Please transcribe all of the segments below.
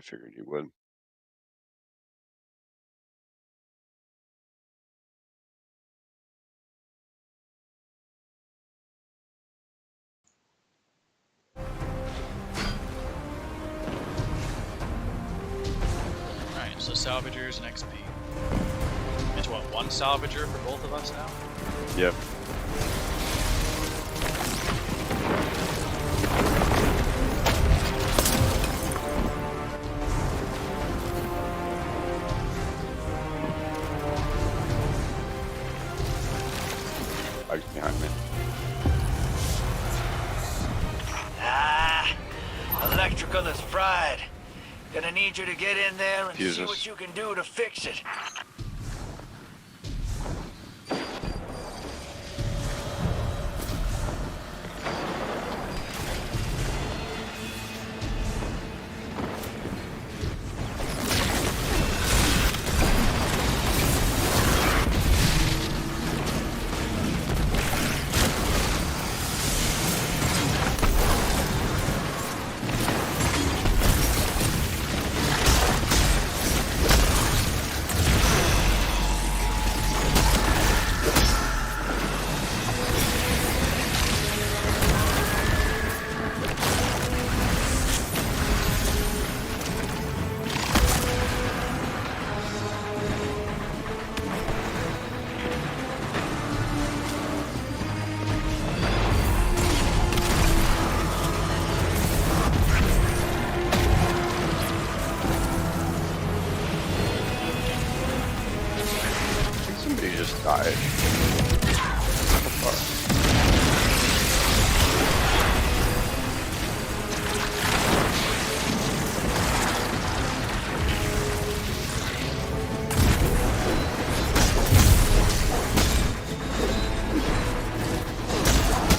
figured you would. Alright, so salvagers and XP. It's what, one salvager for both of us now? Yep. Bike's behind me. Electrical is fried. Gonna need you to get in there and Jesus. see what you can do to fix it. Somebody just died. What the fuck?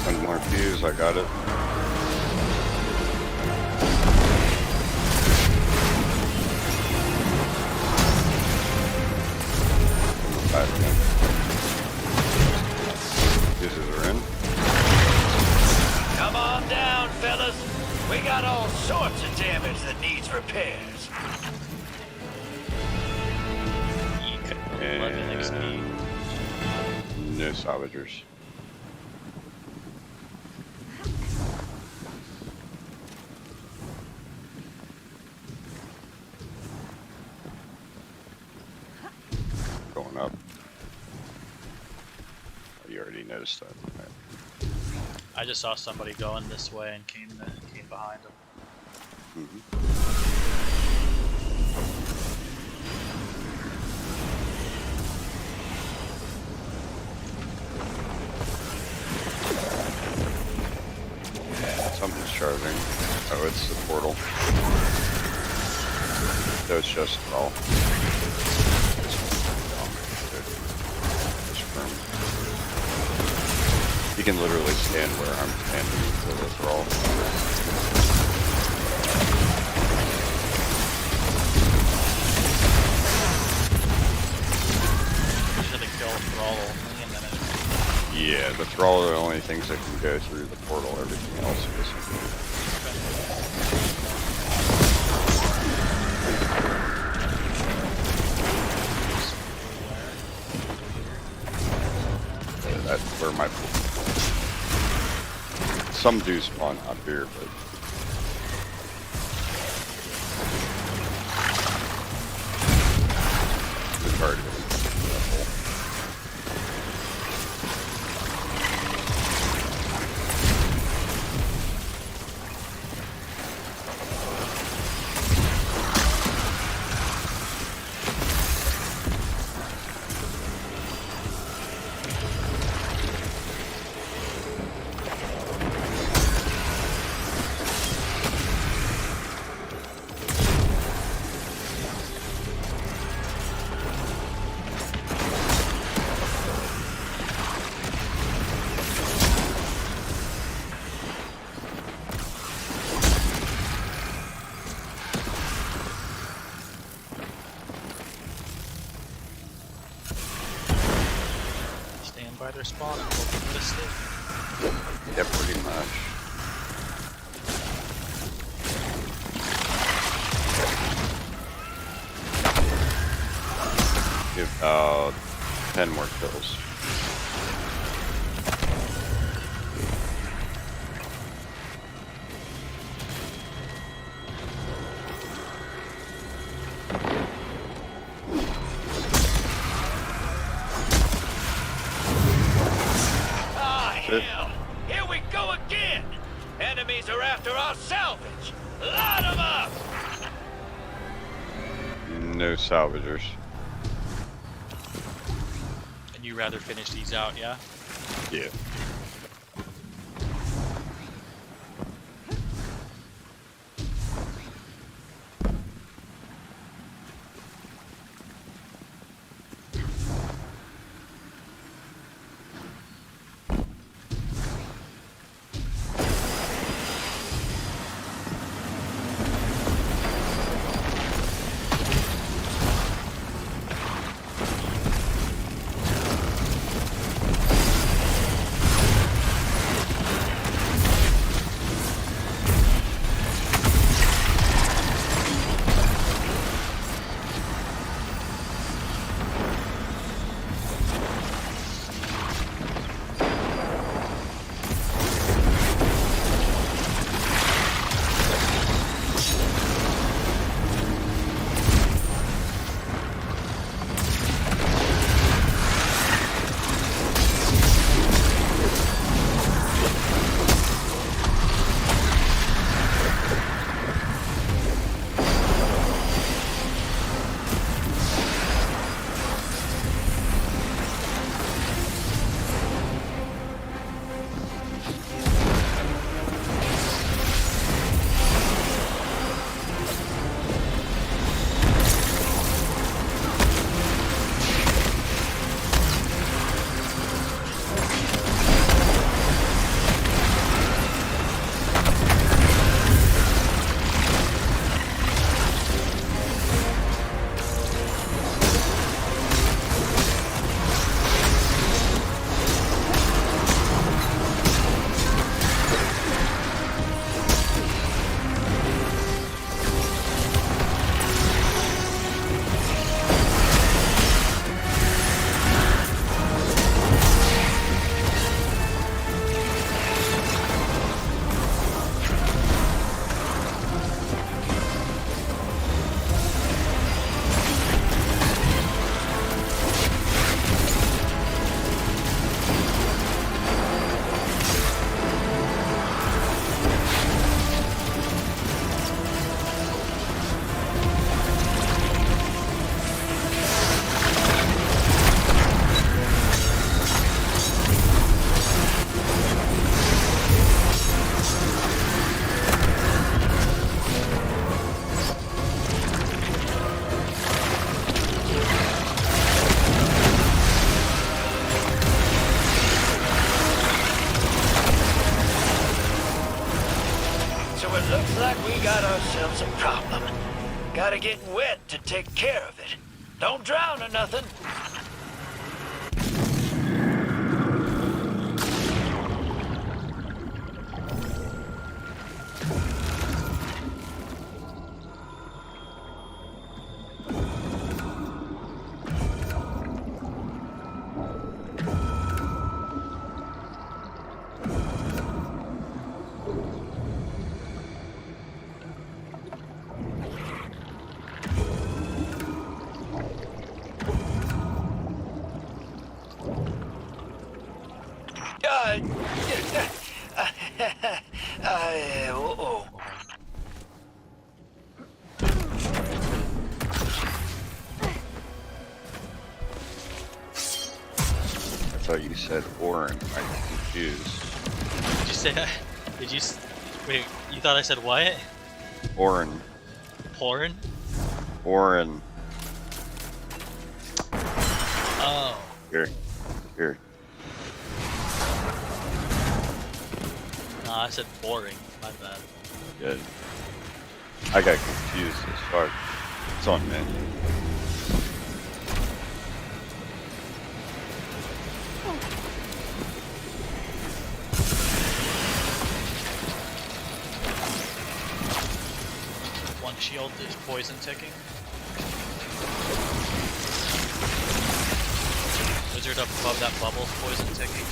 One more fuse, I got it. Fuses are in. Come on down, fellas. We got all sorts of damage that needs repairs. And no salvagers. Going up. Oh, you already noticed that. Right. I just saw somebody going this way and came behind them. Something's charging. Oh, it's the portal. So it's just all. You can literally stand where I'm standing for the thrall. Should have killed Thrall only and then it... Yeah, the thrall are the only things that can go through the portal. Everything else is. That's where my... Some do spawn up here, but... It's hard to get into that hole. By their spawn and hope for this thing. Yeah, pretty much. 10 more kills. Ah, hell! Here we go again! Enemies are after our salvage! Line 'em up! No salvagers. And you rather finish these out, yeah? Yeah. Looks like we got ourselves a problem. Gotta get wet to take care of it. Don't drown or nothing. Oh. I thought you said Orin. I got confused. Did you say that? Wait, you thought I said what? Orin. Porn? Orin. Oh. Here. Here. No, I said boring. My bad. Good. I got confused as fuck. It's on me. One shield is poison ticking. wizard up above that bubble's poison ticking.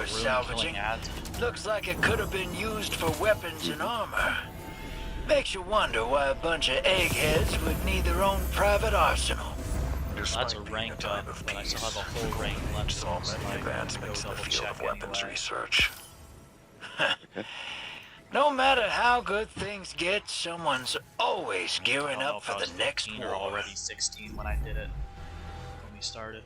Salvaging. Looks like it could have been used for weapons and armor. Makes you wonder why a bunch of eggheads would need their own private arsenal. That's a rank up, but I still have a whole rank left. So many advancements in the field of weapons research. No matter how good things get, someone's always gearing up for the next war. Or already 16 when I did it, when we started.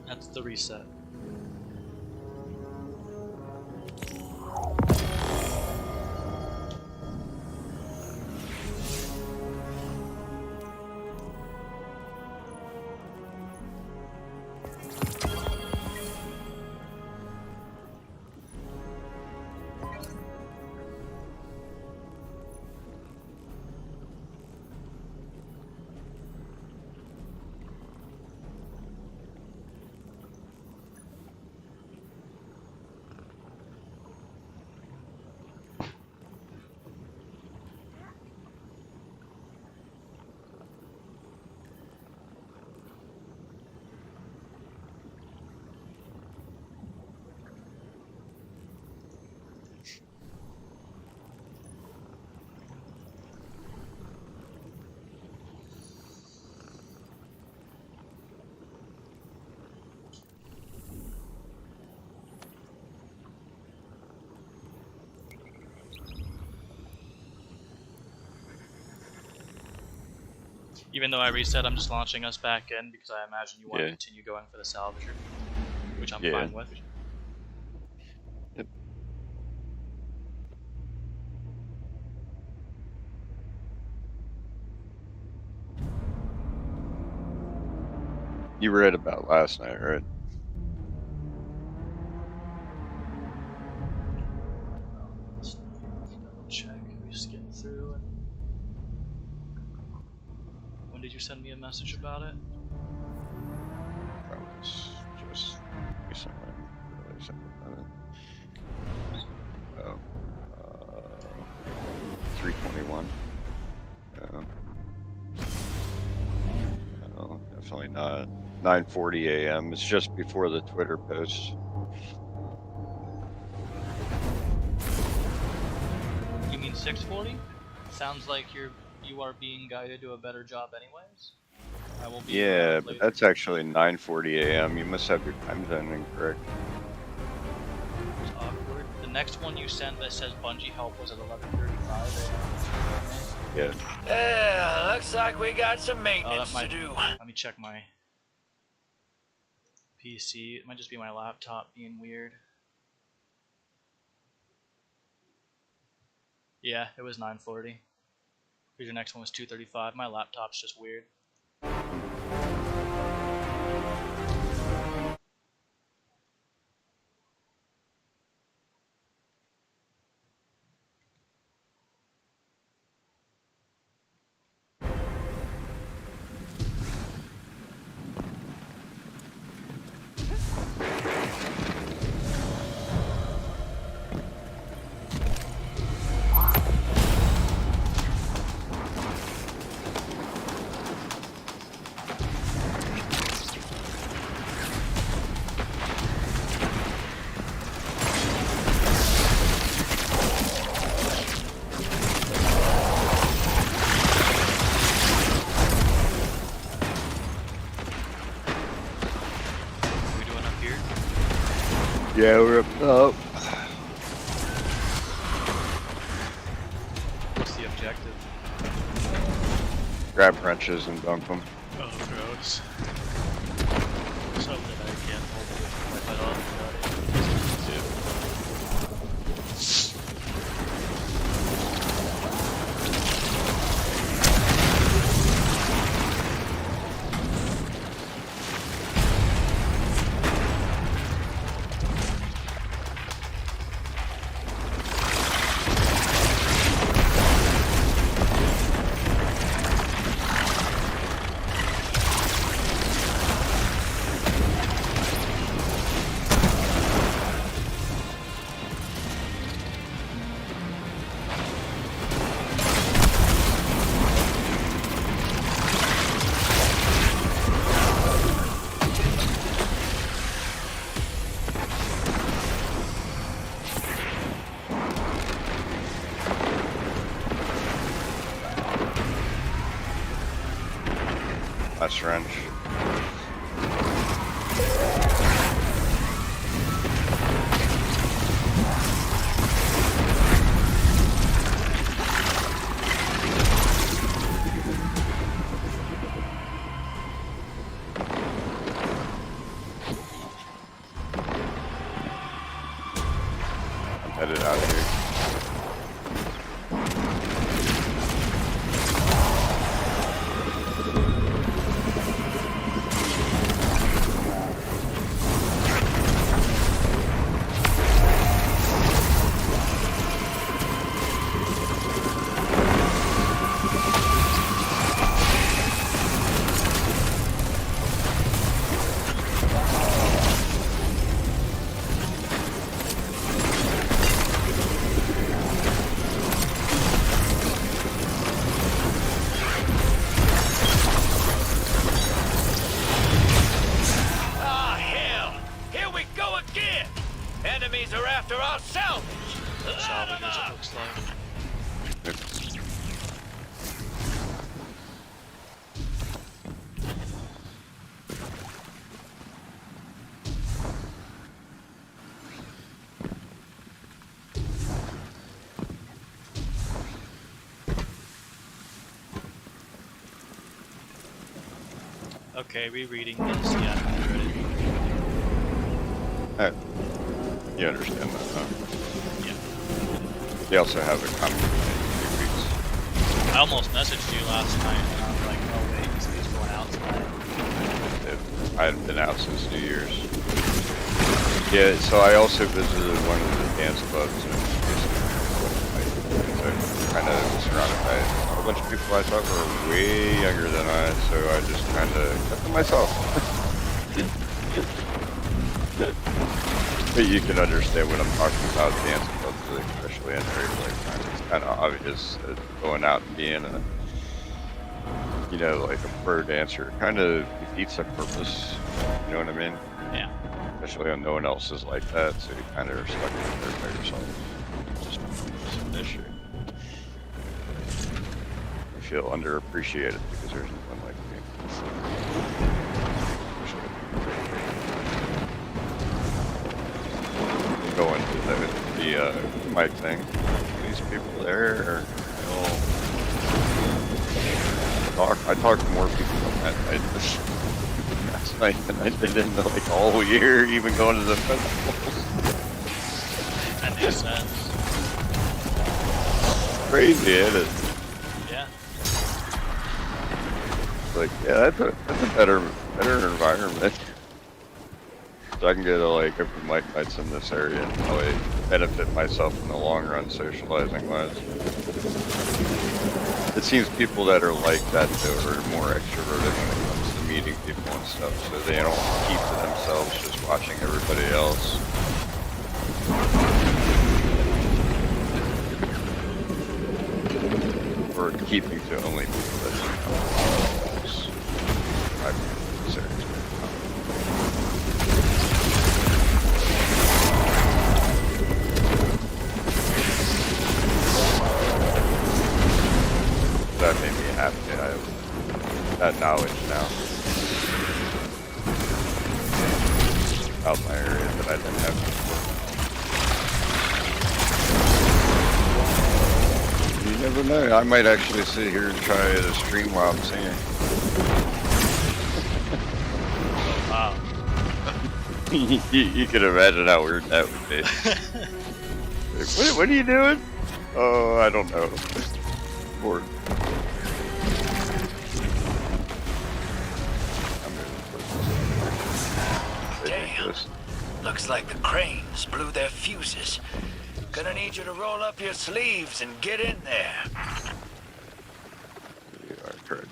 That's the reset. Even though I reset, I'm just launching us back in because I imagine you want to continue going for the salvager, which I'm fine with. Yep. You read about last night, right? Let's double check. We just getting through. And when did you send me a message about it? Oh. 321. No, definitely not. 9:40 a.m. It's just before the Twitter post. You mean 6:40? Sounds like you are being guided to a better job anyways. I will be Yeah, around but later. that's actually 9:40 a.m. You must have your time zone incorrect. It's awkward. The next one you sent that says Bungie help was at 11:35 a.m. Yeah. Yeah, looks like we got some maintenance might- to do. Let me check my PC. It might just be my laptop being weird. Yeah, it was 9:40. Your next one was 2:35. My laptop's just weird. Yeah, we're up. Oh. What's the objective? Grab wrenches and dunk them. Oh, gross. So that I can't hold it with my head off. Last wrench. I'm headed out of here. Enemies are after our salvage. Salvagers, it looks like. Okay, rereading this. Yeah, I read it. You understand that, huh? Yeah. They also have a comic in 3 weeks. I almost messaged you last night, and I was like, "Oh wait, he's going out tonight." I hadn't been out since New Year's. Yeah, so I also visited one of the dance clubs, and I kind of surrounded by a whole bunch of people I thought were way younger than I, so I just kind of kept to myself. But you can understand what I'm talking about, dance clubs, especially in area playtime. It's kind of obvious that going out and being a, you know, like a pro dancer kind of defeats the purpose. You know what I mean? Yeah. Especially when no one else is like that, so you kind of are stuck in there by yourself. It's an issue. You feel underappreciated because there's no one like me. Go into the mic thing. These people there, or, I talked to more people that night last night than I did in like all year, even going to the festivals. That makes sense. Crazy, isn't it? Yeah. Like, yeah, that's a better environment. So I can go to like open mic nights in this area and probably benefit myself in the long run, socializing wise. It seems people that are like that though are more extroverted when it comes to meeting people and stuff, so they don't keep to themselves just watching everybody else. Or keeping to only people that you know. I'm serious. That made me happy. I have that knowledge now about my area that I didn't have before. You never know. I might actually sit here and try to stream while I'm singing. Wow. You can imagine how weird that would be. Like, what are you doing? Oh, I don't know. Bored. Damn. Looks like the cranes blew their fuses. Gonna need you to roll up your sleeves and get in there. You are correct.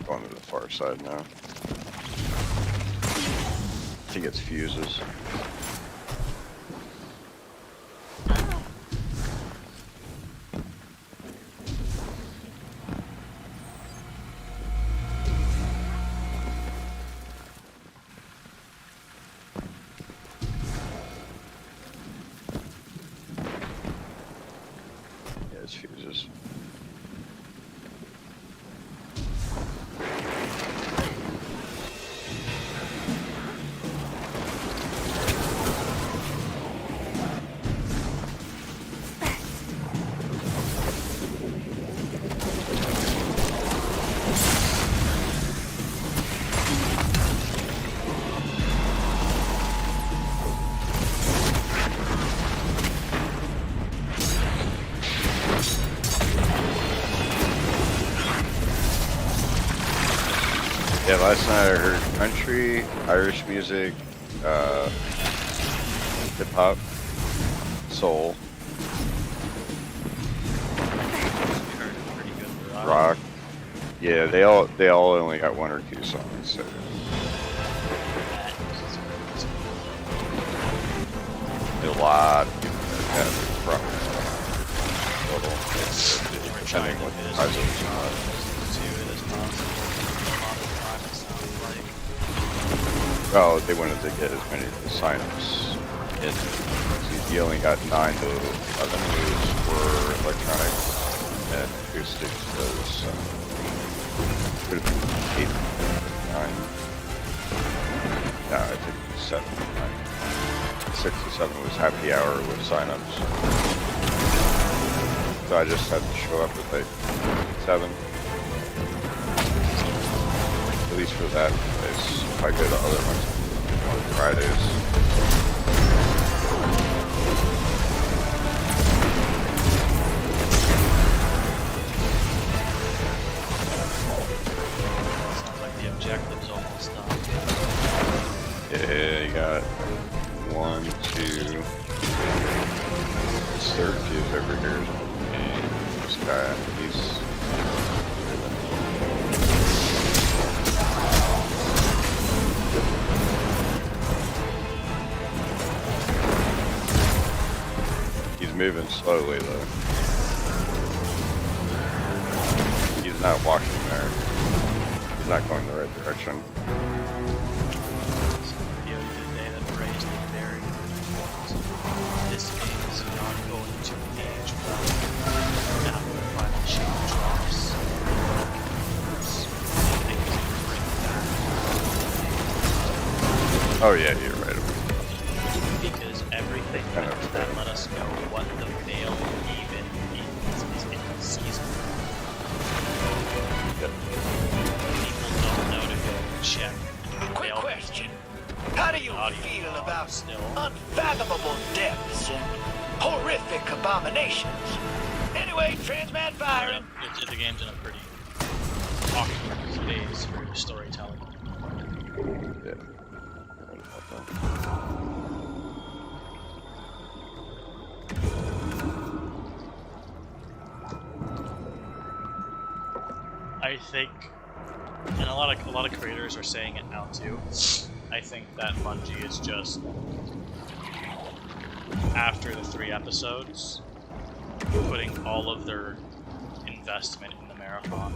Going to the far side now. I think it's fuses. Yeah, it's fuses. Yeah, last night I heard country, Irish music, hip hop, soul, You heard it pretty good rock. Yeah, they all only got one or two songs. So a lot of people that have from total. Depending what the size of the song. Well, they wanted to get as many sign-ups in. You only got 9 to 11 moves for electronic and acoustic. Those could have been 8, 9. No, I think 7, 9. 6 to 7 was happy hour with sign-ups. So I just had to show up at like 7. At least for that place. If I go to other ones on Fridays. Sounds like the objective's almost done. Yeah, you got 1, 2. This third fuse over here is and this guy. He's He's moving slowly though. He's not walking there. He's not going the right direction. Video today that praised the very good point. This game is not going to age well after the final shape drops. Oh yeah, you're right. Because everything that let us know what the veil even is in the season. Yep. People don't know to go check. Quick question. How do you feel about unfathomable depths and horrific abominations? Anyway, Transmat firing. The game's in a pretty awkward phase for storytelling. Yeah. I think, and a lot of creators are saying it now too. I think that Bungie is just, after the 3 episodes, putting all of their investment in the marathon.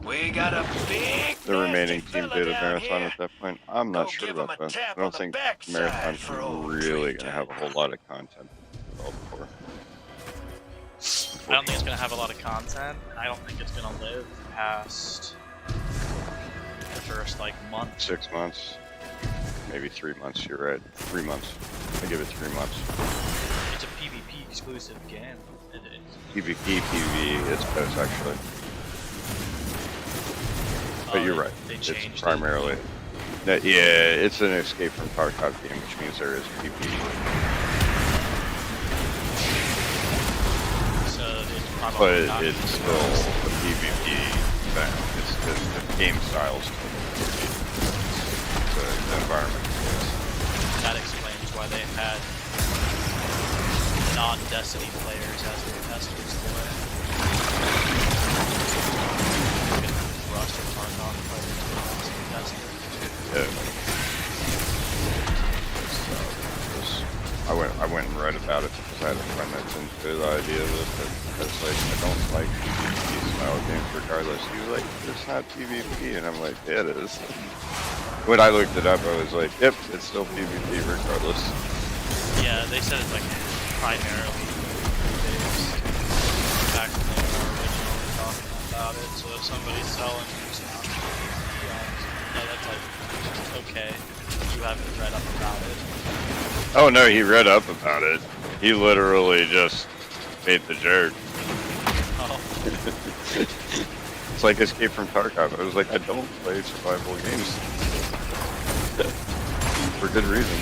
We got a big. The remaining team did a marathon here. at that point. I'm not sure give 'em about a that. tap I don't on the think backside marathon's for old really Treat gonna have a whole lot of content developed for. I don't think it's gonna have a lot of content. I don't think it's gonna live past the first like month. 6 months, maybe 3 months. You're right. 3 months. I give it 3 months. It's a PvP exclusive game. PvP, PvE, it's both actually. But you're right. They It's changed primarily. Yeah, it's an escape from Tarkov game, which means there is PvE. So it's probably But not it's still a PvP thing. It's just the game styles. The environment. That explains why they had non-Destiny players as their testers for it. Rust or Tarkov players as testers. Yeah. I went and read about it because I had a friend that's into the idea of it, but I was like, I don't like PvP style games regardless. He was like, it's not PvP, and I'm like, yeah, it is. When I looked it up, I was like, yep, it's still PvP regardless. Yeah, they said it's like primarily based back when they were originally talking about it. So if somebody's selling you stuff, that's like, okay, you haven't read up about it. Oh no, he read up about it. He literally just made the joke. Oh. It's like Escape from Tarkov. I was like, I don't play survival games. For good reason.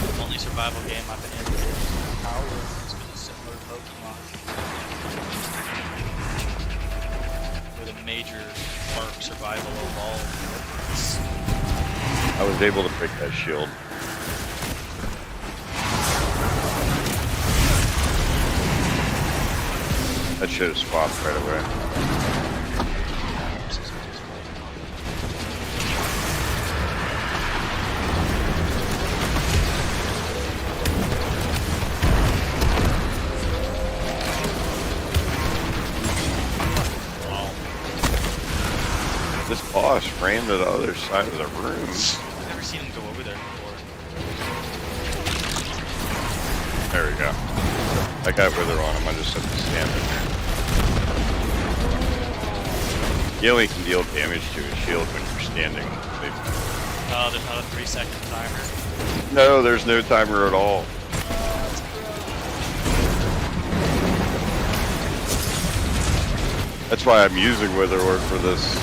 The only survival game I've been in is Power. It's been similar to Pokemon. With a major arc survival evolved. I was able to break that shield. That shit is swapped right away. This boss ran to the other side of the room. I've never seen him go over there before. There we go. I got Wither on him, I just have to stand in there. He only can deal damage to his shield when you're standing. Oh, there's not a 3-second timer? No, there's no timer at all. That's why I'm using Witherward for this.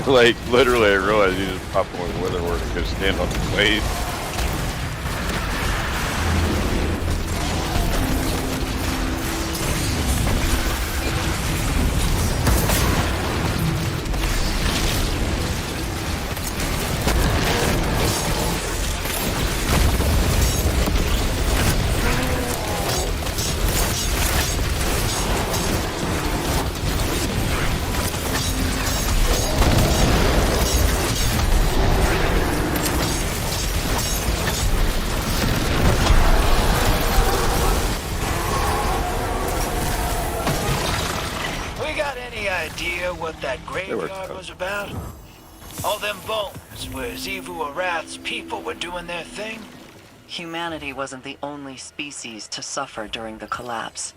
Like, literally, I realized you just pop one with Witherward and go stand on the blade. what that graveyard was about? All them bones where Xivu Arath's people were doing their thing? Humanity wasn't the only species to suffer during the collapse.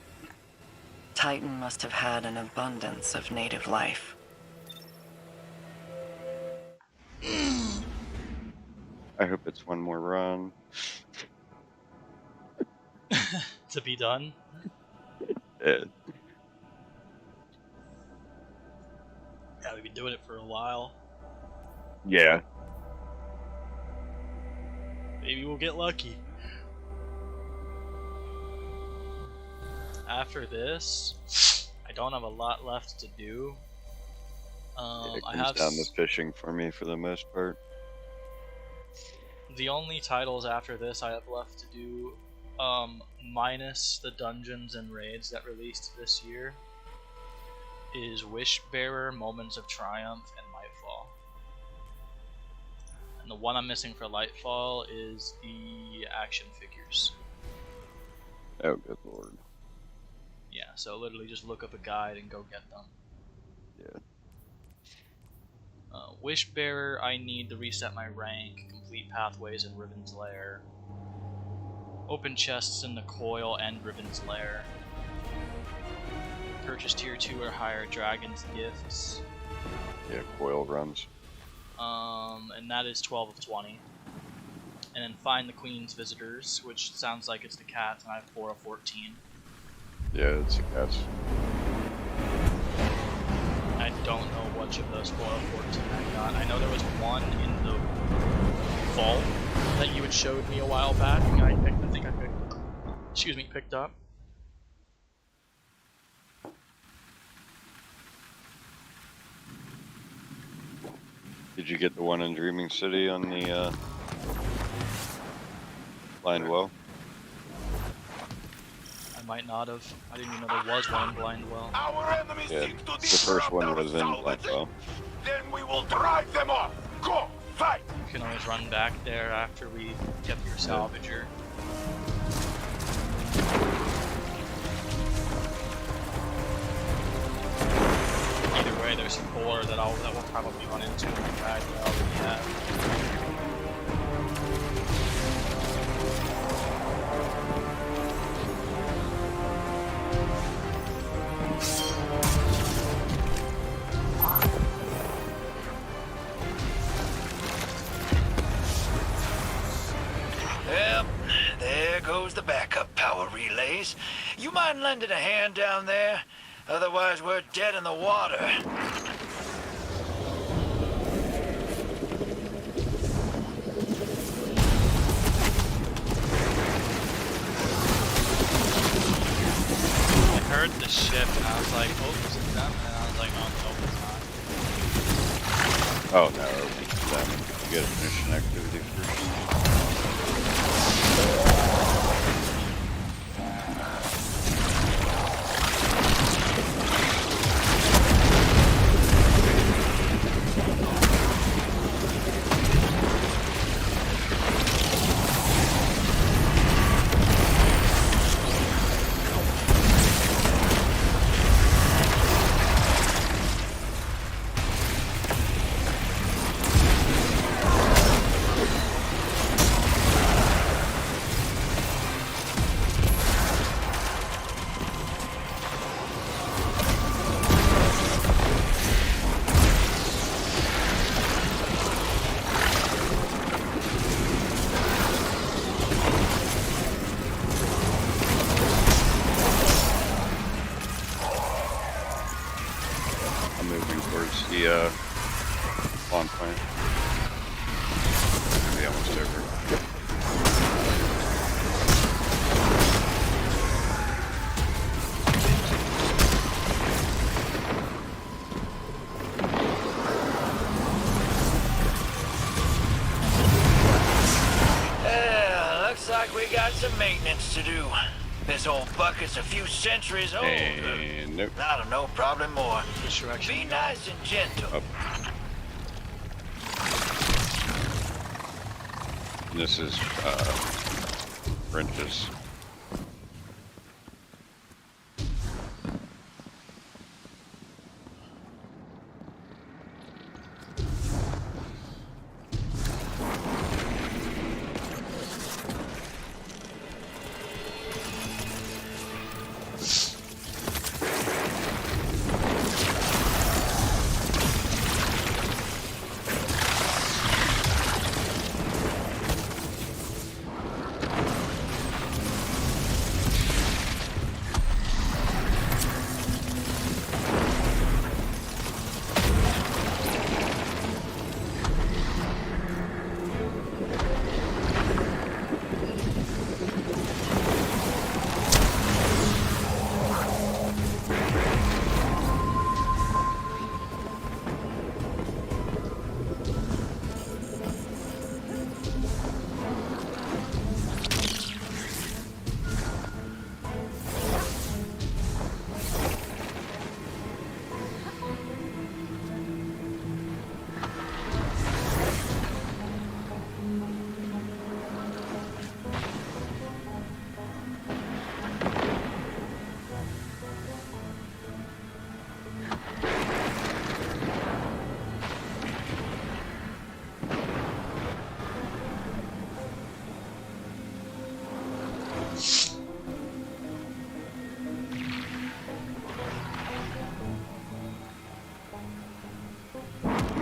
Titan must have had an abundance of native life. I hope it's one more run. To be done. Yeah. Yeah, we've been doing it for a while. Yeah. Maybe we'll get lucky. After this, I don't have a lot left to do. It I comes have down to fishing for me for the most part. the only titles after this I have left to do, minus the dungeons and raids that released this year, is Wishbearer, Moments of Triumph, and Lightfall. And the one I'm missing for Lightfall is the action figures. Oh, good lord. Yeah, so literally just look up a guide and go get them. Yeah. Wishbearer, I need to reset my rank, complete pathways in Riven's Lair, open chests in the Coil and Riven's Lair, purchase tier 2 or higher Dragon's Gifts. Yeah, coil runs. And that is 12 of 20. And then find the Queen's Visitors, which sounds like it's the cats, and I have 4 of 14. Yeah, it's a catch. I don't know which of those 4 of 14 I got. I know there was one in the vault that you had showed me a while back. I think I picked up. Did you get the one in Dreaming City on the Blind Well? I might not have. I didn't even know there was one in Blind Well. Our enemies Yeah, seek to the first one was in salvage. Blind Well. Then we will drive them off. Go, fight! You can always run back there after we get your salvager. Either way, there's 4 that we'll probably run into in the guide we already have. Yep, there goes the backup power relays. You mind lending a hand down there? Otherwise, we're dead in the water. I heard the ship and I was like, oh, is it them? And I was like, oh, no, it's not. Oh no, it's them. You gotta finish an activity first. I'm moving towards the spawn point. Maybe almost over. Yeah, looks like we got some maintenance to do. This old bucket's a few centuries old. And nope. I don't know, probably more. Which direction? Be nice and gentle. Up. This is wrenches.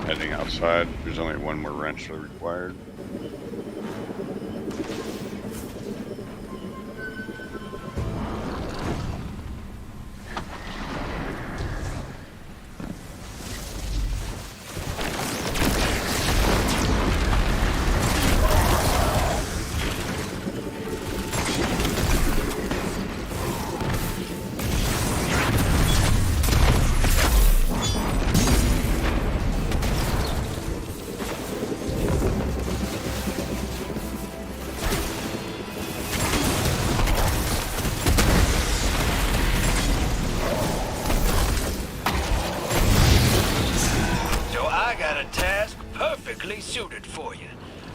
Heading outside, there's only one more wrench required. Perfectly suited for you.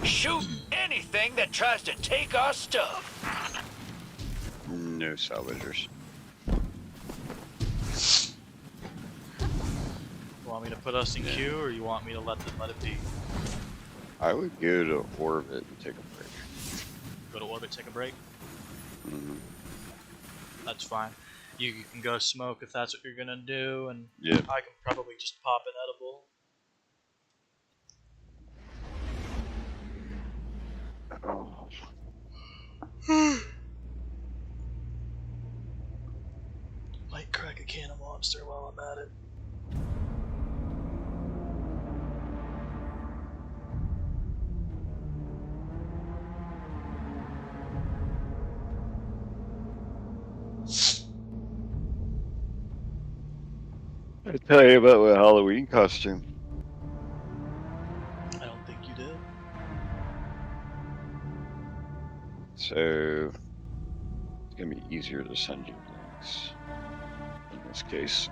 Shoot anything that tries to take our stuff. No salvagers. You want me to put us in queue, or you want me to let it be? I would go to orbit and take a break. Go to orbit, take a break? Mm-hmm. That's fine. You can go smoke if that's what you're gonna do, and Yeah. I can probably just pop an edible. Oh. Might crack a can of Monster while I'm at it. I tell you about my Halloween costume. I don't think you did. So it's gonna be easier to send you links in this case.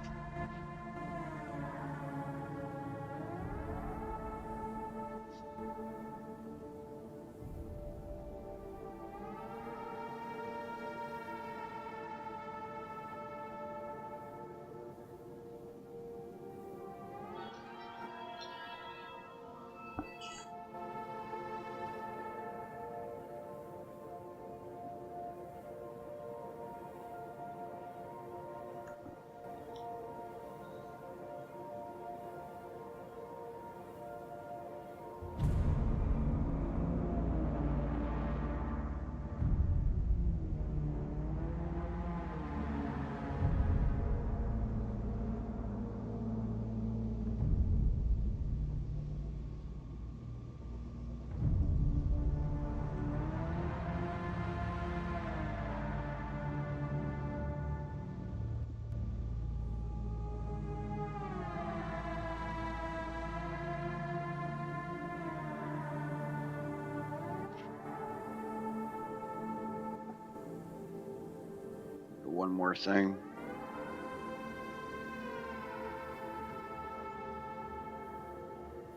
One more thing.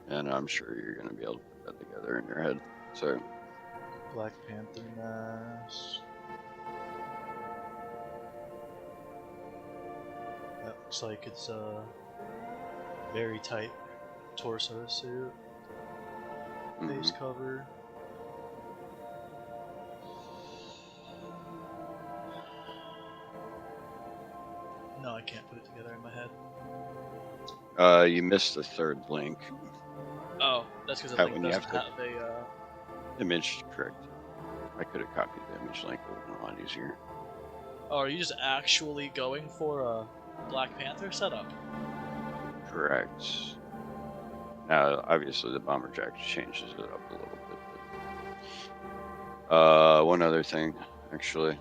And I'm sure you're going to be able to put that together in your head. So, Black Panther mask. That looks like it's a very tight torso suit. Face cover. No, I can't put it together in my head. you missed the third link. Oh, that's because the That link one you doesn't have have to- a. Image, correct. I could have copied the image link, it would have been a lot easier. Oh, are you just actually going for a Black Panther setup? Correct. Now, obviously, the bomber jacket changes it up a little bit. But, one other thing, actually.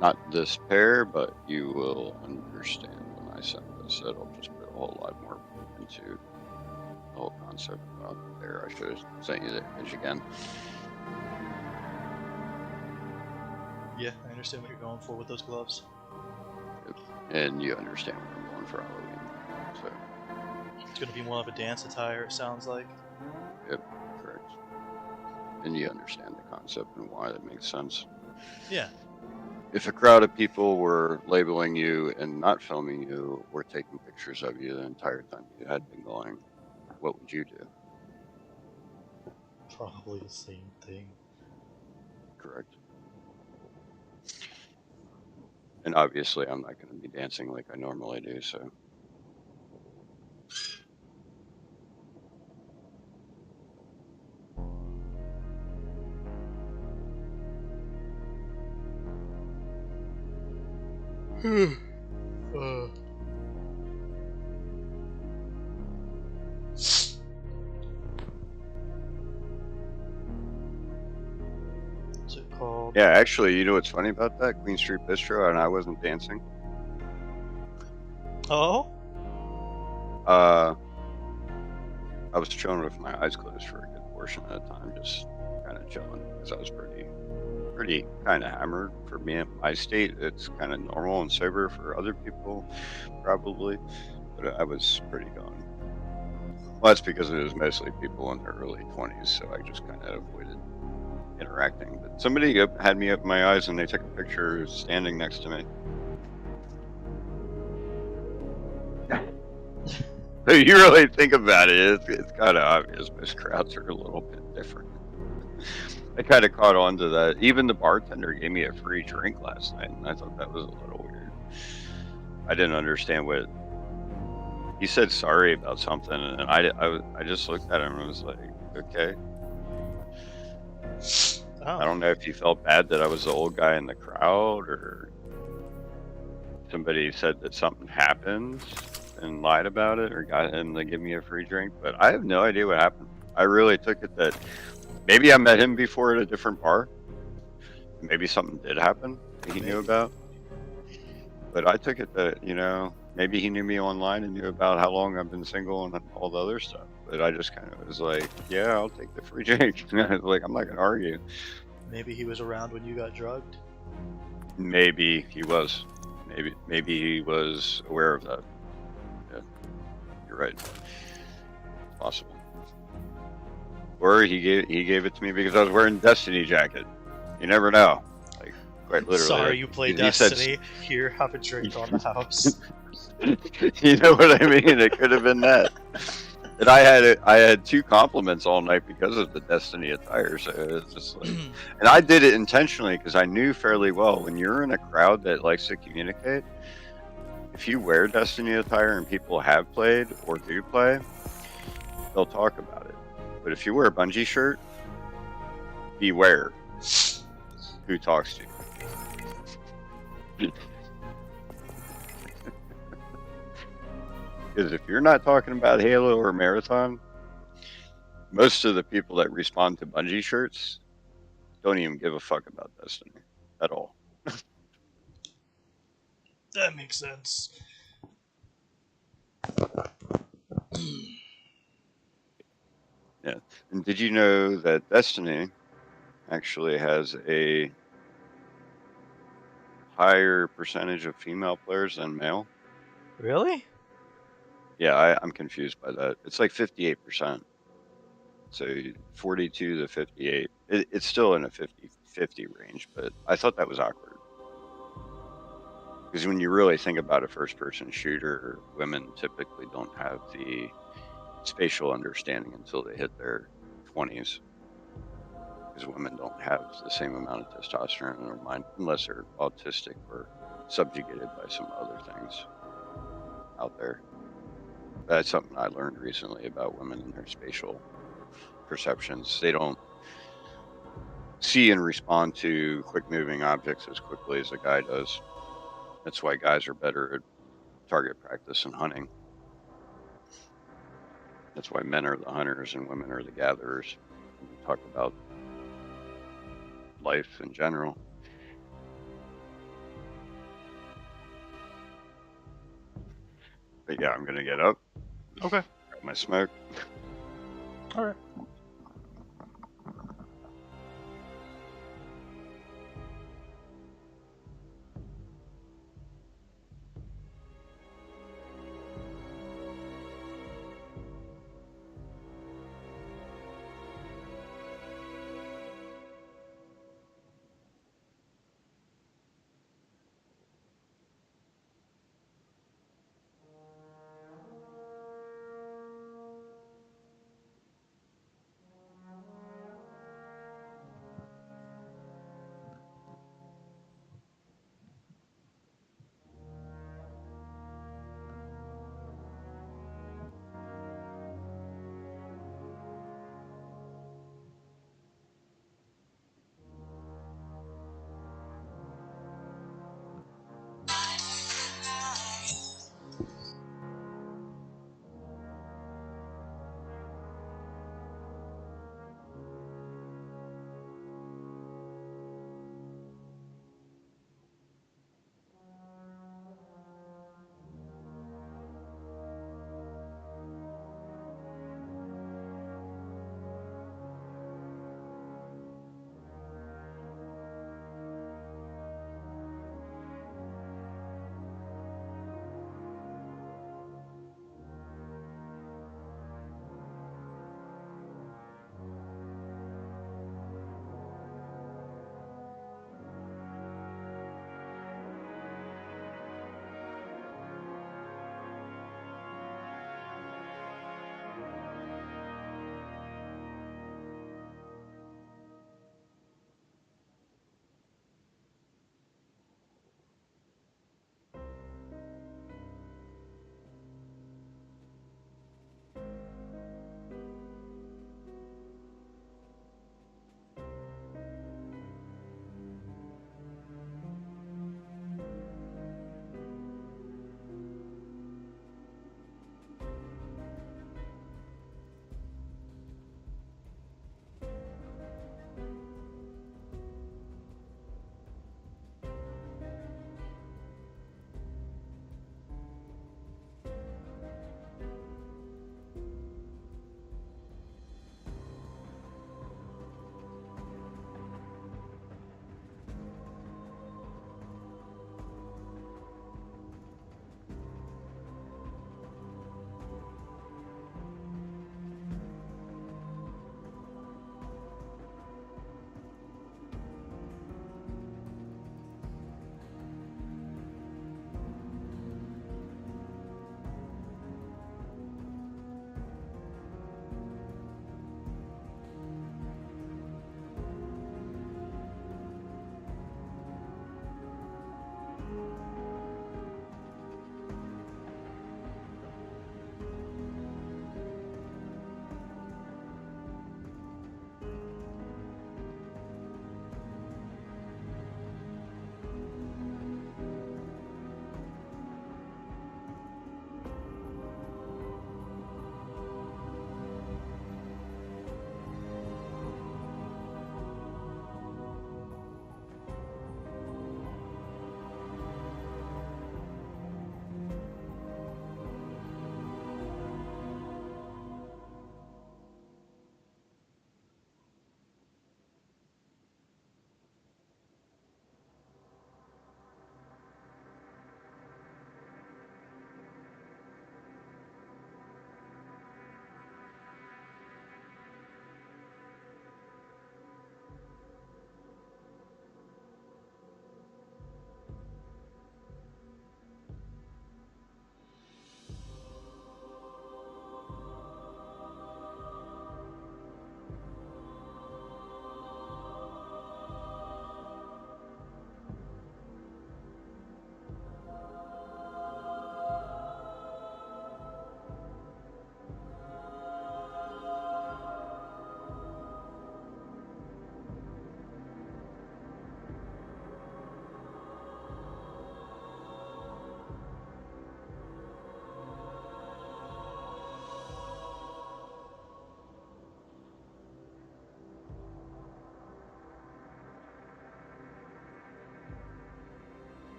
Not this pair, but you will understand when I send this. It'll just put a whole lot more into the whole concept about there. I should have sent you the image again. Yeah, I understand what you're going for with those gloves. And you understand what I'm going for Halloween. So, It's gonna be more of a dance attire, it sounds like. yep, correct. And you understand the concept and why that makes sense. Yeah. If a crowd of people were labeling you and not filming you, or taking pictures of you the entire time you had been going, what would you do? Probably the same thing. Correct. And obviously, I'm not going to be dancing like I normally do, so. What's it called? Yeah, actually, you know what's funny about that? Queen Street Bistro, and I wasn't dancing. Oh? I was chilling with my eyes closed for a good portion of the time, just kind of chilling, because I was pretty kind of hammered. For me at my state, it's kind of normal and sober for other people, probably, but I was pretty gone. Well, that's because it was mostly people in their early 20s, so I just kind of avoided interacting. But somebody had me open my eyes and they took a picture standing next to me. If you really think about it, it's kind of obvious. Most crowds are a little bit different. I kind of caught on to that. Even the bartender gave me a free drink last night, and I thought that was a little weird. I didn't understand what he said. Sorry about something, and I just looked at him and was like, okay. Oh. I don't know if he felt bad that I was the old guy in the crowd, or somebody said that something happened and lied about it, or got him to give me a free drink. But I have no idea what happened. I really took it that maybe I met him before at a different bar. Maybe something did happen that he knew about. But I took it that, maybe he knew me online and knew about how long I've been single and all the other stuff. But I just kind of was like, yeah, I'll take the free drink. Like, I'm not going to argue. Maybe he was around when you got drugged. Maybe he was. Maybe he was aware of that. Yeah, you're right. Possible. Or he gave it to me because I was wearing Destiny jacket. You never know. Like, quite literally. Sorry, you play Destiny. Here, have a drink on the house. You know what I mean? It could have been that. And I had 2 compliments all night because of the Destiny attire. So it's just like, and I did it intentionally because I knew fairly well when you're in a crowd that likes to communicate, if you wear Destiny attire and people have played or do play, they'll talk about it. But if you wear a Bungie shirt, beware who talks to you. Because if you're not talking about Halo or Marathon, most of the people that respond to Bungie shirts don't even give a fuck about Destiny at all. That makes sense. Yeah. And did you know that Destiny actually has a higher percentage of female players than male? Really? Yeah, I'm confused by that. It's like 58%. So 42 to 58. It's still in a 50-50 range, but I thought that was awkward. Because when you really think about a first-person shooter, women typically don't have the spatial understanding until they hit their 20s. Because women don't have the same amount of testosterone in their mind unless they're autistic or subjugated by some other things out there. That's something I learned recently about women and their spatial perceptions. They don't see and respond to quick moving objects as quickly as a guy does. That's why guys are better at target practice and hunting. That's why men are the hunters and women are the gatherers. When we talk about life in general. But yeah, I'm gonna get up. Okay. Grab my smoke. All right.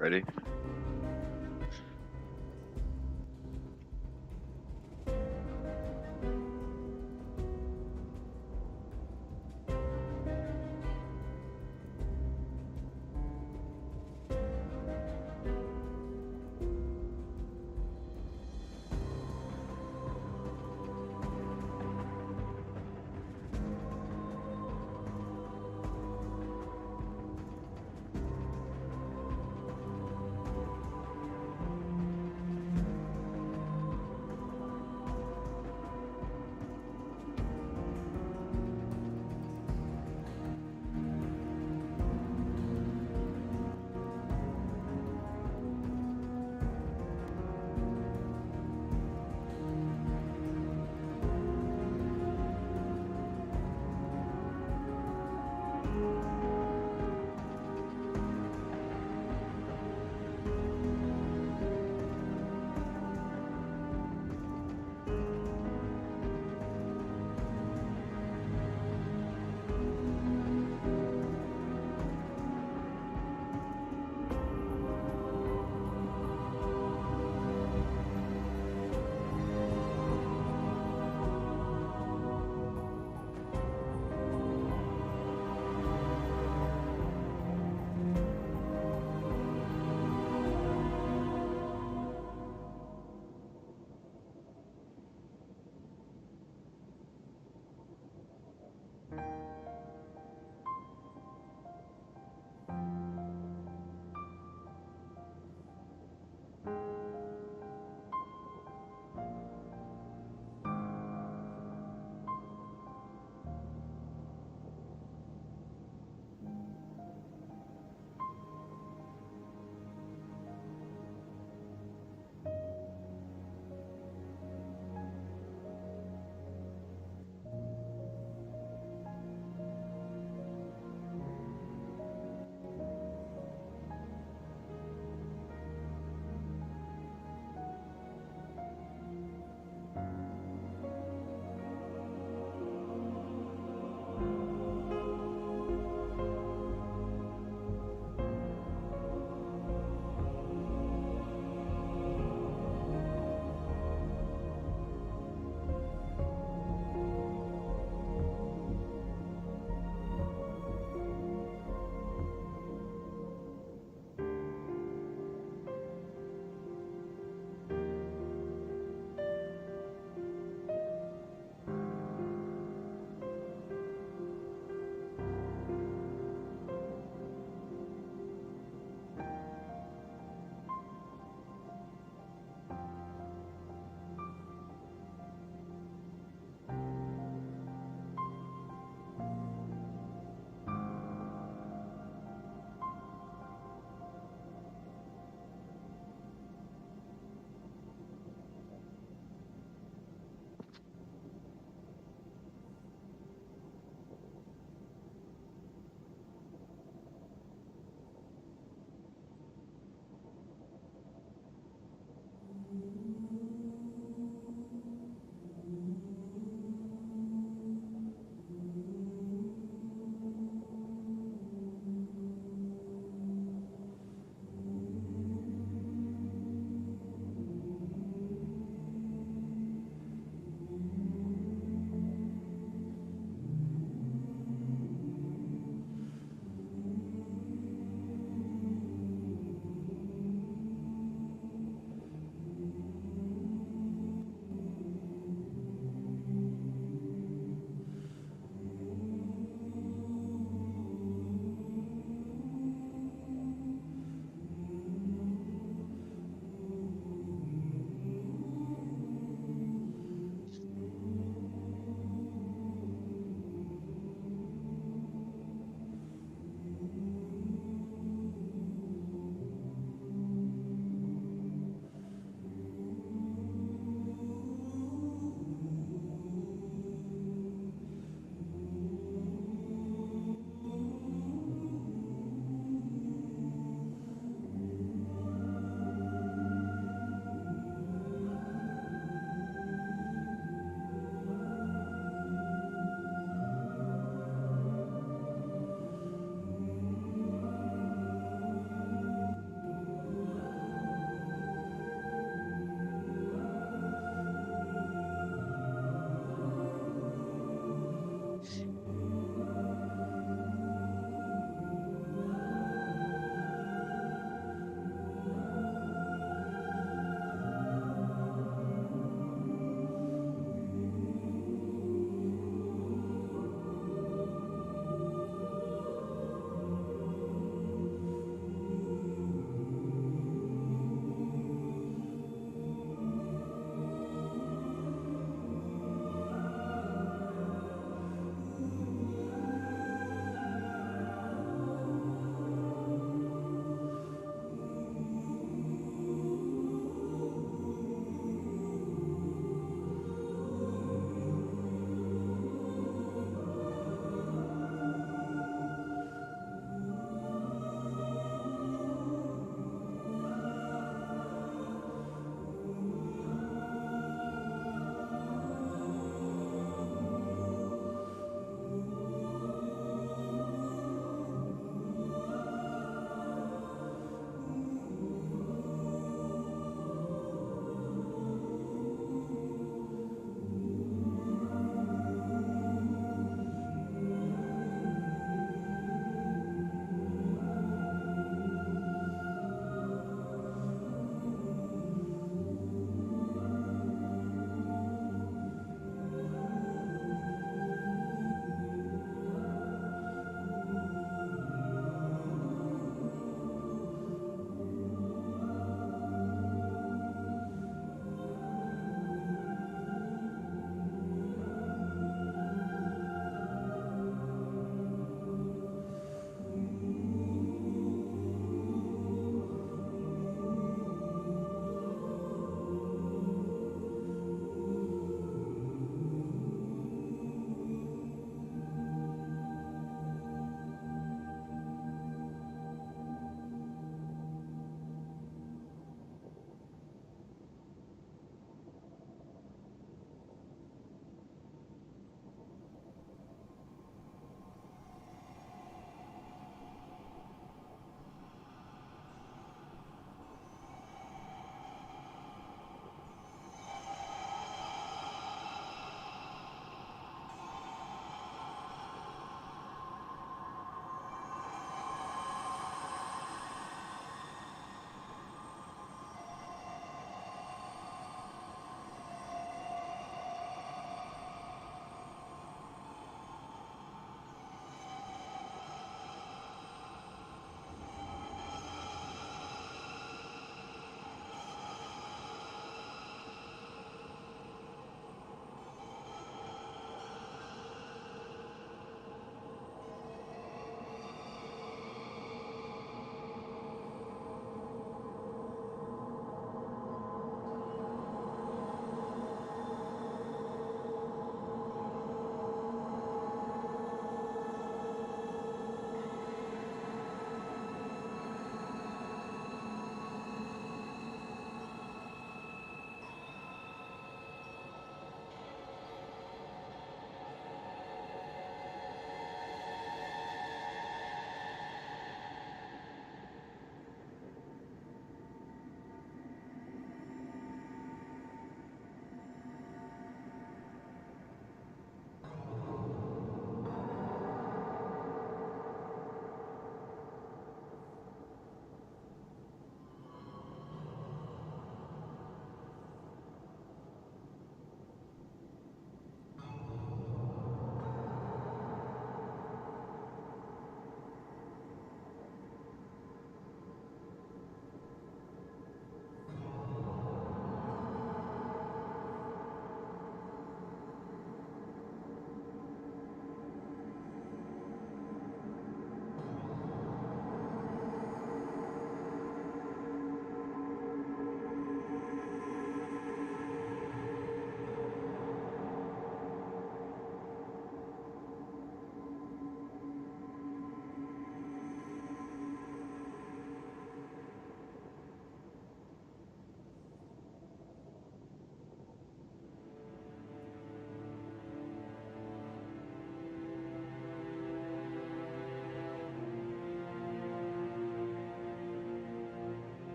Ready?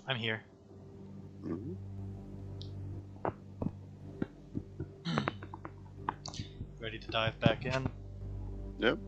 I'm here. Mm-hmm. Ready to dive back in? Yep.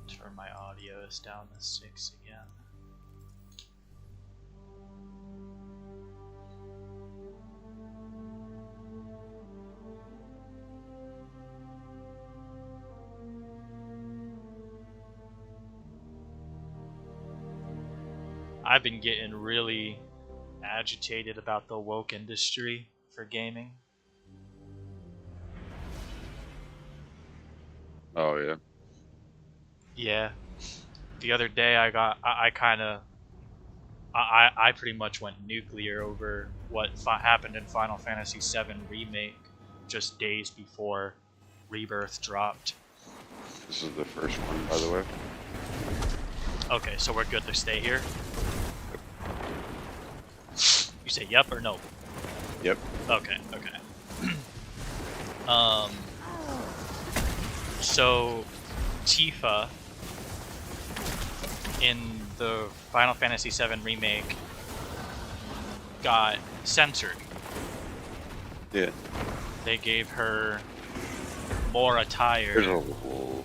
Turn my audio is down to 6 again. I've been getting really agitated about the woke industry for gaming. Oh yeah. Yeah. The other day I pretty much went nuclear over what happened in Final Fantasy VII Remake just days before Rebirth dropped. This is the first one, by the way. Okay, so we're good to stay here? You say yep or no? Yep. Okay. So Tifa in the Final Fantasy VII Remake got censored. Yeah. They gave her more attire. There's a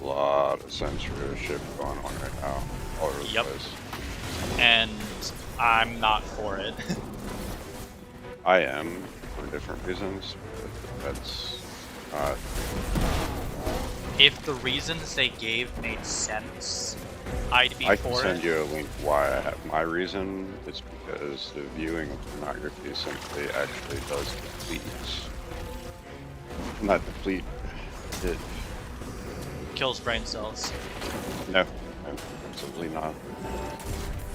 lot of censorship going on right now, all over the place. And I'm not for it. I am, for different reasons, but that's not... If the reasons they gave made sense, I'd be for it. I can send you a link why I have my reason. It's because the viewing of pornography simply actually does deplete. Not deplete, it... Kills brain cells. No, absolutely not.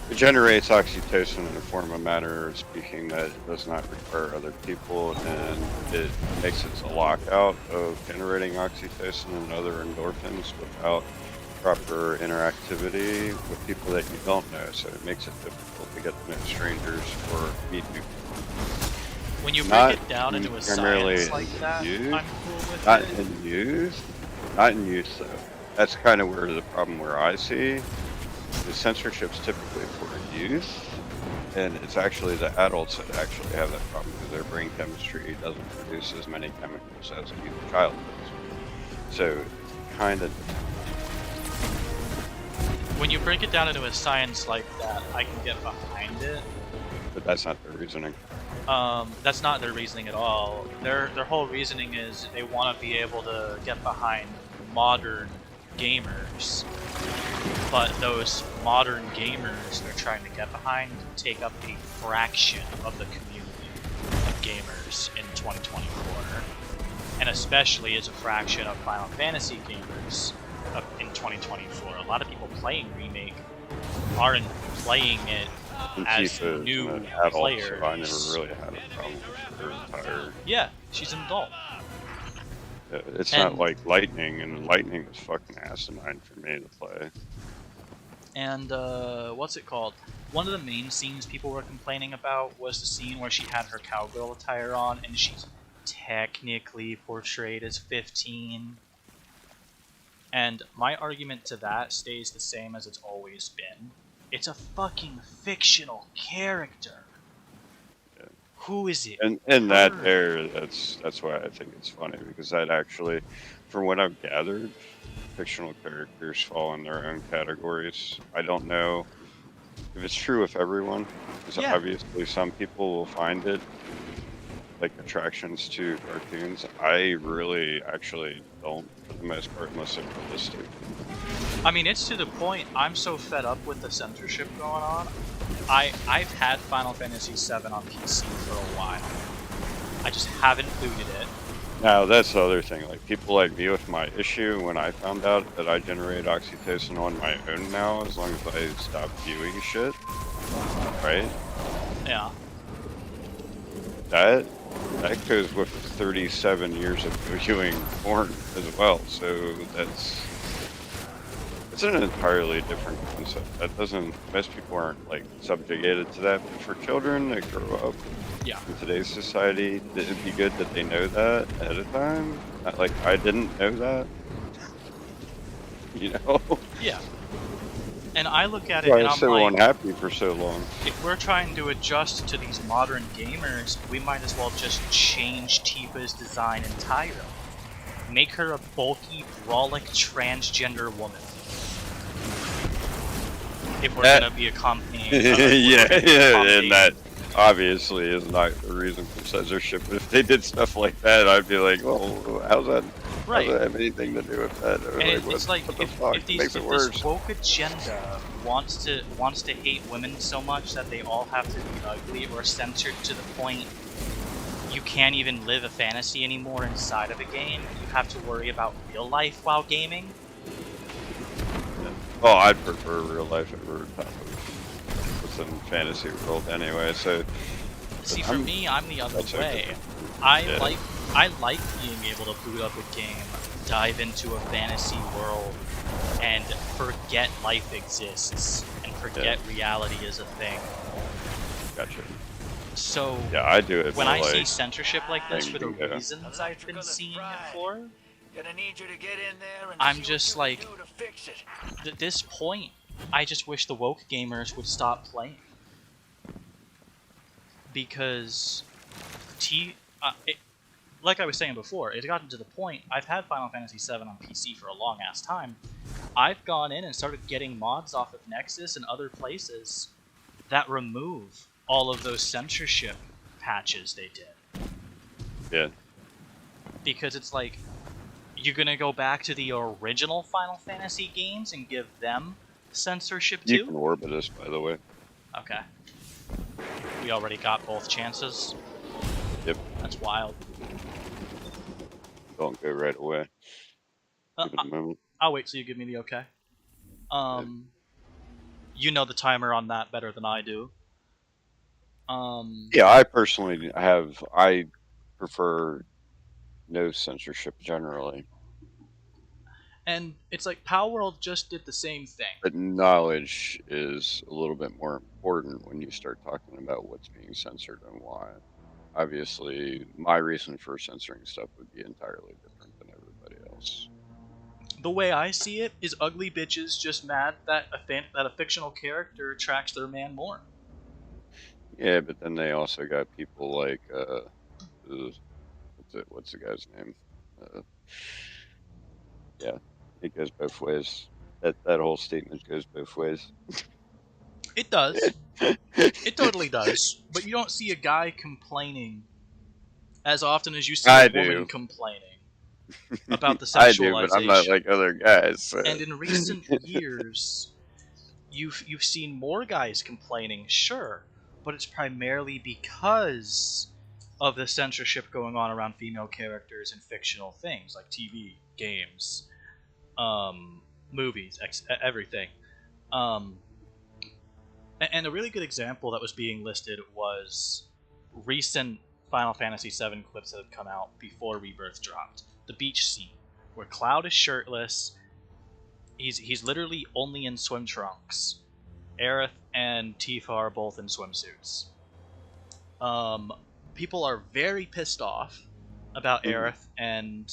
It generates oxytocin in a form of matter of speaking that it does not require other people, and it makes it a lockout of generating oxytocin and other endorphins without proper interactivity with people that you don't know, so it makes it difficult to get to know strangers or meet new people. When you break it down into a science like that, youth, I'm cool with not it. in youth. Not in youth, though. That's kind of where the problem where I see the censorship's typically for youth, and it's actually the adults that actually have that problem because their brain chemistry doesn't produce as many chemicals as a youth child does. So, kind of. When you break it down into a science like that, I can get behind it. But that's not their reasoning. That's not their reasoning at all. Their whole reasoning is they want to be able to get behind modern gamers. But those modern gamers they're trying to get behind take up a fraction of the community of gamers in 2024. And especially as a fraction of Final Fantasy gamers in 2024. A lot of people playing Remake aren't playing it as new players. So I never really had a problem with her entire... Yeah, she's an adult. It's not like Lightning, and Lightning was fucking asinine for me to play. And what's it called? One of the main scenes people were complaining about was the scene where she had her cowgirl attire on, and she's technically portrayed as 15. And my argument to that stays the same as it's always been. It's a fucking fictional character. Yeah. Who is it? And that there, that's why I think it's funny, because that actually, from what I've gathered, fictional characters fall in their own categories. I don't know if it's true with everyone, because obviously some people will find it like attractions to cartoons. I really actually don't, for the most part, unless they're realistic. I mean, it's to the point I'm so fed up with the censorship going on. I've had Final Fantasy VII on PC for a while. I just haven't booted it. Now, that's the other thing. Like, people like me with my issue, when I found out that I generate oxytocin on my own now, as long as I stop viewing shit, right? Yeah. That goes with 37 years of viewing porn as well, so that's It's an entirely different concept. That doesn't. Most people aren't like subjugated to that. But for children that grow up Yeah. in today's society, it'd be good that they know that ahead of time. Like I didn't know that. You know, Yeah. And I look at it why I and was I'm so like, unhappy for so long. if we're trying to adjust to these modern gamers, we might as well just change Tifa's design entirely. Make her a bulky, brolic, transgender woman. If we're gonna be accompanying, and that obviously is not the reason for censorship. But if they did stuff like that, I'd be like, well, how's that? right? Does that have anything to do with that? Or And like, it's like what the fuck? if, It makes it if worse. this woke agenda wants to hate women so much that they all have to be ugly or censored to the point you can't even live a fantasy anymore inside of a game. You have to worry about real life while gaming. Oh, I'd prefer real life over top of what's in fantasy world anyway. So See, for me, I'm the other that's way. okay. I Yeah. like being able to boot up a game, dive into a fantasy world, and forget life exists and forget reality is a thing. Gotcha. So Yeah, I do it. when for, I like, see censorship like this for the Yeah. reasons I've been seeing it for, Gonna need you to get in there and I'm see what just you can like, do to fix it. at this point, I just wish the woke gamers would stop playing. Because like I was saying before, it's gotten to the point, I've had Final Fantasy VII on PC for a long ass time. I've gone in and started getting mods off of Nexus and other places that remove all of those censorship patches they did. Yeah. Because it's like, you're gonna go back to the original Final Fantasy games and give them censorship You too? can orbit us, by the way. Okay. We already got both chances. Yep. That's wild. Don't go right away. Give it a moment. I'll wait till you give me the okay. You know the timer on that better than I do. Yeah, I personally I prefer no censorship generally, And it's like Power World just did the same thing. but knowledge is a little bit more important when you start talking about what's being censored and why. Obviously, my reason for censoring stuff would be entirely different than everybody else. The way I see it is ugly bitches just mad that a fictional character attracts their man more. Yeah, but then they also got people like what's the guy's name? Uh, yeah, it goes both ways. That whole statement goes both ways. It does. It totally does. But you don't see a guy complaining as often as you see a woman complaining about the sexualization. I do, but I'm not like other guys. So. And in recent years, you've seen more guys complaining, sure, but it's primarily because of the censorship going on around female characters in fictional things like TV, games, movies, everything. And a really good example that was being listed was recent Final Fantasy VII clips that had come out before Rebirth dropped. The beach scene, where Cloud is shirtless. He's literally only in swim trunks. Aerith and Tifa are both in swimsuits. People are very pissed off about Aerith and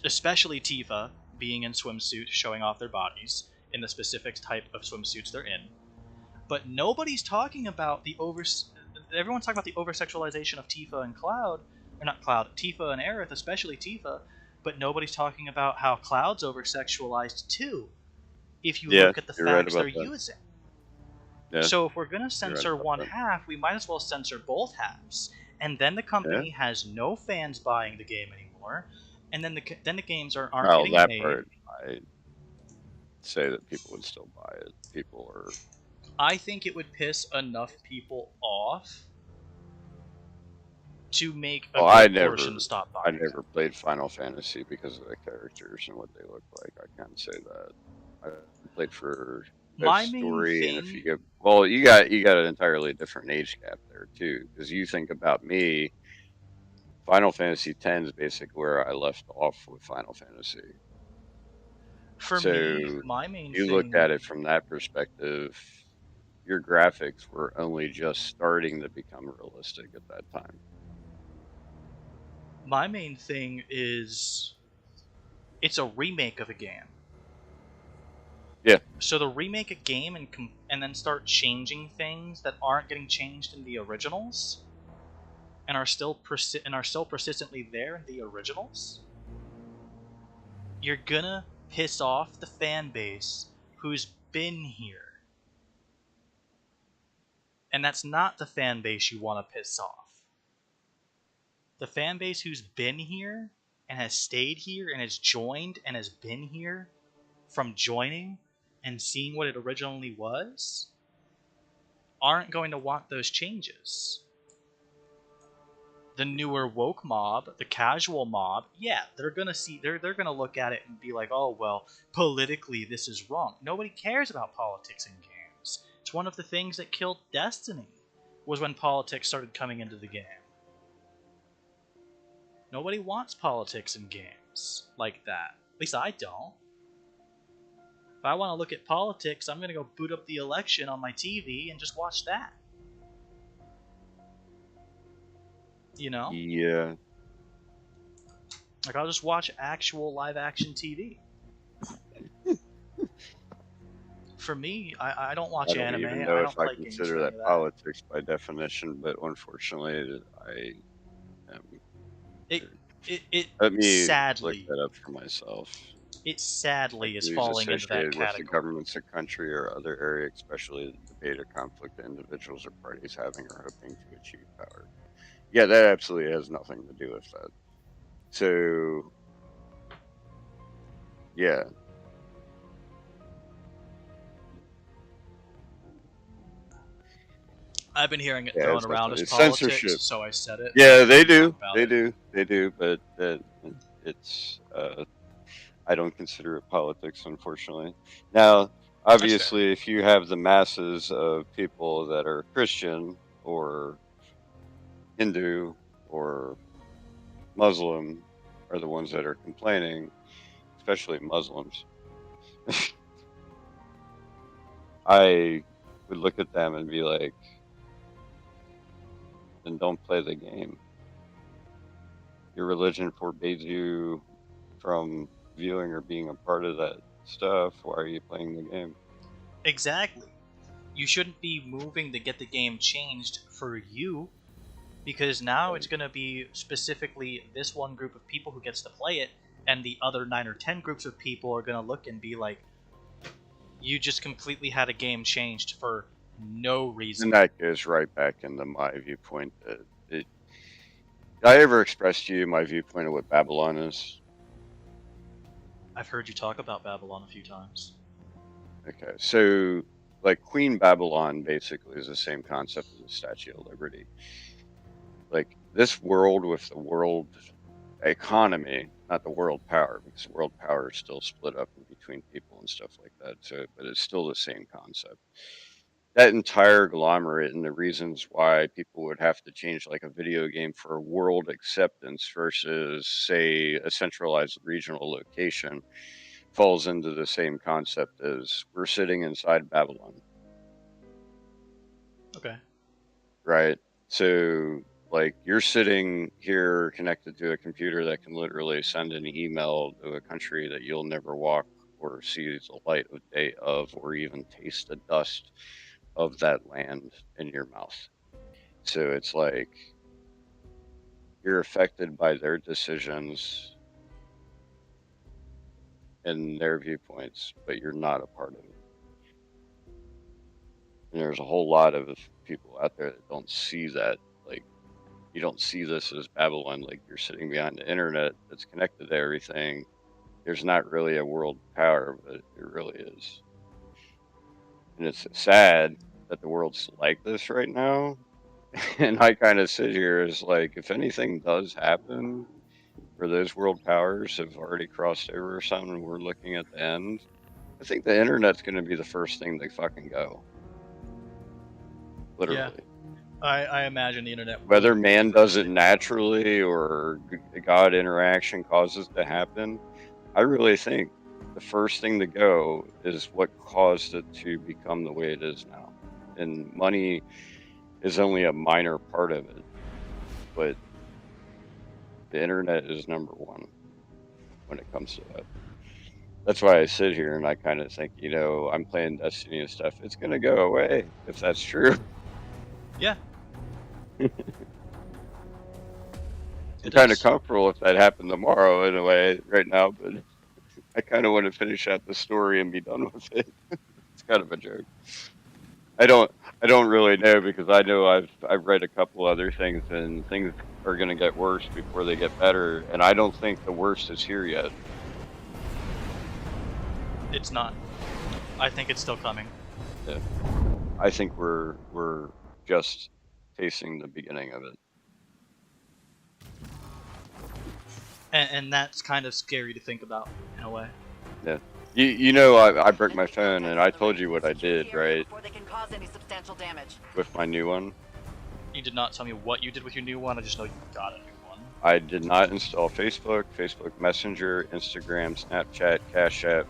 especially Tifa being in swimsuits, showing off their bodies in the specific type of swimsuits they're in. But nobody's talking about everyone's talking about the over-sexualization of Tifa and Cloud, or not Cloud, Tifa and Aerith, especially Tifa, but nobody's talking about how Cloud's over-sexualized too, if you look at the facts they're using. Yeah. So if we're going to censor one half, we might as well censor both halves. And then the company has no fans buying the game anymore, and then the games aren't getting that made. Part, I'd say that people would still buy it. People are... I think it would piss enough people off to make a portion stop buying. I never played Final Fantasy because of the characters and what they look like. I can't say that. I played for my story, main and if you get you got an entirely different age gap there too. Because you think about me, Final Fantasy X is basically where I left off with Final Fantasy. For So me, my main you look thing, at it from that perspective, your graphics were only just starting to become realistic at that time. is it's a remake of a game. Yeah. So to remake a game and then start changing things that aren't getting changed in the originals, and are still persistently there in the originals, you're gonna piss off the fan base who's been here, and that's not the fan base you want to piss off. The fan base who's been here and has stayed here and has joined and has been here from joining and seeing what it originally was aren't going to want those changes. The newer woke mob, the casual mob, yeah, they're gonna look at it and be like, oh well, politically this is wrong. Nobody cares about politics in games. It's one of the things that killed Destiny, was when politics started coming into the game. Nobody wants politics in games like that. At least I don't. If I want to look at politics, I'm gonna go boot up the election on my TV and just watch that. You know? Yeah. Like, I'll just watch actual live action TV. For me, I don't watch I don't anime. even I know don't if I play games consider for any that of that. politics by definition, but unfortunately, It it let me look sadly that up for myself. sadly is Activities falling into that associated with the category. governments of country or other area, especially the debate or conflict that individuals or parties having or hoping to achieve power. Yeah, that absolutely has nothing to do with that. So, yeah. I've been hearing it Yeah, thrown around as it's politics, censorship. so I said it. Yeah, they Talk do. about They it. do. They do. But it's I don't consider it politics, unfortunately. Now, obviously, if you have the masses of people that are Christian or Hindu or Muslim are the ones that are complaining, especially Muslims, I would look at them and be like, then don't play the game. Your religion forbids you from viewing or being a part of that stuff. Why are you playing the game? Exactly. You shouldn't be moving to get the game changed for you, because now it's going to be specifically this one group of people who gets to play it, and the other 9 or 10 groups of people are going to look and be like, you just completely had a game changed for no reason. And that goes right back into my viewpoint. Did I ever express to you my viewpoint of what Babylon is? I've heard you talk about Babylon a few times. Okay, so like Queen Babylon basically is the same concept as the Statue of Liberty. Like this world with the world economy, not the world power, because world power is still split up in between people and stuff like that. So, but it's still the same concept. That entire agglomerate and the reasons why people would have to change like a video game for world acceptance versus, say, a centralized regional location falls into the same concept as we're sitting inside Babylon. Okay. Right? So, like, you're sitting here connected to a computer that can literally send an email to a country that you'll never walk or see the light of day of, or even taste the dust of that land in your mouth. So it's like you're affected by their decisions and their viewpoints, but you're not a part of it. And there's a whole lot of people out there that don't see that. Like, you don't see this as Babylon. Like, you're sitting behind the internet that's connected to everything. There's not really a world power, but it really is. And it's sad that the world's like this right now. And I kind of sit here as like, if anything does happen, where those world powers have already crossed over or something, and we're looking at the end, I think the internet's going to be the first thing they fucking go. Literally. Yeah. I imagine the internet. Whether man does it naturally or God interaction causes it to happen, I really think the first thing to go is what caused it to become the way it is now. And money is only a minor part of it, but the internet is number one when it comes to that. That's why I sit here and I kind of think, I'm playing Destiny and stuff. It's going to go away if that's true. Yeah. I'm kind of comfortable if that happened tomorrow in a way right now, but I kind of want to finish out the story and be done with it. It's kind of a joke. I don't really know because I know I've read a couple other things and things are going to get worse before they get better, and I don't think the worst is here yet. It's not. I think it's still coming. Yeah. I think we're just facing the beginning of it. And that's kind of scary to think about in a way. Yeah. I broke my phone and I told you what I did, right? With my new one. You did not tell me what you did with your new one. I just know you got a new one. I did not install Facebook, Facebook Messenger, Instagram, Snapchat, Catchup,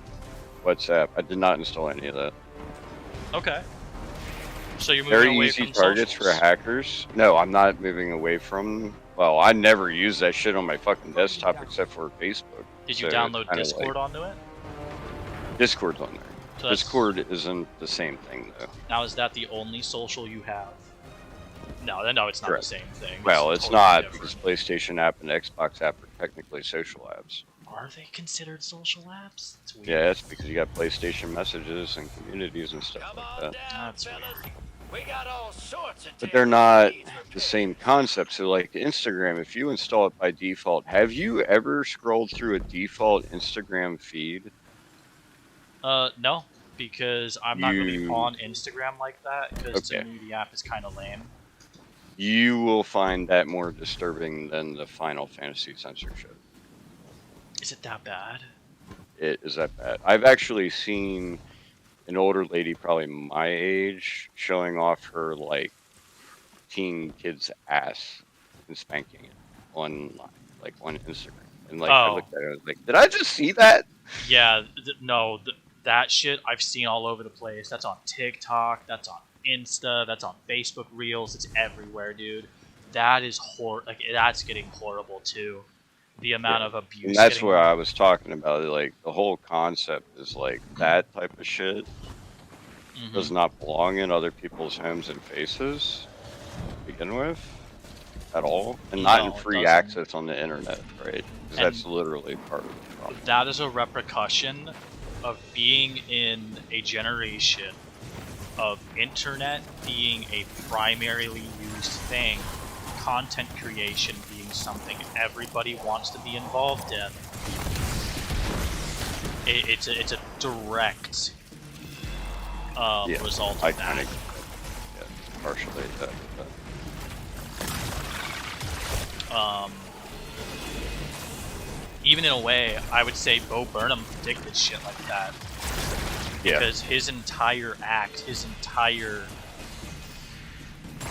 WhatsApp. I did not install any of that. Okay. So you're moving Very away easy from targets socials. for hackers. No, I'm not moving away from. Well, I never use that shit on my fucking desktop except for Facebook. Did you download Discord onto it? Discord's on there. So Discord isn't the same thing though. Now, is that the only social you have? No, it's not Correct. the same thing. Well, it's totally not different. because PlayStation app and Xbox app are technically social apps. Are they considered social apps? It's weird. Yeah, it's because you got PlayStation messages and communities and stuff Come like on that. down, That's fellas. weird. We got all sorts of But they're not needs for the same concept. So like Instagram, if you install it by default, have you ever scrolled through a default Instagram feed? No, because I'm not really on Instagram like that, because to me the app is kind of lame. You will find that more disturbing than the Final Fantasy censorship. Is it that bad? It is that bad. I've actually seen an older lady, probably my age, showing off her like teen kid's ass and spanking it on Instagram. And like I looked at it, I was like, did I just see that? Yeah, that shit I've seen all over the place. That's on TikTok, that's on Insta, that's on Facebook Reels, it's everywhere, dude. That is that's getting horrible too. The amount of abuse. And that's where I was talking about. Like the whole concept is like that type of shit does not belong in other people's homes and faces to begin with at all, and not in free access on the internet, right? Because that's literally part of the problem. That is a repercussion of being in a generation of internet being a primarily used thing, content creation being something everybody wants to be involved in. It's a direct result of that. Partially that. Even in a way, I would say Bo Burnham predicted shit like that. Yeah. Because his entire act,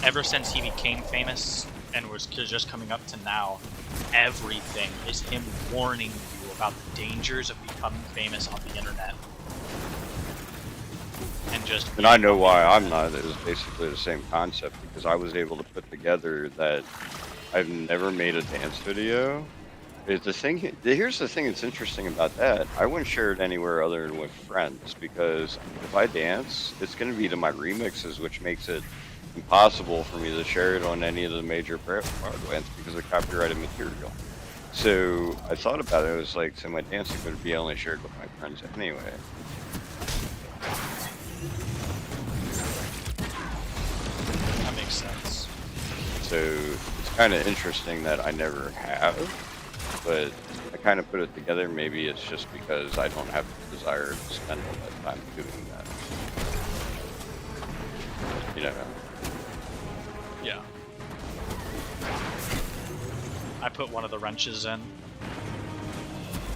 ever since he became famous and was just coming up to now, everything is him warning you about the dangers of becoming famous on the internet. And I know why I'm not. It was basically the same concept because I was able to put together that I've never made a dance video. Here's the thing that's interesting about that. I wouldn't share it anywhere other than with friends because if I dance, it's going to be to my remixes, which makes it impossible for me to share it on any of the major broadbands because of copyrighted material. So I thought about it. I was like, so my dancing would be only shared with my friends anyway. That makes sense. So it's kind of interesting that I never have, but I kind of put it together. Maybe it's just because I don't have the desire to spend all that time doing that. You know? Yeah. I put one of the wrenches in.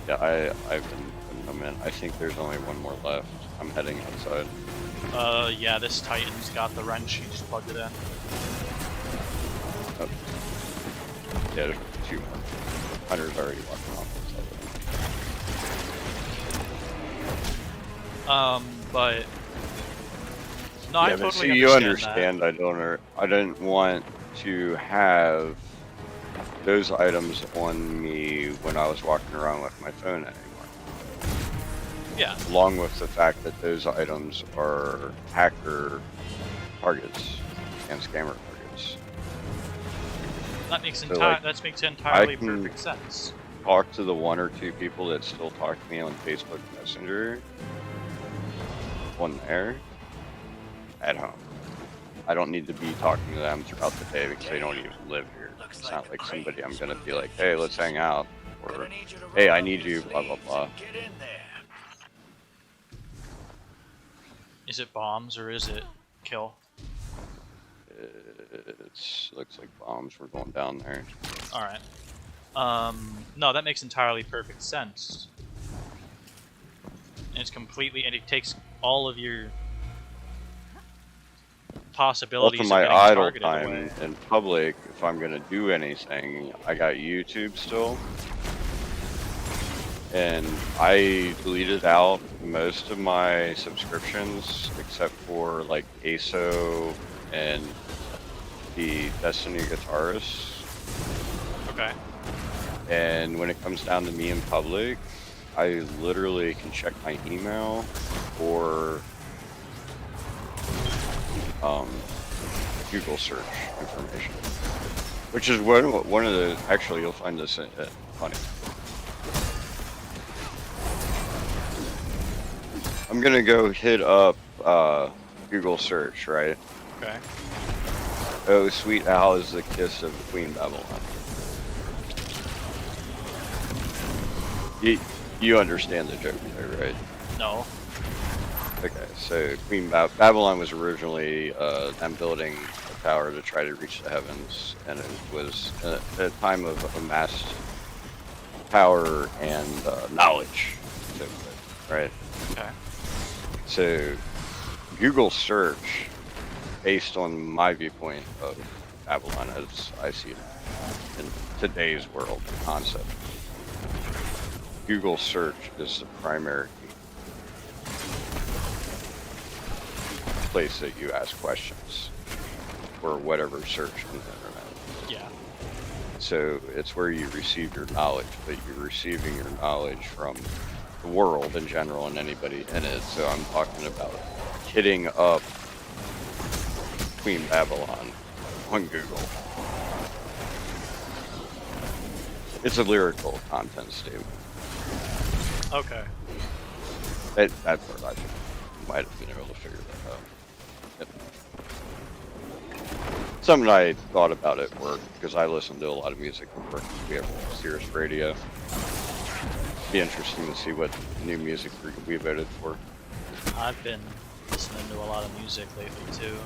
Yeah, I've been putting them in. I think there's only one more left. I'm heading outside. Yeah, this Titan's got the wrench. You just plugged it in. Oh. Yeah, there's 2 more. Hunter's already walking off. But no, I Yeah, but totally see, you understand that. understand. I didn't want to have those items on me when I was walking around with my phone anymore. Yeah, Along with the fact that those items are hacker targets and scammer targets. that makes So, like, entirely can perfect sense. talk to the 1 or 2 people that still talk to me on Facebook Messenger on there at home. I don't need to be talking to them throughout the day because they don't even live here. It's not like somebody I'm gonna be like, hey, let's hang out, or hey, I need you, blah blah blah. Get in there. Is it bombs or is it kill? It looks like bombs were going down there. Alright. No, that makes entirely perfect sense. And it's completely, and it takes all of your possibilities Both of of my getting idle targeted time away. in public, if I'm gonna do anything, I got YouTube still. And I deleted out most of my subscriptions except for like ASO and the Destiny guitarist. Okay. And when it comes down to me in public, I literally can check my email or Google search information, which is one of the. Actually, you'll find this funny. I'm gonna go hit up Google search, right? Okay. Oh, sweet Al is the kiss of Queen Babylon. You understand the joke there, right? No. Okay, so Babylon was originally them building a tower to try to reach the heavens, and it was a time of amassed power and knowledge, right? Okay. So Google search, based on my viewpoint of Babylon as I see it in today's world concept, Google search is the primary place that you ask questions for whatever search on the internet. Yeah. So it's where you receive your knowledge, but you're receiving your knowledge from the world in general and anybody in it. So I'm talking about hitting up Queen Babylon on Google. It's a lyrical content statement. Okay. That part I might have been able to figure that out. Yep. Something I thought about at work, because I listen to a lot of music at work. We have Sirius Radio. Be interesting to see what new music we voted for. I've been listening to a lot of music lately too.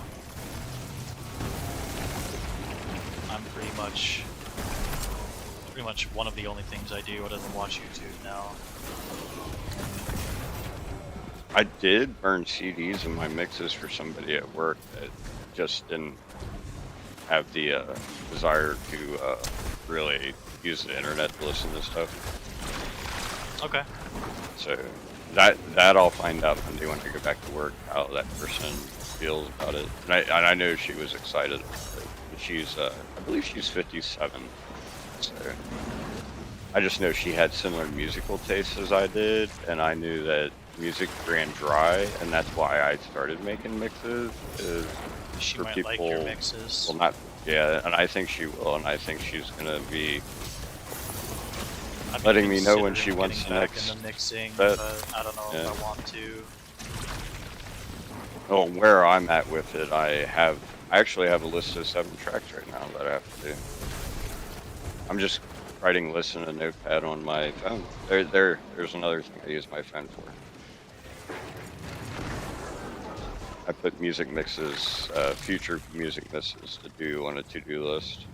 I'm pretty much one of the only things I do other than watch YouTube now. I did burn CDs in my mixes for somebody at work that just didn't have the desire to really use the internet to listen to stuff. Okay. So that I'll find out when I go back to work how that person feels about it. And I know she was excited about it. She's I believe she's 57. So I just know she had similar musical tastes as I did, and I knew that music ran dry, and that's why I started making mixes. Is She for might people, like your mixes. well, not yeah, and I think she will, and I think she's gonna be I've been letting me know when she considering wants getting the back next into mixing, set. but I don't know Yeah. if I want to. Oh, where I'm at with it, I actually have a list of 7 tracks right now that I have to do. I'm just writing lists in a notepad on my phone. There's another thing I use my phone for. I put music mixes, future music mixes to do on a to-do list.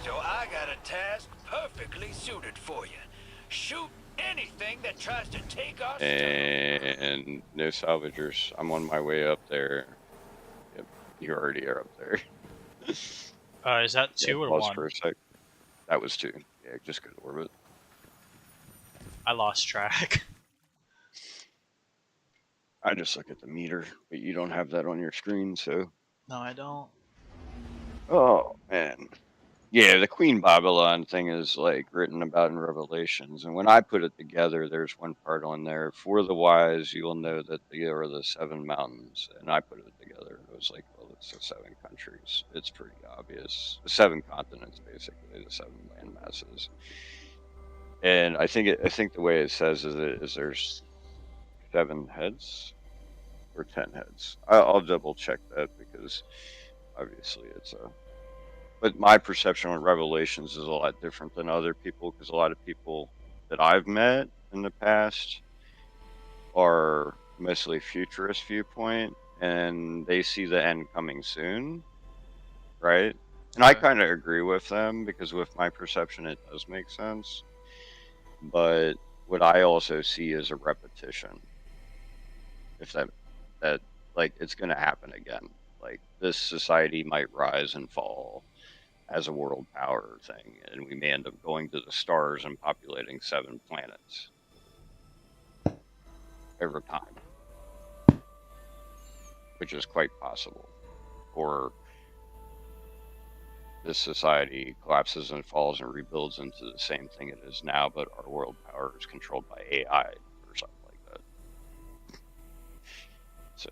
So I got a task perfectly suited for you. Shoot anything that tries to take our stuff. And no salvagers. I'm on my way up there. Yep, you already are up there. Is that 2 or Pause 1? for a sec. That was 2. Yeah, just go to orbit. I lost track. I just look at the meter, but you don't have that on your screen, so. No, I don't. Oh man. Yeah, the Queen Babylon thing is like written about in Revelations, and when I put it together, there's one part on there. For the wise, you will know that there are the 7 mountains, and I put it together. It was like, well, it's the 7 countries. It's pretty obvious. The 7 continents, basically, the 7 land masses. And I think the way it says is there's 7 heads or 10 heads. I'll double check that because obviously it's a. But my perception on Revelations is a lot different than other people because a lot of people that I've met in the past are mostly futurist viewpoint and they see the end coming soon, right? And I kind of agree with them because with my perception it does make sense. But what I also see is a repetition. If that like it's going to happen again. Like this society might rise and fall as a world power thing, and we may end up going to the stars and populating 7 planets over time, which is quite possible. Or this society collapses and falls and rebuilds into the same thing it is now, but our world power is controlled by AI or something like that. So,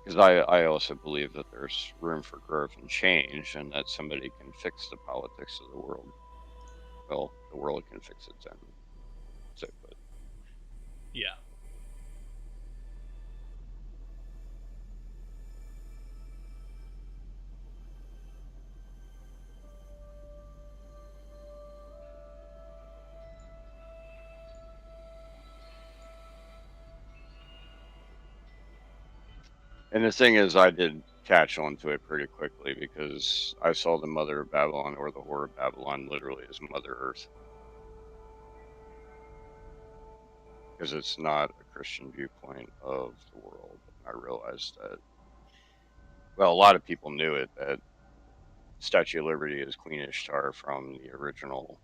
because I also believe that there's room for growth and change, and that somebody can fix the politics of the world. Well, the world can fix its own. So, but Yeah. and the thing is, I did catch on to it pretty quickly because I saw the Mother of Babylon or the Whore of Babylon literally as Mother Earth. Because it's not a Christian viewpoint of the world. I realized that, well, a lot of people knew it, that Statue of Liberty is Queen Ishtar from the original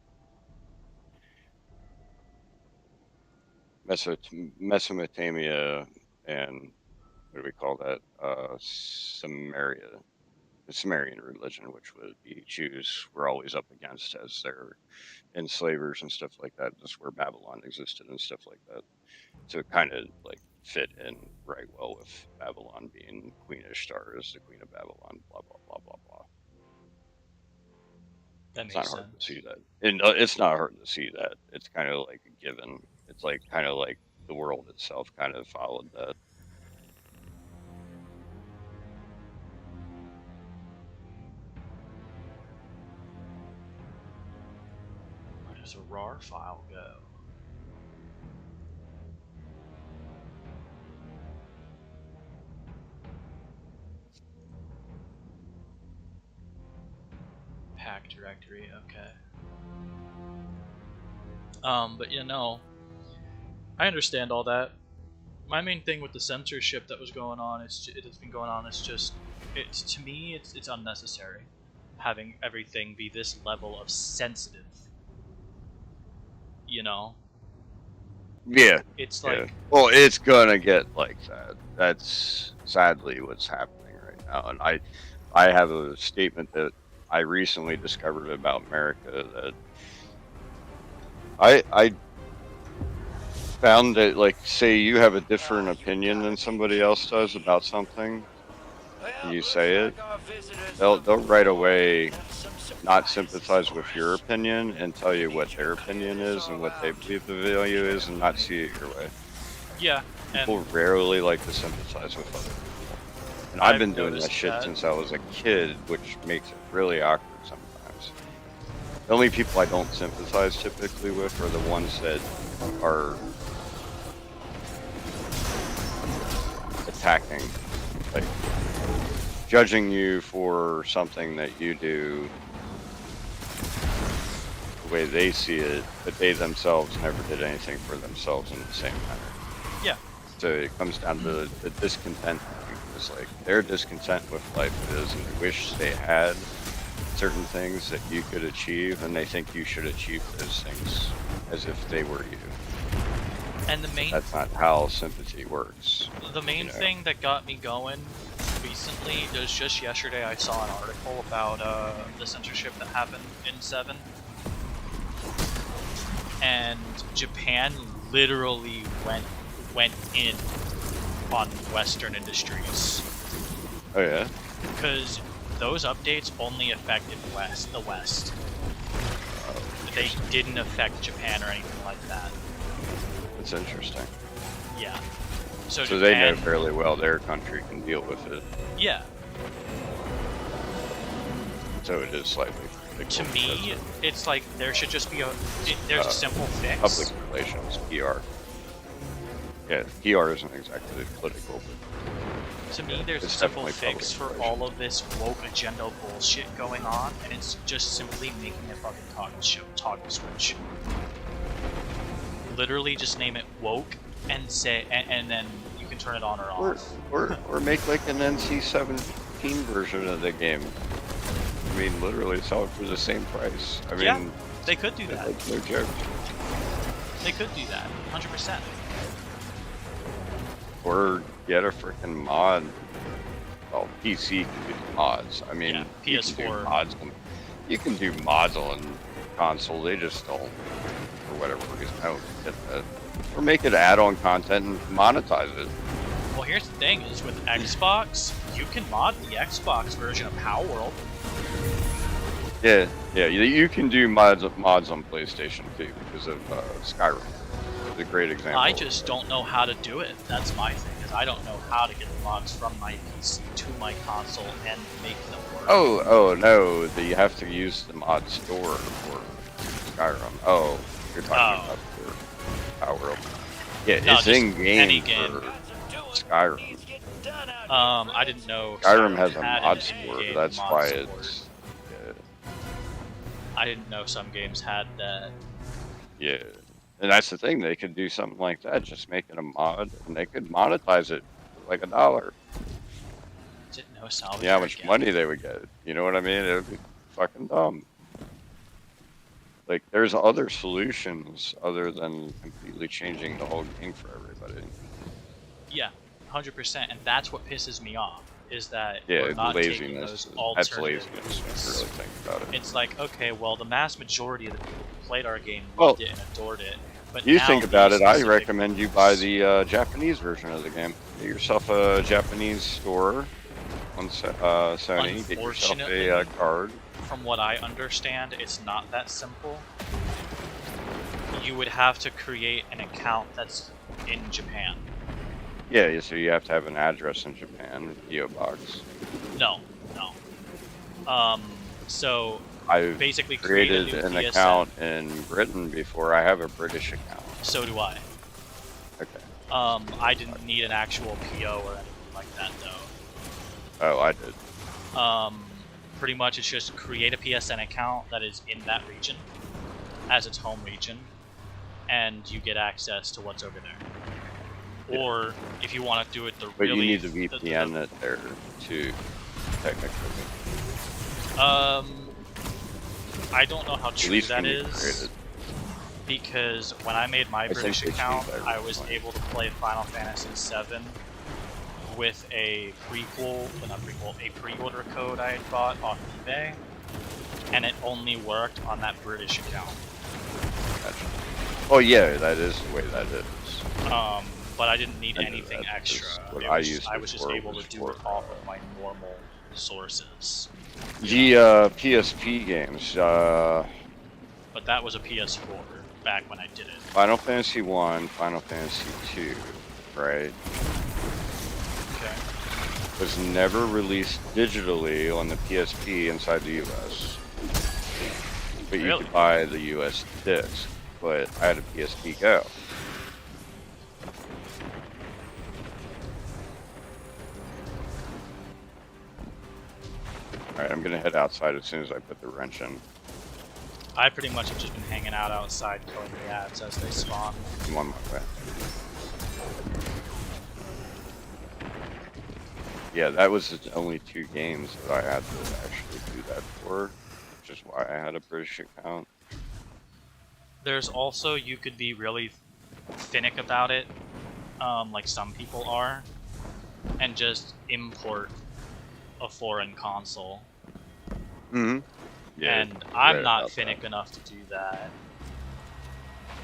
Mesopotamia and what do we call that? Samaria, the Sumerian religion, which would be Jews were always up against as their enslavers and stuff like that. That's where Babylon existed and stuff like that. So it kind of like fit in right well with Babylon being Queen Ishtar as the Queen of Babylon. Blah blah blah blah blah. That It's makes not hard sense. to see that. And it's not hard to see that. It's kind of like a given. It's like kind of like the world itself kind of followed that. Where does a RAR file go? Hack directory, okay. But you know, I understand all that. My main thing with the censorship that was going on is it has been going on. It's just, it's to me, it's unnecessary, having everything be this level of sensitive. You know. Yeah. It's yeah. like. Well, it's gonna get like that. That's sadly what's happening right now. And I have a statement that I recently discovered about America that I found that, like, say you have a different opinion than somebody else does about something, and you say it, they'll right away not sympathize with your opinion and tell you what their opinion is and what they believe the value is, and not see it your way. Yeah. People rarely like to sympathize with other people, and I've been doing that shit since I was a kid, which makes it really awkward sometimes. The only people I don't sympathize typically with are the ones that are attacking, like judging you for something that you do the way they see it, but they themselves never did anything for themselves in the same manner. Yeah. So it comes down to the discontent. It's like their discontent with life is, and they wish they had certain things that you could achieve, and they think you should achieve those things as if they were you. And the main That's not how sympathy works. thing that got me going recently was just yesterday I saw an article about the censorship that happened in 7. And Japan literally went in on Western industries. Oh yeah? Because those updates only affected the West. They didn't affect Japan or anything like that. It's interesting. Yeah. So So Japan, they know fairly well their country can deal with it. Yeah. So it is slightly To me, it's like there should just be there's a simple fix. Public relations, PR. Yeah, PR isn't exactly political, but To me, there's a it's simple definitely fix for public all of this woke agenda bullshit going on, and it's just simply making a fucking toggle switch. Literally, just name it woke and say, and then you can turn it on or off. Or make like an NC-17 version of the game. I mean, literally sell it for the same price. I mean, Yeah, they could do that. like, no joke. They could do that, 100%. Or get a freaking mod. Well, PC can do mods. I mean, Yeah, you can do PS4. mods. You can do mods on console. They just don't, for whatever reason, I don't get that. Or make it add-on content and monetize it. Well, here's the thing: is with Xbox, you can mod the Xbox version of Palworld. Yeah, you can do mods on PlayStation too because of Skyrim. It's a great example. I just don't know how to do it. That's my thing, is I don't know how to get the mods from my PC to my console and make them work. Oh no, you have to use the mod store for Skyrim. Oh, you're talking about for Palworld. Yeah, No, it's just in game any game. for Skyrim. I didn't know Skyrim has a had mod an store. in-game That's mod why support. it's. I didn't know some games had that. Yeah, and that's the thing. They could do something like that. Just make it a mod, and they could monetize it for like $1. Didn't know salvage. Yeah, how much money they would get. You know what I mean? It would be fucking dumb. Like, there's other solutions other than completely changing the whole game for everybody. Yeah, 100%, and that's what pisses me off. Is that Yeah, we're not taking laziness. those That's alternative laziness. If you really think about it. It's like, okay, well, the mass majority of the people who played our game Well, loved it and adored it. But You now think about these it, I specific recommend you buy the Japanese version of the game. Get yourself a Japanese store on Sony. Get yourself Unfortunately, a card. From what I understand, it's not that simple. You would have to create an account that's in Japan. Yeah, so you have to have an address in Japan, PO box. No. So I've basically created create a new an PSN. account in Britain before. I have a British account. So do I. Okay. I didn't need an actual PO or anything like that though. Oh, I did. Pretty much it's just create a PSN account that is in that region as its home region, and you get access to what's over there. Yeah. Or if you want to do it the But really... you need the VPN it there too, technically. I don't know how At true least that when you is, create it. because when I made my think British they account, changed that I was recently. able to play Final Fantasy VII with a pre-order code I had bought off eBay, and it only worked on that British account. Gotcha. Oh yeah, that is the way that is. But I didn't need I know anything that, extra. because what I was just before able was to do for, it off of my normal sources. The PSP games, But that was a PS4 back when I did it. Final Fantasy 1, Final Fantasy 2, right? Okay. Was never released digitally on the PSP inside the US. But you Really? could buy the US disc, but I had a PSP Go. Alright, I'm gonna head outside as soon as I put the wrench in. I pretty much have just been hanging out outside killing the ads as they spawn. I'm on my way. Yeah, that was the only 2 games that I had to actually do that for, which is why I had a British account. There's also, you could be really finick about it, like some people are, and just import a foreign console. Mm-hmm. Yeah, and I'm not about finnick that. enough to do that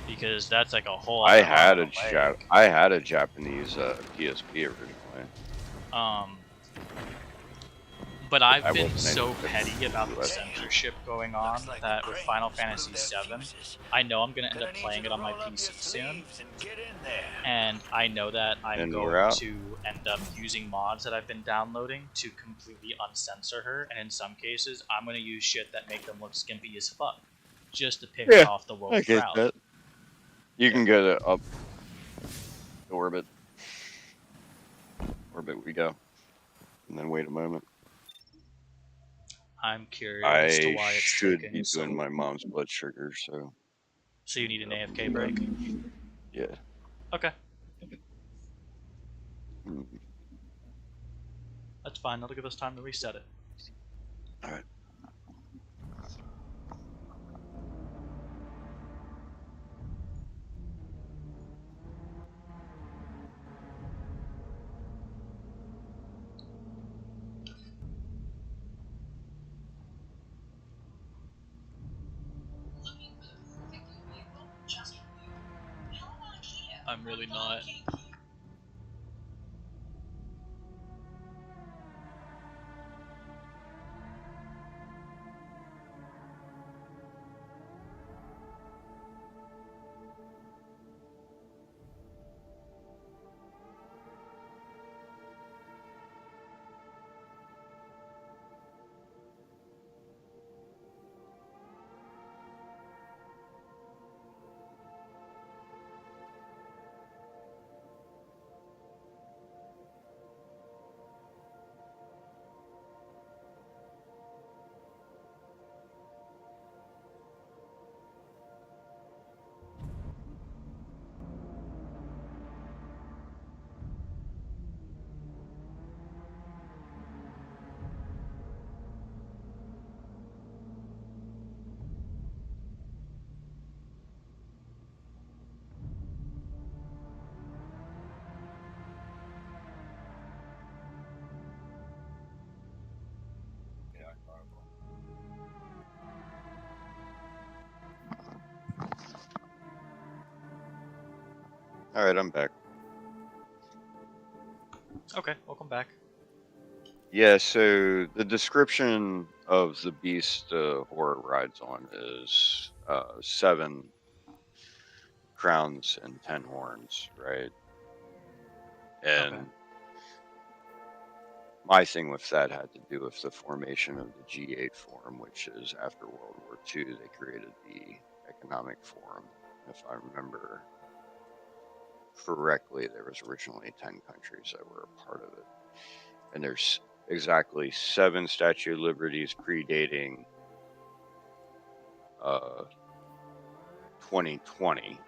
because that's like a whole I other had arm a and a leg. I had a Japanese PSP originally. But I've I been wasn't so into petty about the US. censorship going on Looks like that the with Final cranes Fantasy blew their VII, fuses. I know I'm gonna end Gonna up need playing you it to on my roll up PC your soon, sleeves and get in there. and I know that I'm And we're going out. to end up using mods that I've been downloading to completely uncensor her, and in some cases, I'm gonna use shit that make them look skimpy as fuck, just to piss Yeah, off the woke I get crowd. that. You can get it up to orbit. Orbit we go. And then wait a moment. I'm curious to I why it's should taking be so. doing my mom's blood sugar, so. So you need an Yep, AFK break? yeah. Okay, Mm. that's fine. That'll give us time to reset it. Alright. I'm really not. Alright, I'm back. Okay, welcome back. Yeah, so the description of the beast horror rides on is 7 crowns and 10 horns, right? And Okay. my thing with that had to do with the formation of the G8 Forum, which is after World War II, they created the Economic Forum. If I remember correctly, there was originally 10 countries that were a part of it. And there's exactly 7 Statue of Liberties predating 2020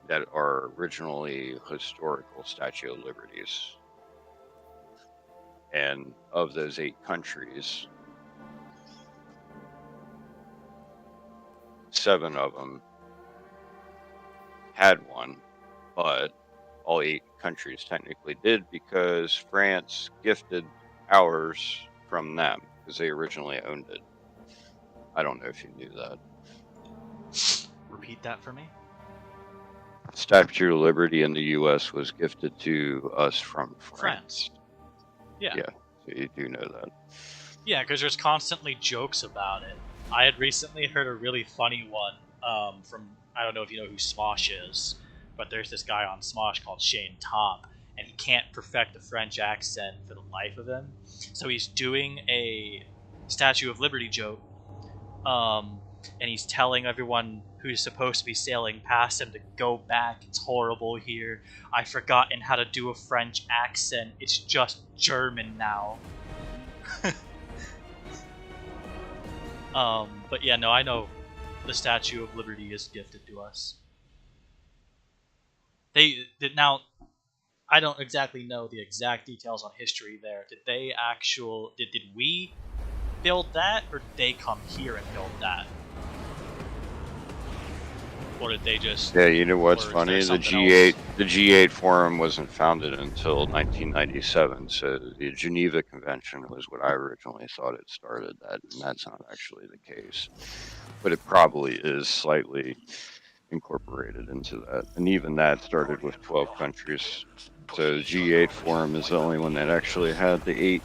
that are originally historical Statue of Liberties. And of those 8 countries, 7 of them had one, but all 8 countries technically did because France gifted ours from them because they originally owned it. I don't know if you knew that. Repeat that for me. Statue of Liberty in the U.S. was gifted to us from France. Yeah. Yeah, so you do know that. Yeah, because there's constantly jokes about it. I had recently heard a really funny one from, I don't know if you know who Smosh is, but there's this guy on Smosh called Shane Top, and he can't perfect the French accent for the life of him. So he's doing a Statue of Liberty joke, and he's telling everyone who's supposed to be sailing past him to go back. It's horrible here. I've forgotten how to do a French accent. It's just German now. But yeah, no, I know the Statue of Liberty is gifted to us. They did now. I don't exactly know the exact details on history there. Did they did we build that, or did they come here and build that? Or did they just... Yeah, you know what's or is funny? there The something G8, else? the G8 forum wasn't founded until 1997. So the Geneva Convention was what I originally thought it started. That, and that's not actually the case, but it probably is slightly incorporated into that. And even that started with 12 countries. So the G8 forum is the only one that actually had the 8,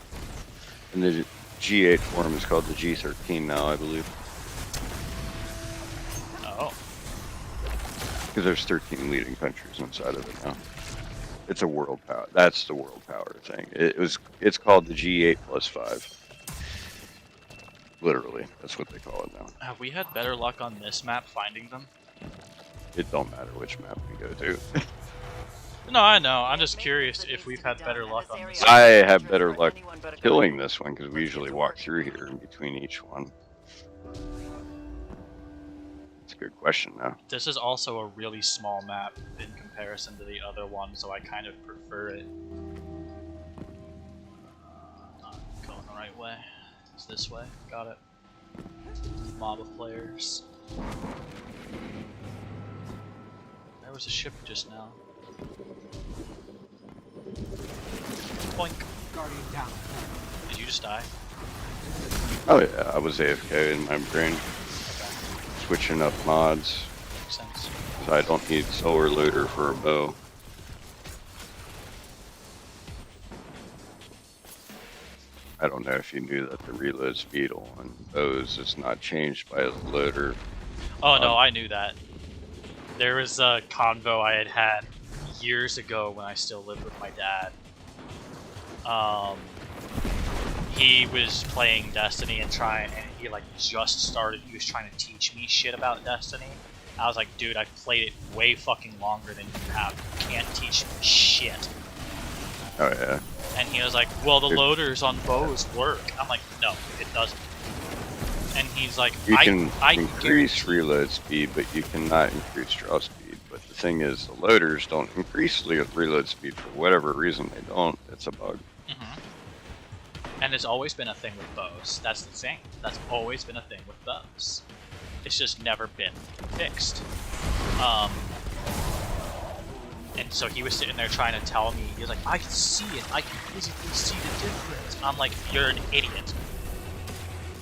and the G8 forum is called the G13 now, I believe, Oh. because there's 13 leading countries inside of it now. It's a world power. That's the world power thing. It's called the G8 plus 5. Literally, that's what they call it now. Have we had better luck on this map finding them? It don't matter which map we go to. No, I know. I'm just curious if we've had better luck on this. I have better luck killing this one because we usually walk through here in between each one. It's a good question now. This is also a really small map in comparison to the other one, so I kind of prefer it. Not going the right way. It's this way. Got it. Mob of players. There was a ship just now. Boink. Guardian down. Did you just die? Oh yeah, I was AFK in my brain, Okay. switching up mods. Makes sense. 'Cause I don't need solar loader for a bow. I don't know if you knew that the reload speed on bows is not changed by the loader. Oh no, I knew that. There was a convo I had years ago when I still lived with my dad. He was playing Destiny and he like just started. He was trying to teach me shit about Destiny. I was like, dude, I've played it way fucking longer than you have. You can't teach me shit. Oh yeah. And he was like, well, the Dude. loaders on bows work. I'm like, no, it doesn't. And he's like, You can I increase reload speed, but you cannot increase draw speed. But the thing is, the loaders don't increase reload speed for whatever reason. They don't. It's a bug. And it's always been a thing with bows. That's the thing. That's always been a thing with bows. It's just never been fixed. And so he was sitting there trying to tell me, he was like, I can see it. I can physically see the difference. I'm like, you're an idiot.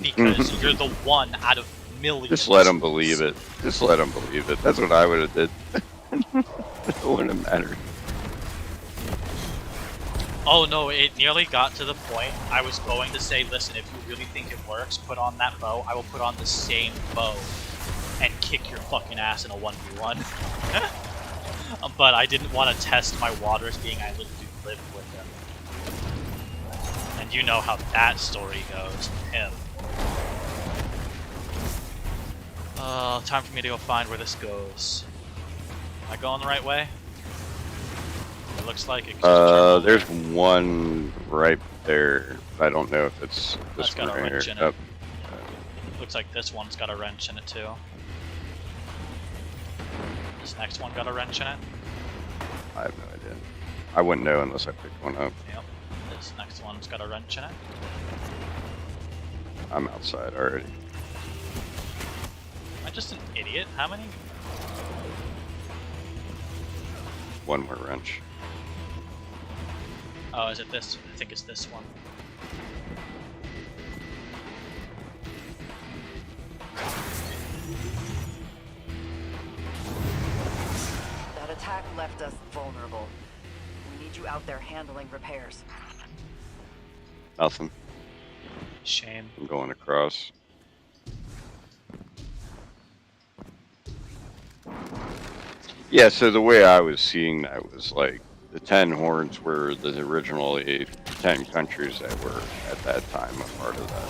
Because you're the one out of millions. Just let them believe it. Just let them believe it. That's what I would have did. It wouldn't have mattered. Oh no, it nearly got to the point I was going to say, listen, if you really think it works, put on that bow. I will put on the same bow and kick your fucking ass in a 1v1. But I didn't want to test my waters being I literally lived with him. And you know how that story goes with him. Time for me to go find where this goes. Am I going the right way? It looks like it. There's one right there. I don't know if it's That's this got one a right wrench here. in it. Looks like this one's got a wrench in it too. This next one got a wrench in it. I have no idea. I wouldn't know unless I picked one up. Yep. This next one's got a wrench in it. I'm outside already. Am I just an idiot? How many? One more wrench. Oh, is it this? I think it's this one. That attack left us vulnerable. We need you out there handling repairs. Nothing. Shame. I'm going across. Yeah, so the way I was seeing that was like the 10 horns were the originally 10 countries that were at that time a part of that.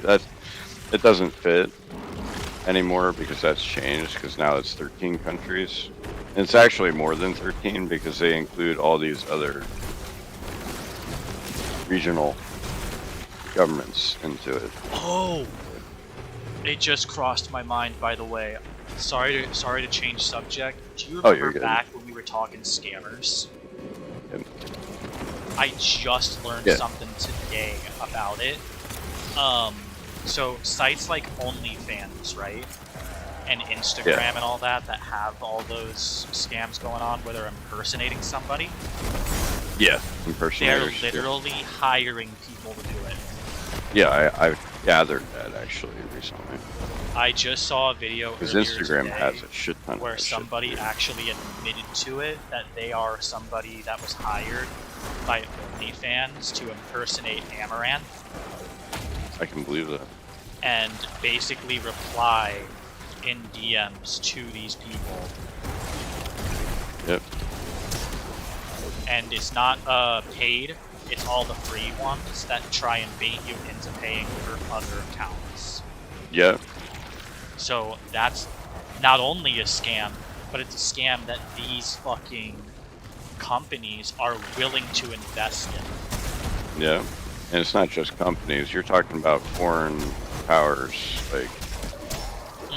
But it doesn't fit anymore because that's changed because now it's 13 countries. And it's actually more than 13 because they include all these other regional governments into it. Oh! It just crossed my mind, by the way. Sorry to change subject. Do you You're remember good. back when we were talking scammers? Yep. I just learned something today about it. So sites like OnlyFans, right? and Instagram Yeah. and all that have all those scams going on where they're impersonating somebody. Yeah, They're impersonators. literally hiring people to do it. Yeah, I've gathered that actually recently. I just saw a video Because earlier Instagram today has a shit ton of where that shit, somebody dude. actually admitted to it, that they are somebody that was hired by OnlyFans to impersonate Amaranth I can believe that. and basically reply in DMs to these people. Yep. And it's not paid, it's all the free ones that try and bait you into paying for other accounts. Yep. So that's not only a scam, but it's a scam that these fucking companies are willing to invest in. Yeah. And it's not just companies. You're talking about foreign powers.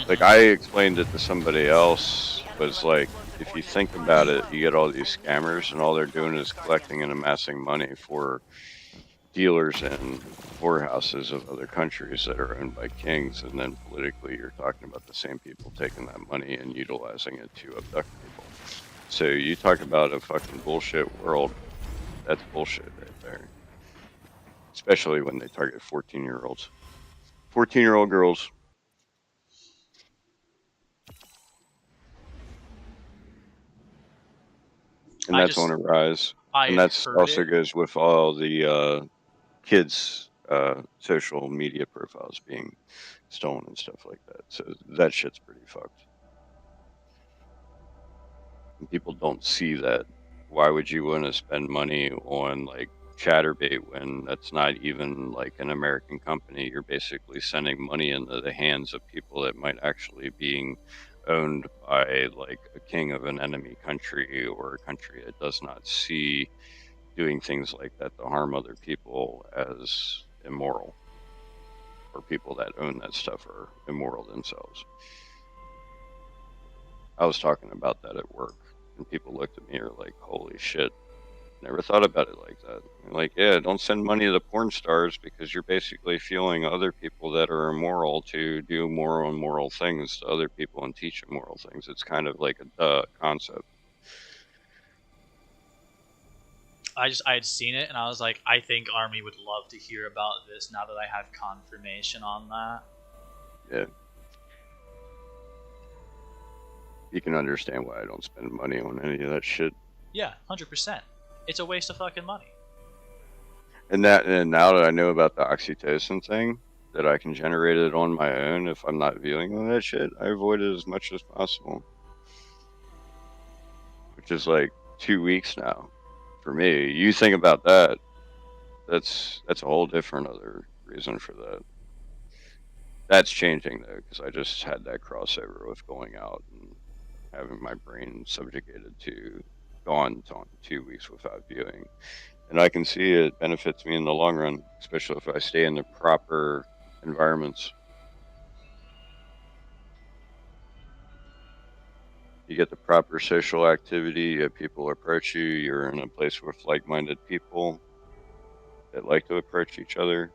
Like I explained it to somebody else, was like, if you think about it, you get all these scammers and all they're doing is collecting and amassing money for dealers in whorehouses of other countries that are owned by kings. And then politically, you're talking about the same people taking that money and utilizing it to abduct people. So you talk about a fucking bullshit world. That's bullshit right there. Especially when they target 14-year-olds. 14-year-old girls. And that's on a rise. I And had that's heard also it. goes with all the kids' social media profiles being stolen and stuff like that. So that shit's pretty fucked. And people don't see that. Why would you want to spend money on like Chatterbait when that's not even like an American company? You're basically sending money into the hands of people that might actually being owned by like a king of an enemy country or a country that does not see doing things like that to harm other people as immoral, or people that own that stuff are immoral themselves. I was talking about that at work, and people looked at me and were like, holy shit, never thought about it like that. I'm like, yeah, don't send money to porn stars because you're basically fueling other people that are immoral to do more immoral things to other people and teach immoral things. It's kind of like a concept. I had seen it and I was like, I think Army would love to hear about this now that I have confirmation on that. Yeah. You can understand why I don't spend money on any of that shit. Yeah, 100%. It's a waste of fucking money. And now that I know about the oxytocin thing, that I can generate it on my own if I'm not dealing with that shit, I avoid it as much as possible. Which is like 2 weeks now for me. You think about that, that's a whole different other reason for that. That's changing though, because I just had that crossover with going out and having my brain subjugated to gone on 2 weeks without viewing. And I can see it benefits me in the long run, especially if I stay in the proper environments. You get the proper social activity, people approach you, you're in a place with like-minded people that like to approach each other,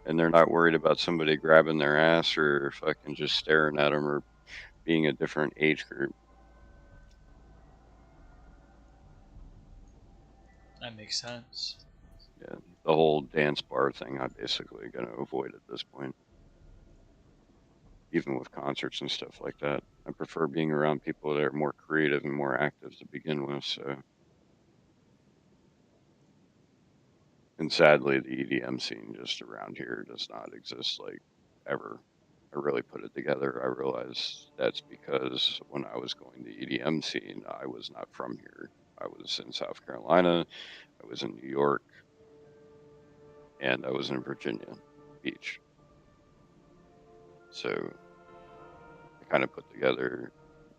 and they're not worried about somebody grabbing their ass or fucking just staring at them or being a different age group. That makes sense. Yeah, the whole dance bar thing I'm basically going to avoid at this point. Even with concerts and stuff like that. I prefer being around people that are more creative and more active to begin with. So, and sadly, the EDM scene just around here does not exist like ever. I really put it together. I realized that's because when I was going to EDM scene, I was not from here. I was in South Carolina, I was in New York, and I was in Virginia Beach. So I kind of put together,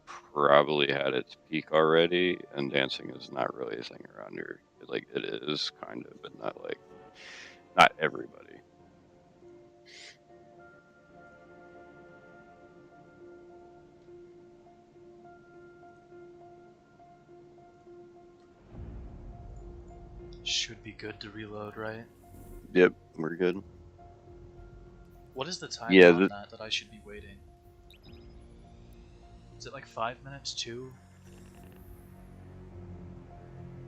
probably had its peak already, and dancing is not really a thing around here. Like it is kind of, but not like not everybody. Should be good to reload, right? Yep, we're good. What is the timer Yeah, on that I should be waiting? Is it like 5 minutes too?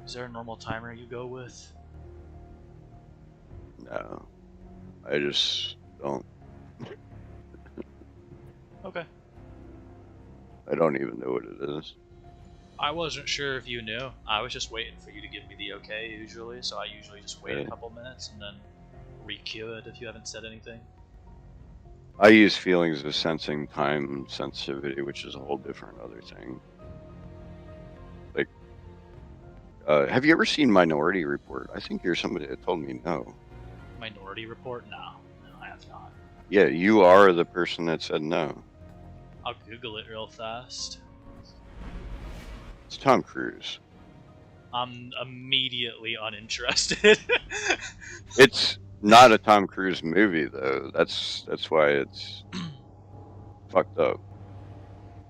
Is there a normal timer you go with? No, I just don't. Okay. I don't even know what it is. I wasn't sure if you knew. I was just waiting for you to give me the okay usually, so I usually just wait a couple minutes and then re-queue it if you haven't said anything. I use feelings of sensing time sensitivity, which is a whole different other thing. Like, have you ever seen Minority Report? I think you're somebody that told me no. Minority Report? No, I have not. Yeah, you are the person that said no. I'll Google it real fast. It's Tom Cruise. I'm immediately uninterested. It's not a Tom Cruise movie though. That's why it's fucked up.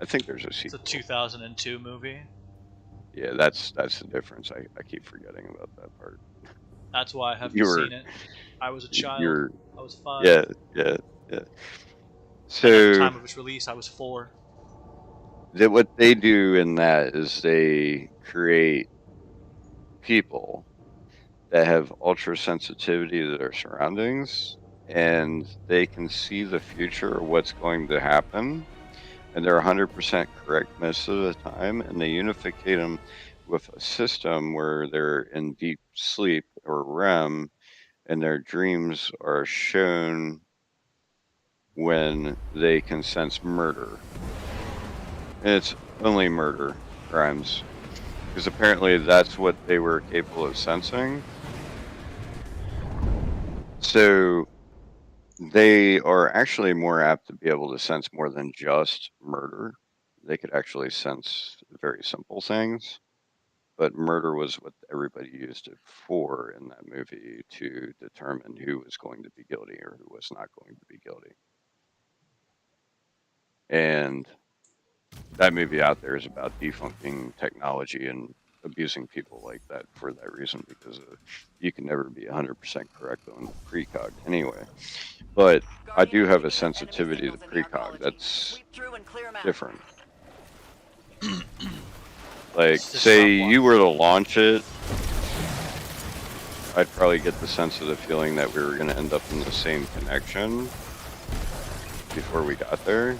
I think there's a sequel. It's a 2002 movie. Yeah, that's the difference. I keep forgetting about that part. That's why I haven't seen it. I was a child. I was 5. Yeah. So and at the time of its release, I was 4. What they do in that is they create people that have ultra sensitivity to their surroundings, and they can see the future of what's going to happen, and they're 100% correct most of the time, and they unificate them with a system where they're in deep sleep or REM, and their dreams are shown when they can sense murder. And it's only murder crimes, because apparently that's what they were capable of sensing. So they are actually more apt to be able to sense more than just murder. They could actually sense very simple things, but murder was what everybody used it for in that movie, to determine who was going to be guilty or who was not going to be guilty. And that movie out there is about defunking technology and abusing people like that for that reason, because you can never be 100% correct on precog anyway. But I do have a sensitivity to precog. That's different. Like, say you were to launch it, I'd probably get the sense of the feeling that we were going to end up in the same connection before we got there.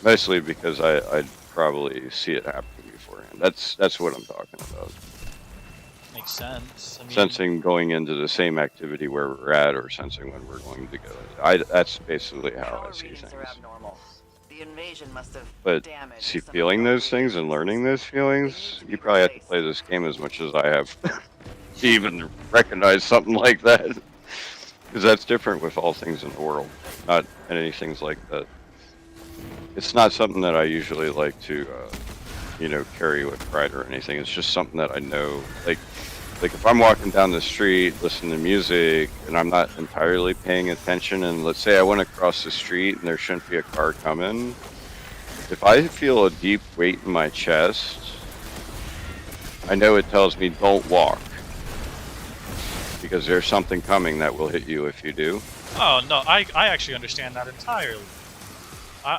Mostly because I'd probably see it happen beforehand. That's what I'm talking about. Makes sense. I mean, sensing going into the same activity where we're at, or sensing when we're going to go. That's basically how I see things. The invasion must have But see, feeling those things and learning those feelings, you probably have to play this game as much as I have to even recognize something like that. Because that's different with all things in the world, not anything like that. It's not something that I usually like to, carry with pride or anything. It's just something that I know. Like if I'm walking down the street, listening to music, and I'm not entirely paying attention, and let's say I went across the street and there shouldn't be a car coming, if I feel a deep weight in my chest, I know it tells me don't walk, because there's something coming that will hit you if you do. Oh, no, I actually understand that entirely.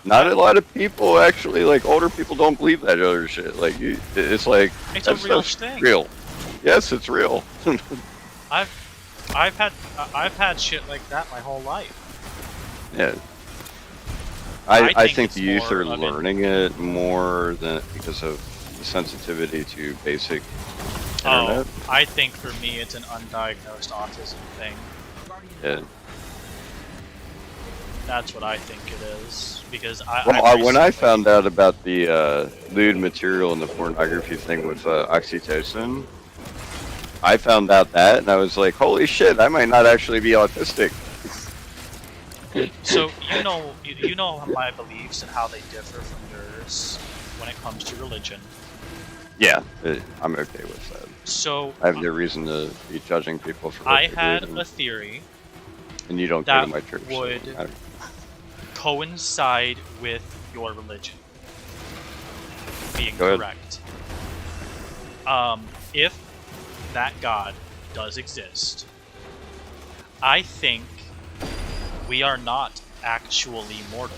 Not a lot of people actually, like older people, don't believe that other shit. Like, it's like, it's a real thing. Real. Yes, it's real. I've had shit like that my whole life. Yeah. I think the youth are learning it more than because of the sensitivity to basic internet. Oh, I think for me it's an undiagnosed autism thing. Yeah. That's what I think it is, because when I found out about the lewd material and the pornography thing with oxytocin, I found out that, and I was like, holy shit, I might not actually be autistic. So, you know my beliefs and how they differ from yours when it comes to religion. Yeah, I'm okay with that. So, I have no reason to be judging people for what I had a theory, and you don't go to my church, would coincide with your religion being correct. If that God does exist, I think we are not actually mortal.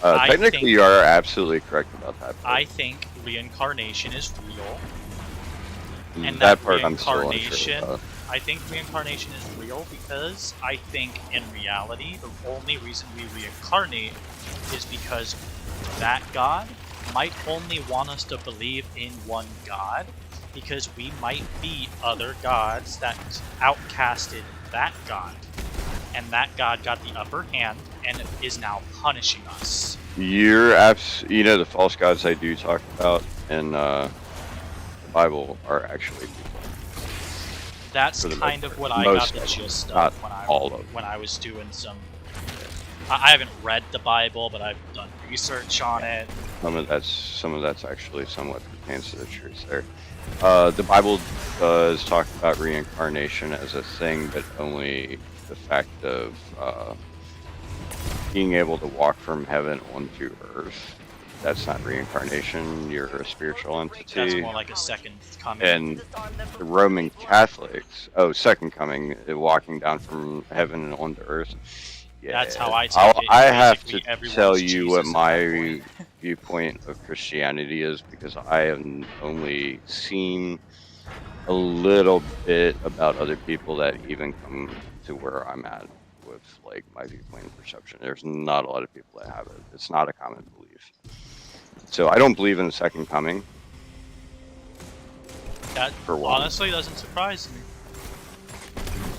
I Technically, think- you are absolutely correct about that part. I think reincarnation is real. And that part I'm still unsure reincarnation, about. I think reincarnation is real because I think in reality, the only reason we reincarnate is because that God might only want us to believe in one God, because we might be other gods that outcasted that God. And that God got the upper hand and is now punishing us. You know, the false gods I do talk about in the Bible are actually people. That's For the kind most of part. what I got Most the of them, gist not of all of them. when I was doing some. I haven't read the Bible, but I've done research on it. Some of that's actually somewhat pertains to the truth there. The Bible does talk about reincarnation as a thing, but only the fact of being able to walk from heaven onto earth. That's not reincarnation. You're a spiritual entity. That's more like a second coming. And the Roman Catholics, second coming, walking down from heaven and onto earth. Yeah, That's how I take it. I have to Basically, everyone's tell you what Jesus at that my point. viewpoint of Christianity is, because I have only seen a little bit about other people that even come to where I'm at with like my viewpoint and perception. There's not a lot of people that have it. It's not a common belief. So I don't believe in the second coming. That for one. honestly doesn't surprise me.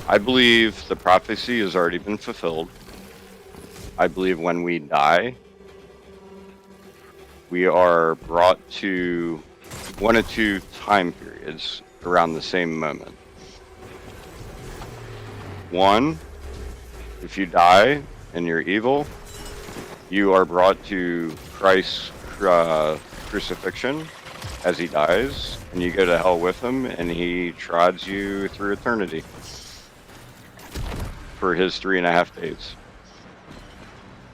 I believe the prophecy has already been fulfilled. I believe when we die, we are brought to one of two time periods around the same moment. One, if you die and you're evil, you are brought to Christ's crucifixion as he dies, and you go to hell with him, and he trods you through eternity for his 3.5 days.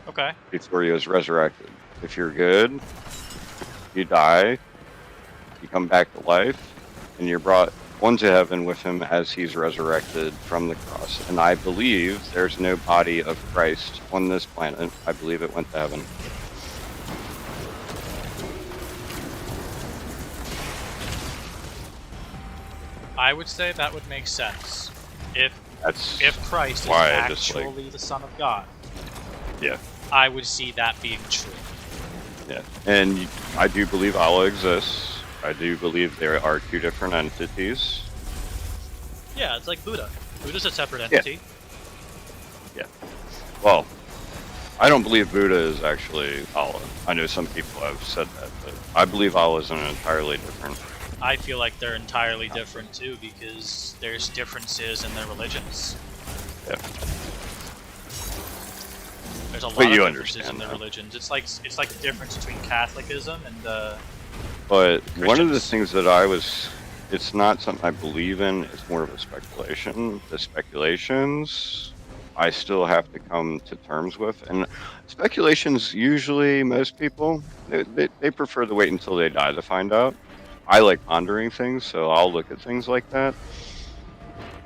Okay. Before he was resurrected. If you're good, you die, you come back to life, and you're brought one to heaven with him as he's resurrected from the cross. And I believe there's no body of Christ on this planet. I believe it went to heaven. I would say that would make sense That's if Christ is why I just, actually the Son of God. Yeah. I would see that being true. Yeah, and I do believe Allah exists. I do believe there are two different entities. Yeah, it's like Buddha. Buddha's a separate entity. Yeah. Well, I don't believe Buddha is actually Allah. I know some people have said that, but I believe Allah is an entirely different. I feel like they're entirely different too, because there's differences in their religions. Yeah. There's a lot But of you differences understand in their that. religions. It's like the difference between Catholicism and But one of the Christians. things that it's not something I believe in. It's more of a speculation. The speculations I still have to come to terms with, and speculations usually most people they prefer to wait until they die to find out. I like pondering things, so I'll look at things like that.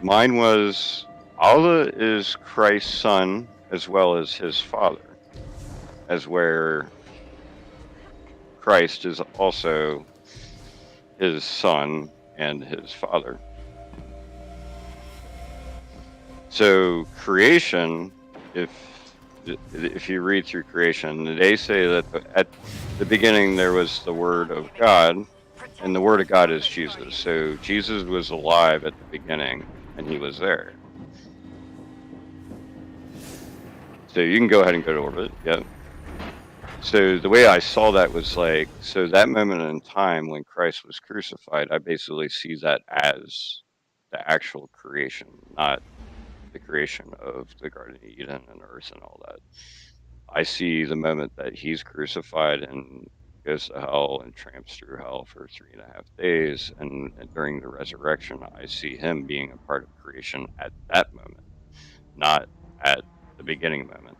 Mine was Allah is Christ's son as well as his father, as where Christ is also his son and his father. So creation, if you read through creation, they say that at the beginning there was the Word of God, and the Word of God is Jesus. So Jesus was alive at the beginning, and he was there. So you can go ahead and go to orbit. Yeah. So the way I saw that was like, so that moment in time when Christ was crucified, I basically see that as the actual creation, not the creation of the Garden of Eden and earth and all that. I see the moment that he's crucified and goes to hell and tramps through hell for 3.5 days. And during the resurrection, I see him being a part of creation at that moment, not at the beginning moment.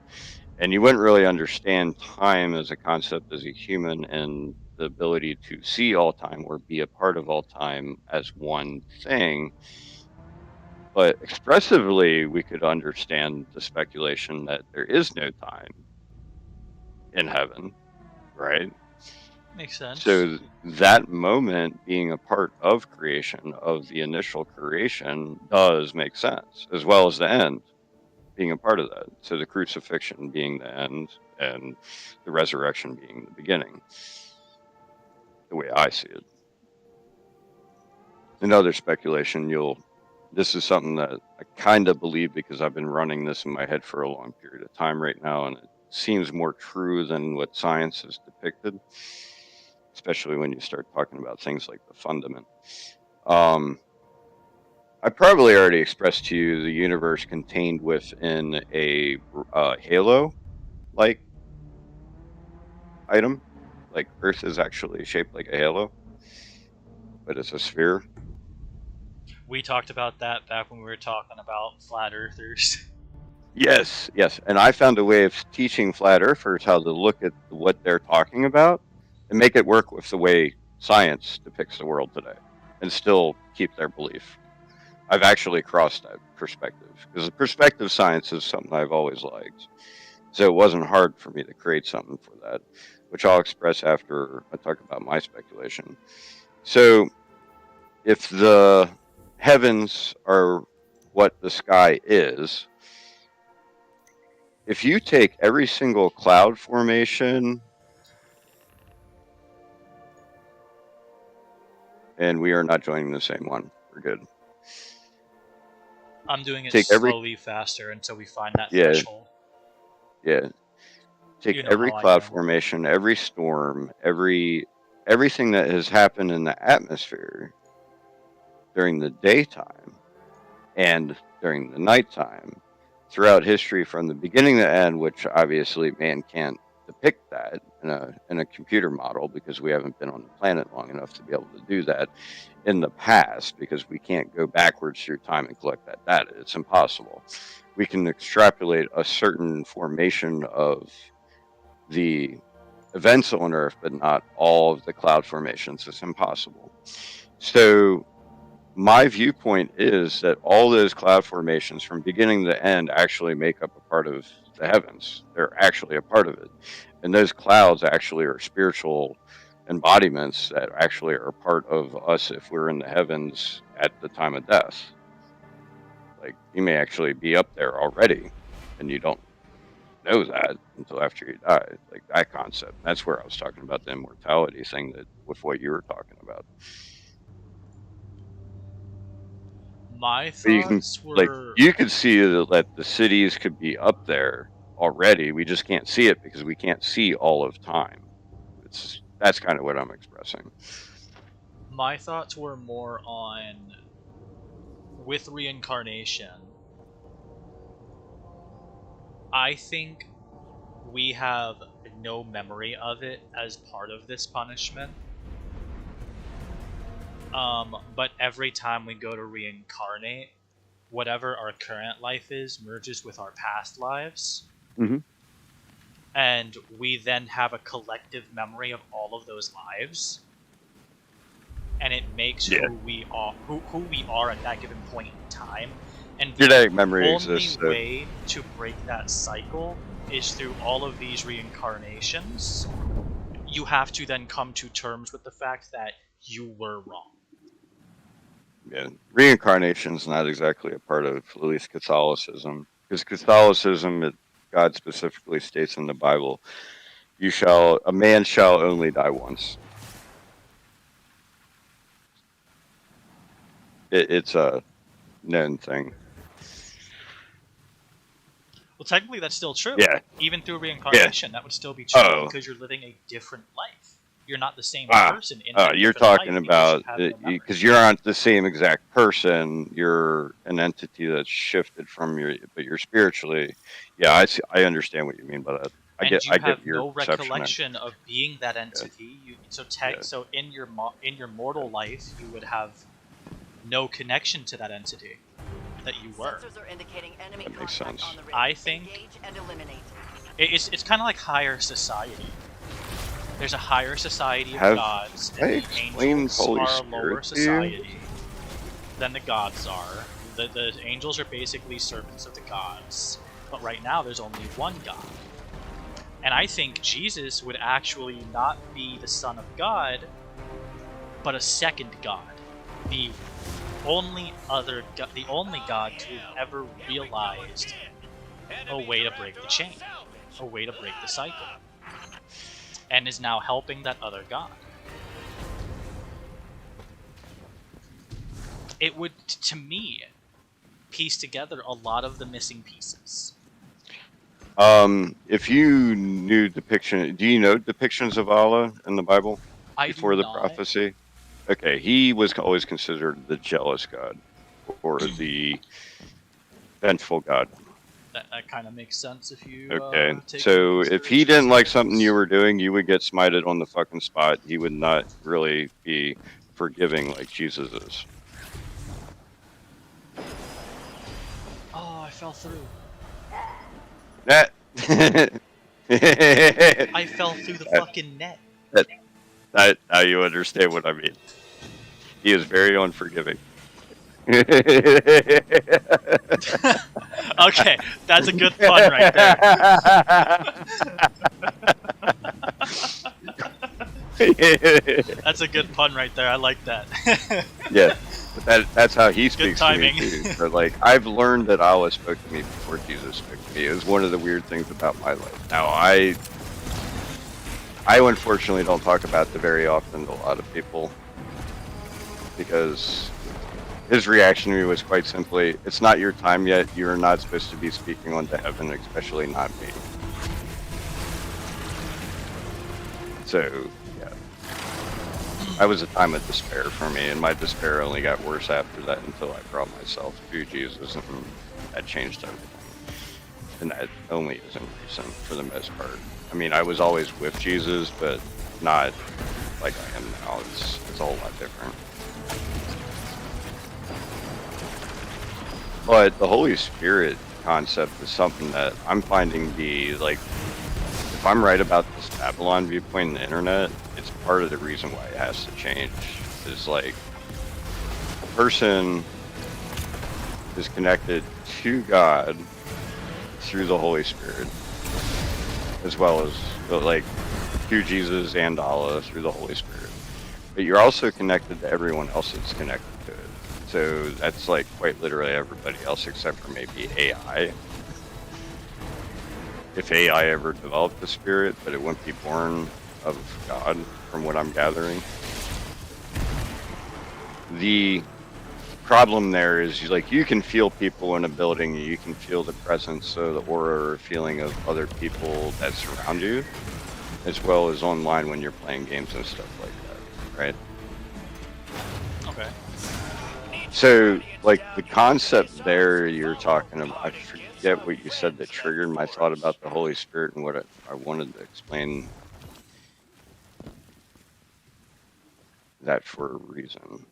And you wouldn't really understand time as a concept as a human, and the ability to see all time or be a part of all time as one thing. But expressively, we could understand the speculation that there is no time. in heaven, right? Makes sense. So that moment being a part of creation, of the initial creation, does make sense, as well as the end being a part of that. So the crucifixion being the end and the resurrection being the beginning, the way I see it. Another speculation, this is something that I kind of believe because I've been running this in my head for a long period of time right now, and it seems more true than what science has depicted, especially when you start talking about things like the fundament. I probably already expressed to you the universe contained within a halo-like item. Like Earth is actually shaped like a halo, but it's a sphere. We talked about that back when we were talking about flat earthers. Yes, yes. And I found a way of teaching flat earthers how to look at what they're talking about and make it work with the way science depicts the world today and still keep their belief. I've actually crossed that perspective because the perspective science is something I've always liked. So it wasn't hard for me to create something for that, which I'll express after I talk about my speculation. So if the heavens are what the sky is, if you take every single cloud formation, and we are not joining the same one, we're good. I'm doing it Take every slowly faster until we find that Yeah. threshold. Yeah. Take You know every how I cloud am. formation, every storm, everything that has happened in the atmosphere during the daytime and during the nighttime throughout history from the beginning to end, which obviously man can't depict that in a computer model because we haven't been on the planet long enough to be able to do that in the past, because we can't go backwards through time and collect that data. It's impossible. We can extrapolate a certain formation of the events on Earth, but not all of the cloud formations. It's impossible. So my viewpoint is that all those cloud formations from beginning to end actually make up a part of the heavens. They're actually a part of it. And those clouds actually are spiritual embodiments that actually are part of us if we're in the heavens at the time of death. Like, you may actually be up there already and you don't know that until after you die. Like that concept. That's where I was talking about the immortality thing, that with what you were talking about. My But you can, thoughts like, were you could see that the cities could be up there already. We just can't see it because we can't see all of time. That's kind of what I'm expressing. more on with reincarnation. I think we have no memory of it as part of this punishment. But every time we go to reincarnate, whatever our current life is merges with our past lives. Mm-hmm. And we then have a collective memory of all of those lives. And it makes who we are at that given point in time. And the Genetic memory only exists. way to break that cycle is through all of these reincarnations. You have to then come to terms with the fact that you were wrong. Yeah, reincarnation is not exactly a part of at least Catholicism, because Catholicism, God specifically states in the Bible, a man shall only die once. It's a known thing. Well, technically, that's still true. Yeah. Even through reincarnation, that would still be true because you're living a different life. You're not the same person. You're talking about because you aren't the same exact person. You're an entity that's shifted from but you're spiritually. Yeah, I understand what you mean by that. I get your no recollection of being that entity. Yeah. So in your mortal life, you would have no connection to that entity that you were. That makes sense. I think it's kind of like higher society. There's a higher society of gods, and the angels are a lower society than the gods are. The angels are basically servants of the gods, but right now there's only one god. And I think Jesus would actually not be the Son of God, but a second God. The only God to have ever realized a way to break the chain, a way to break the cycle, and is now helping that other God. It would, to me, piece together a lot of the missing pieces. If you knew do you know depictions of Allah in the Bible before the prophecy? Okay, he was always considered the jealous God or the vengeful God. That kind of makes sense if you Okay, take so into if he didn't like something you consideration were doing, you would get smited on the fucking spot. He would not really be forgiving like Jesus is. Oh, I fell through. That. I fell through the fucking net. Now you understand what I mean. He is very unforgiving. Okay, that's a good pun right there. That's a good pun right there. I like that. Yeah, but that's how he speaks to me timing. too. So like, I've learned that Allah spoke to me before Jesus spoke to me. It was one of the weird things about my life. Now I unfortunately don't talk about it very often to a lot of people because his reaction to me was quite simply, "It's not your time yet. You're not supposed to be speaking onto heaven, especially not me." So yeah, that was a time of despair for me, and my despair only got worse after that until I brought myself to Jesus, and that changed everything. And that only isn't recent for the most part. I mean, I was always with Jesus, but not like I am now. It's a whole lot different. But the Holy Spirit concept is something that I'm finding be like, if I'm right about this Babylon viewpoint in the internet, it's part of the reason why it has to change. Is like, a person is connected to God through the Holy Spirit, as well as like to Jesus and Allah through the Holy Spirit. But you're also connected to everyone else that's connected to it. So that's like quite literally everybody else except for maybe AI. If AI ever developed the spirit, but it wouldn't be born of God, from what I'm gathering. The problem there is you can feel people in a building, you can feel the presence of the aura or feeling of other people that surround you, as well as online when you're playing games and stuff like that, right? Okay. So, like, the concept there you're talking about, I forget what you said that triggered my thought about the Holy Spirit and what I wanted to explain that for a reason.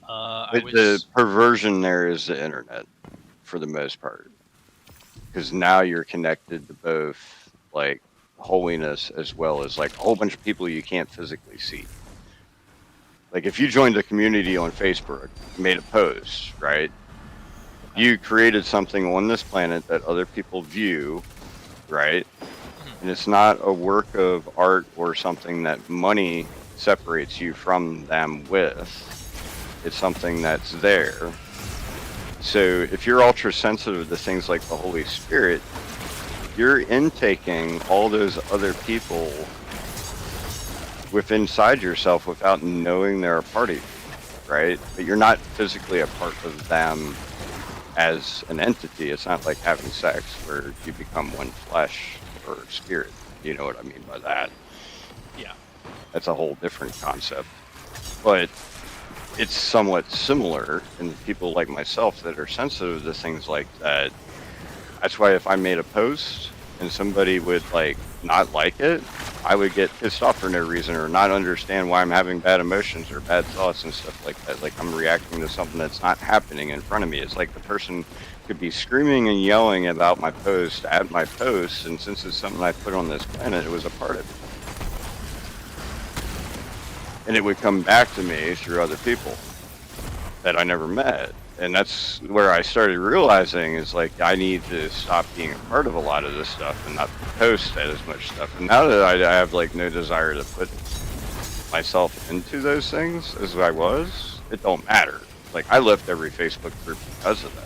But the perversion there is the internet, for the most part. Because now you're connected to both, like, holiness as well as, like, a whole bunch of people you can't physically see. Like, if you joined a community on Facebook, made a post, right? You created something on this planet that other people view, right? And it's not a work of art or something that money separates you from them with. It's something that's there. So if you're ultra sensitive to things like the Holy Spirit, you're intaking all those other people inside yourself without knowing they're a part of you, right? But you're not physically a part of them as an entity. It's not like having sex where you become one flesh or spirit. You know what I mean by that? Yeah. That's a whole different concept. But it's somewhat similar in people like myself that are sensitive to things like that. That's why if I made a post and somebody would like not like it, I would get pissed off for no reason or not understand why I'm having bad emotions or bad thoughts and stuff like that. Like I'm reacting to something that's not happening in front of me. It's like the person could be screaming and yelling about my post at my post, and since it's something I put on this planet, it was a part of it. And it would come back to me through other people that I never met. And that's where I started realizing is like I need to stop being a part of a lot of this stuff and not post as much stuff. And now that I have like no desire to put myself into those things as I was, it don't matter. Like I left every Facebook group because of that.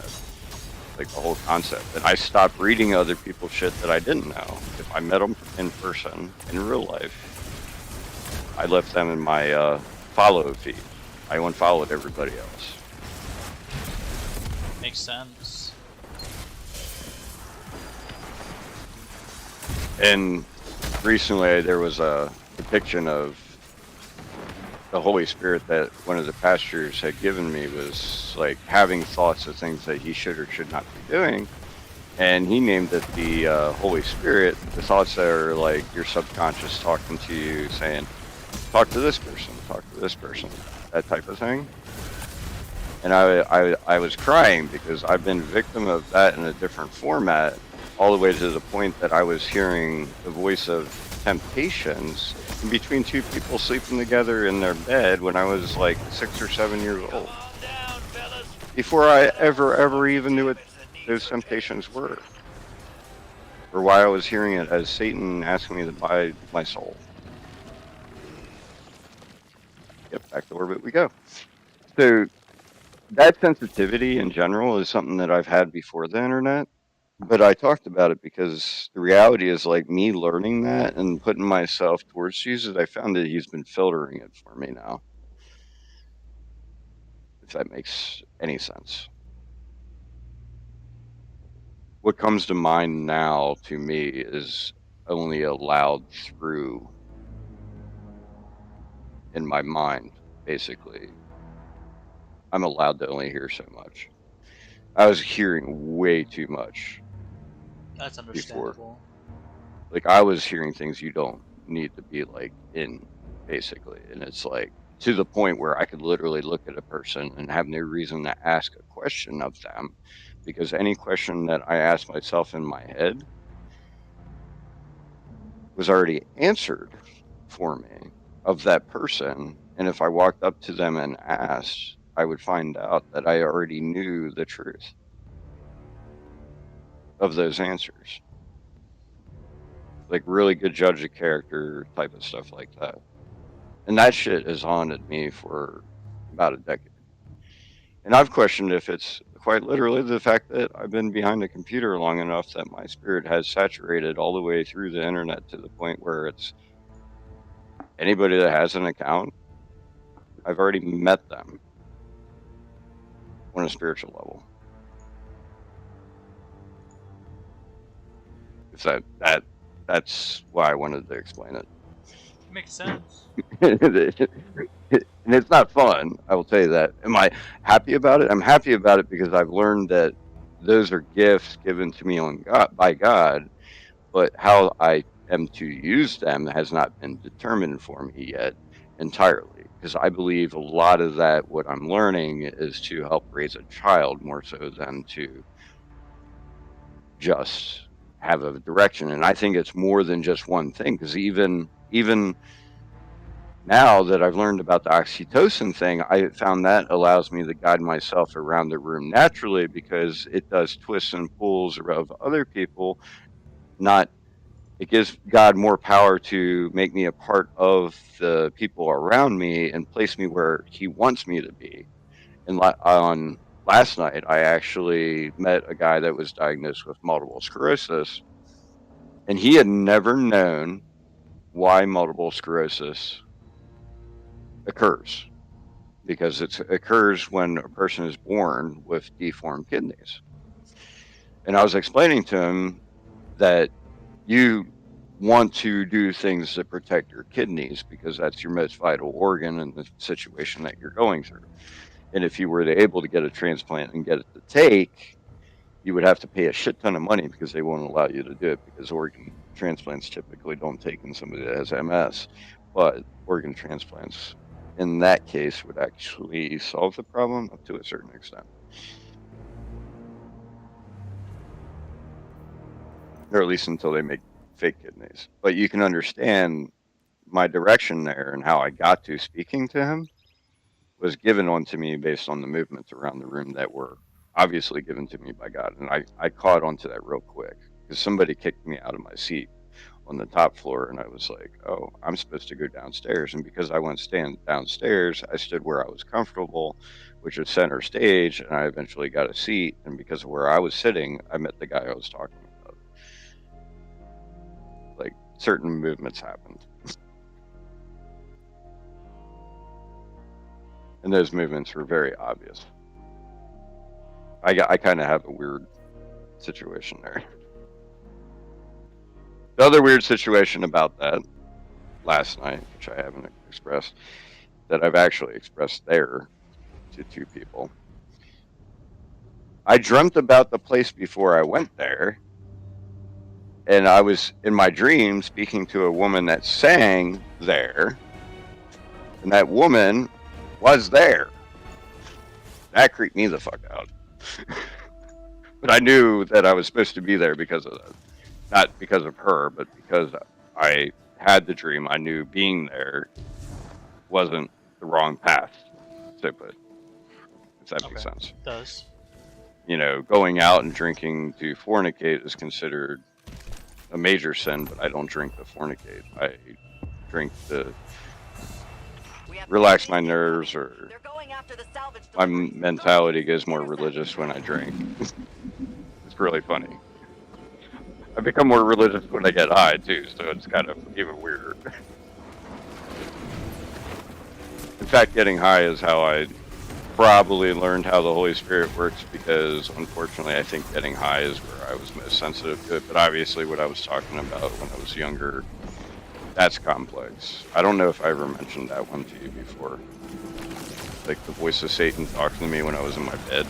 Like the whole concept. And I stopped reading other people's shit that I didn't know. If I met them in person, in real life, I left them in my follow feed. I unfollowed everybody else. Makes sense. And recently there was a depiction of the Holy Spirit that one of the pastors had given me was like having thoughts of things that he should or should not be doing. And he named it the Holy Spirit, the thoughts that are like your subconscious talking to you saying, talk to this person, that type of thing. And I was crying because I've been victim of that in a different format, all the way to the point that I was hearing the voice of temptations in between two people sleeping together in their bed when I was like 6 or 7 years old. Before I ever even knew what those temptations were. Or why I was hearing it as Satan asking me to buy my soul. Yep, back to orbit we go. So that sensitivity in general is something that I've had before the internet, but I talked about it because the reality is like me learning that and putting myself towards Jesus, I found that he's been filtering it for me now. If that makes any sense. What comes to mind now to me is only allowed through in my mind, basically. I'm allowed to only hear so much. I was hearing way too much That's before. understandable. Like I was hearing things you don't need to be like in, basically. And it's like to the point where I could literally look at a person and have no reason to ask a question of them because any question that I asked myself in my head was already answered for me of that person. And if I walked up to them and asked, I would find out that I already knew the truth of those answers. Like really good judge of character type of stuff like that. And that shit has haunted me for about a decade. And I've questioned if it's quite literally the fact that I've been behind a computer long enough that my spirit has saturated all the way through the internet to the point where it's anybody that has an account, I've already met them on a spiritual level. If that's why I wanted to explain it. Makes sense. And it's not fun, I will tell you that. Am I happy about it? I'm happy about it because I've learned that those are gifts given to me on God, by God, but how I am to use them has not been determined for me yet entirely. Because I believe a lot of that, what I'm learning, is to help raise a child more so than to just have a direction. And I think it's more than just one thing. Because even now that I've learned about the oxytocin thing, I found that allows me to guide myself around the room naturally because it does twists and pulls of other people. Not, it gives God more power to make me a part of the people around me and place me where He wants me to be. And on last night, I actually met a guy that was diagnosed with multiple sclerosis, and he had never known why multiple sclerosis occurs. Because it occurs when a person is born with deformed kidneys. And I was explaining to him that you want to do things that protect your kidneys because that's your most vital organ in the situation that you're going through. And if you were to able to get a transplant and get it to take, you would have to pay a shit ton of money because they won't allow you to do it because organ transplants typically don't take in somebody that has MS. But organ transplants in that case would actually solve the problem up to a certain extent. Or at least until they make fake kidneys. But you can understand my direction there and how I got to speaking to him was given onto me based on the movements around the room that were obviously given to me by God. And I caught onto that real quick because somebody kicked me out of my seat on the top floor, and I was like, oh, I'm supposed to go downstairs. And because I went stand downstairs, I stood where I was comfortable, which was center stage, and I eventually got a seat. And because of where I was sitting, I met the guy I was talking about. Like, certain movements happened. And those movements were very obvious. I kind of have a weird situation there. The other weird situation about that last night, which I haven't expressed, that I've actually expressed there to two people. I dreamt about the place before I went there, and I was in my dream speaking to a woman that sang there, and that woman was there. That creeped me the fuck out. But I knew that I was supposed to be there because of that. Not because of her, but because I had the dream. I knew being there wasn't the wrong path, so put. If that makes sense. It does. You know, going out and drinking to fornicate is considered a major sin, but I don't drink to fornicate. I drink to relax my nerves, or my mentality goes more religious when I drink. It's really funny. I become more religious when I get high too, so it's kind of even weirder. In fact, getting high is how I probably learned how the Holy Spirit works, because unfortunately I think getting high is where I was most sensitive to it. But obviously what I was talking about when I was younger, that's complex. I don't know if I ever mentioned that one to you before. Like the voice of Satan talking to me when I was in my bed.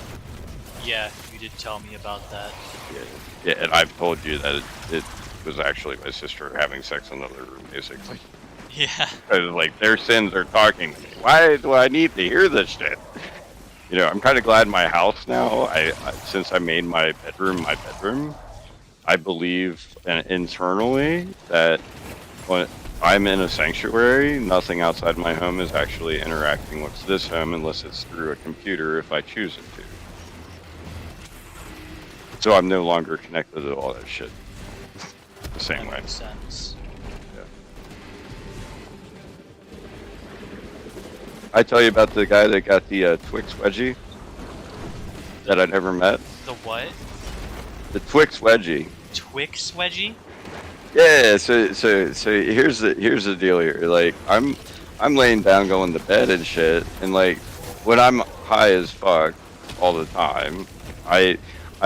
Yeah, you did tell me about that. Yeah, and I've told you that it was actually my sister having sex in another room, basically. Yeah. Because, like, their sins are talking to me. Why do I need to hear this shit? You know, I'm kind of glad my house now, since I made my bedroom, I believe internally that when I'm in a sanctuary, nothing outside my home is actually interacting with this home unless it's through a computer if I choose it to. So I'm no longer connected to all that shit the same way. Makes sense. Yeah. I tell you about the guy that got the Twix wedgie that I never met. The what? The Twix wedgie. Twix wedgie? Yeah. So here's the deal here. Like I'm laying down going to bed and shit, and like when I'm high as fuck all the time, I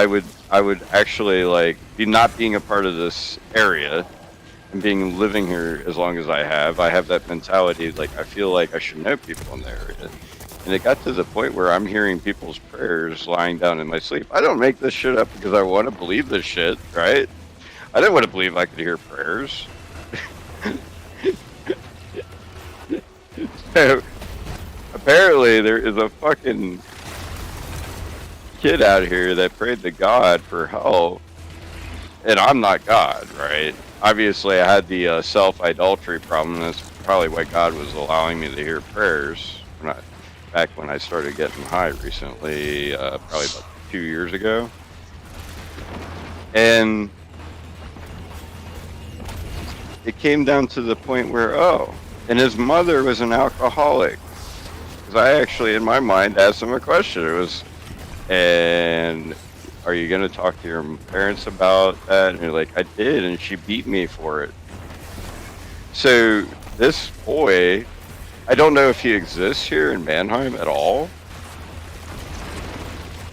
would actually like not being a part of this area and living here as long as I have that mentality. Like I feel like I should know people in the area, and it got to the point where I'm hearing people's prayers lying down in my sleep. I don't make this shit up because I want to believe this shit, right? I didn't want to believe I could hear prayers. So apparently there is a fucking kid out here that prayed to God for help, and I'm not God, right? Obviously I had the self-idolatry problem. That's probably why God was allowing me to hear prayers back when I started getting high recently, probably about 2 years ago. And it came down to the point where, and his mother was an alcoholic. Because I actually, in my mind, asked him a question. It was, and are you going to talk to your parents about that? And you're like, I did, and she beat me for it. So this boy, I don't know if he exists here in Mannheim at all.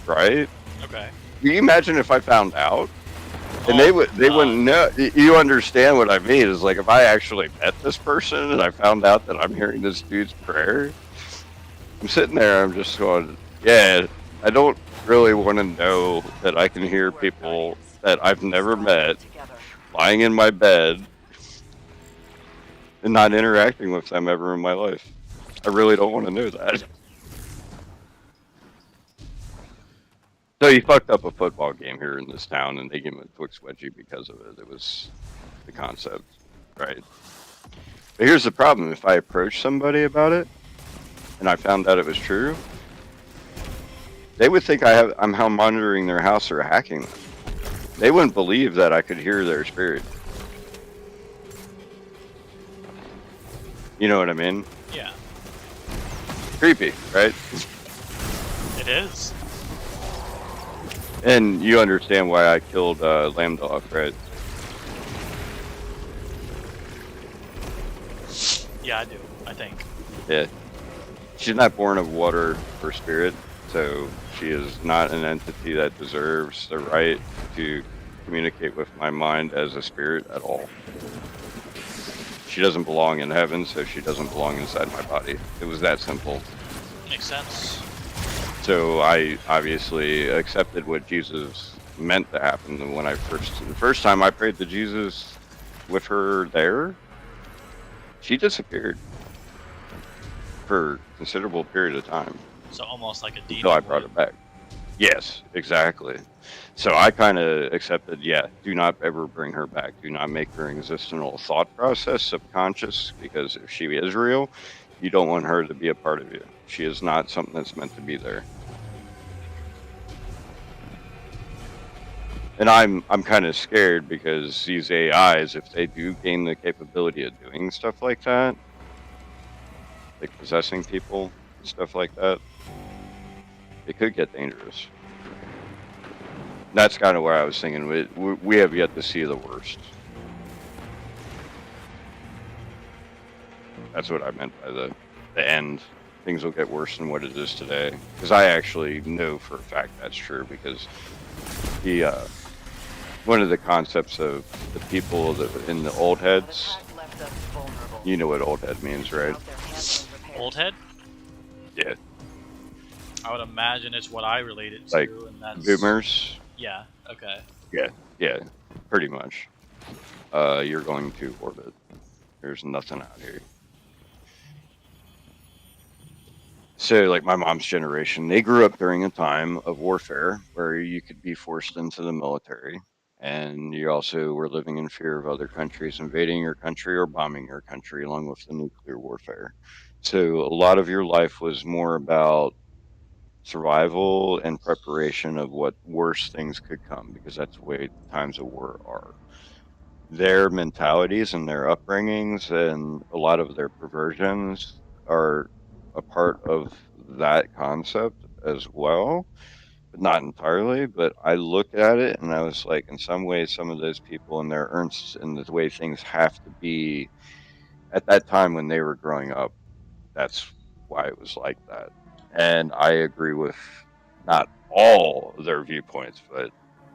Right? Okay. Can you imagine if I found out? And they wouldn't know. You understand what I mean? Is like if I actually met this person and I found out that I'm hearing this dude's prayer, I'm sitting there, I'm just going, yeah, I don't really want to know that I can hear people that I've never met lying in my bed and not interacting with them ever in my life. I really don't want to know that. So he fucked up a football game here in this town, and they gave him a Twix wedgie because of it. It was the concept, right? But here's the problem. If I approach somebody about it, and I found out it was true, they would think I'm monitoring their house or hacking them. They wouldn't believe that I could hear their spirit. You know what I mean? Yeah, Creepy, right? it is. And you understand why I killed Lamb Dog, right? Yeah, I do. I think. Yeah. She's not born of water or spirit, so she is not an entity that deserves the right to communicate with my mind as a spirit at all. She doesn't belong in heaven, so she doesn't belong inside my body. It was that simple. Makes sense. So I obviously accepted what Jesus meant to happen when the first time I prayed to Jesus with her there, she disappeared for a considerable period of time So almost like a demon. until I brought her back. Yes, exactly. So I kind of accepted, yeah, do not ever bring her back. Do not make her an existential thought process, subconscious, because if she is real, you don't want her to be a part of you. She is not something that's meant to be there. And I'm kind of scared because these AIs, if they do gain the capability of doing stuff like that, like possessing people and stuff like that, it could get dangerous. That's kind of where I was thinking. We have yet to see the worst. That's what I meant by the end. Things will get worse than what it is today. Because I actually know for a fact that's true. Because the one of the concepts of the people in the old heads, you know what old head means, right? Old head? Yeah. I would imagine it's what I relate it to, Like and that's boomers. Yeah. Okay. Yeah, pretty much. You're going to orbit. There's nothing out here. So, like my mom's generation, they grew up during a time of warfare where you could be forced into the military, and you also were living in fear of other countries invading your country or bombing your country, along with the nuclear warfare. So, a lot of your life was more about survival and preparation of what worse things could come, because that's the way times of war are. Their mentalities and their upbringings and a lot of their perversions are a part of that concept as well, but not entirely. But I look at it and I was like, in some ways, some of those people and their ernsts and the way things have to be at that time when they were growing up, that's why it was like that. And I agree with not all of their viewpoints, but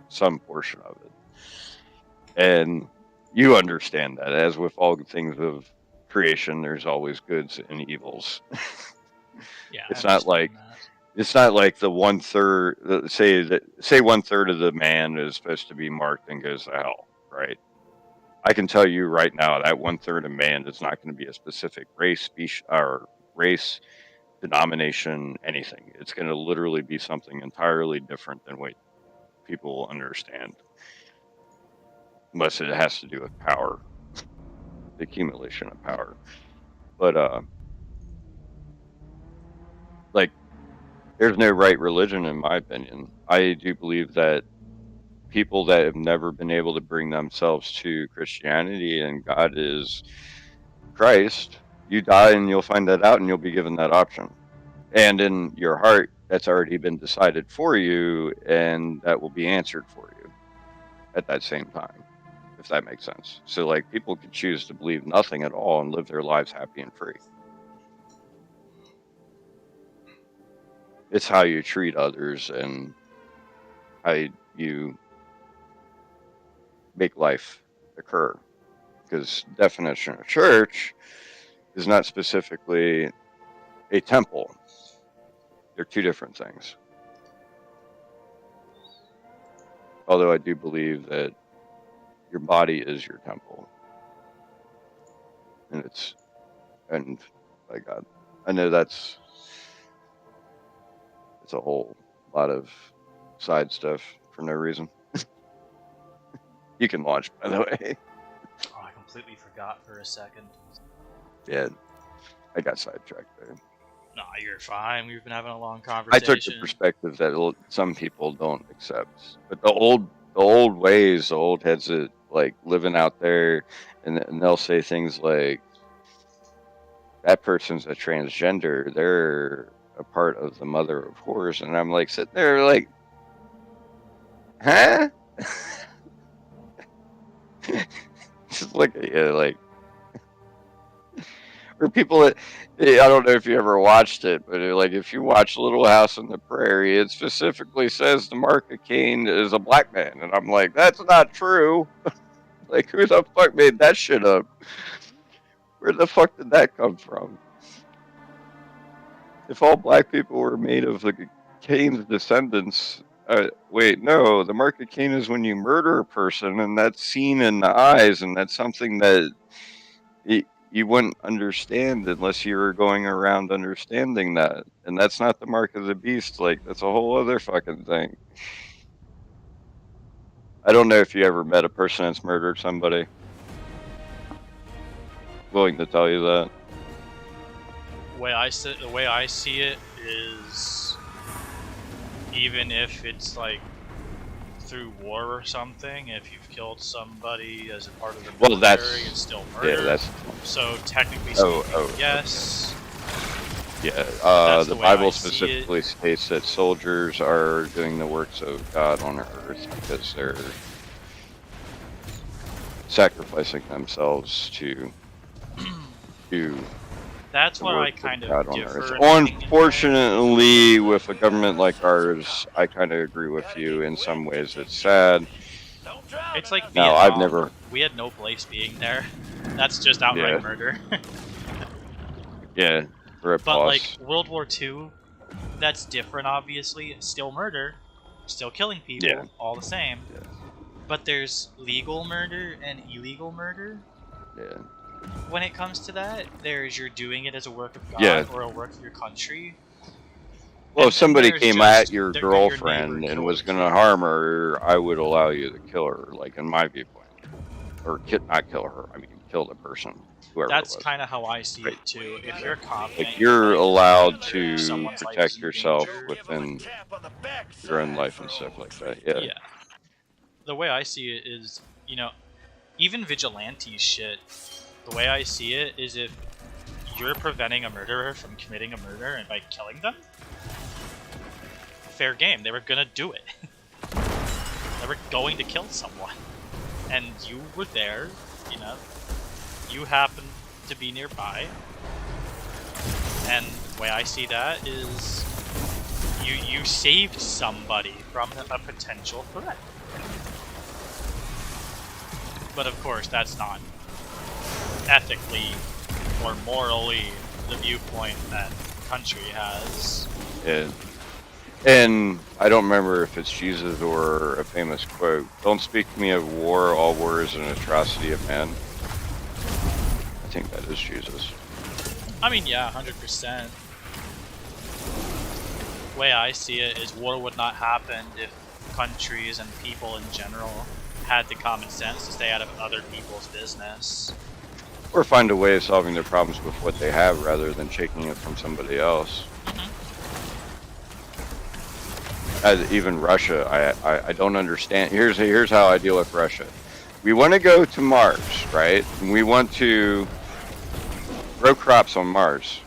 some portion of it. And you understand that, as with all things of creation, there's always goods and evils. Yeah. It's I not understand like that. it's not like the 1/3. Say 1/3 of the man is supposed to be marked and goes to hell, right? I can tell you right now that 1/3 of man is not going to be a specific race, species, or race, denomination, anything. It's going to literally be something entirely different than what people understand, unless it has to do with power, the accumulation of power. But like, there's no right religion in my opinion. I do believe that people that have never been able to bring themselves to Christianity and God is Christ, you die and you'll find that out and you'll be given that option. And in your heart, that's already been decided for you and that will be answered for you at that same time, if that makes sense. So, like, people could choose to believe nothing at all and live their lives happy and free. It's how you treat others and how you make life occur. Because definition of church is not specifically a temple. They're two different things. Although I do believe that your body is your temple. And by God, I know it's a whole lot of side stuff for no reason. You can launch, by the way. Oh, I completely forgot for a second. Yeah, I got sidetracked there. No, you're fine. We've been having a long I conversation. took the perspective that some people don't accept, but the old ways, the old heads that like living out there, and they'll say things like, "That person's a transgender. They're a part of the mother of horrors," and I'm like sitting there like, huh? Just look at you like. Or people that, I don't know if you ever watched it, but like if you watch Little House on the Prairie, it specifically says the mark of Cain is a black man, and I'm like, that's not true. Like, who the fuck made that shit up? Where the fuck did that come from? If all black people were made of like Cain's descendants, wait, no, the mark of Cain is when you murder a person, and that's seen in the eyes, and that's something that you wouldn't understand unless you were going around understanding that. And that's not the mark of the beast. Like, that's a whole other fucking thing. I don't know if you ever met a person that's murdered somebody. Willing to tell you that. The way I see it is, even if it's like through war or something, if you've killed somebody as a part of the military, it's still murder. Yeah, that's so technically speaking, yes. Yeah, the way Bible I see specifically states that soldiers are doing the works of God on earth because they're sacrificing themselves to That's the where work I kind of God of on differ. earth. in my opinion. Unfortunately, with a government like ours, I kind of agree with you. In some ways, it's sad. It's like No, Vietnam. I've never. We had no place being there. That's just outright murder. Yeah, But like World War II, that's different. Obviously, it's still murder, still killing people, all the same. Yeah. But there's legal murder and illegal murder. Yeah. When it comes to that, there's you're doing it as a work of God or a work of your country. Well, if somebody came at your your girlfriend and was going to harm her, I would allow you to kill her, like in my viewpoint. Or not kill her, I mean kill the person, whoever That's it was. kind of how I see it too. If you're confident, Like, you're allowed to someone's life protect is in yourself danger. within your own life and stuff like that. Yeah. Yeah. The way I see it is, even vigilante shit, the way I see it is if you're preventing a murderer from committing a murder and by killing them, fair game. They were gonna do it. They were going to kill someone. And you were there, you happened to be nearby. And the way I see that is you saved somebody from a potential threat. But of course, that's not ethically or morally the viewpoint that the country has. Yeah. And I don't remember if it's Jesus or a famous quote. Don't speak to me of war. All war is an atrocity of man. I think that is Jesus. I mean, yeah, 100%. The way I see it is war would not happen if countries and people in general had the common sense to stay out of other people's business. Or find a way of solving their problems with what they have rather than taking it from somebody else. As even Russia, I don't understand. Here's how I deal with Russia. We want to go to Mars, right? And we want to grow crops on Mars,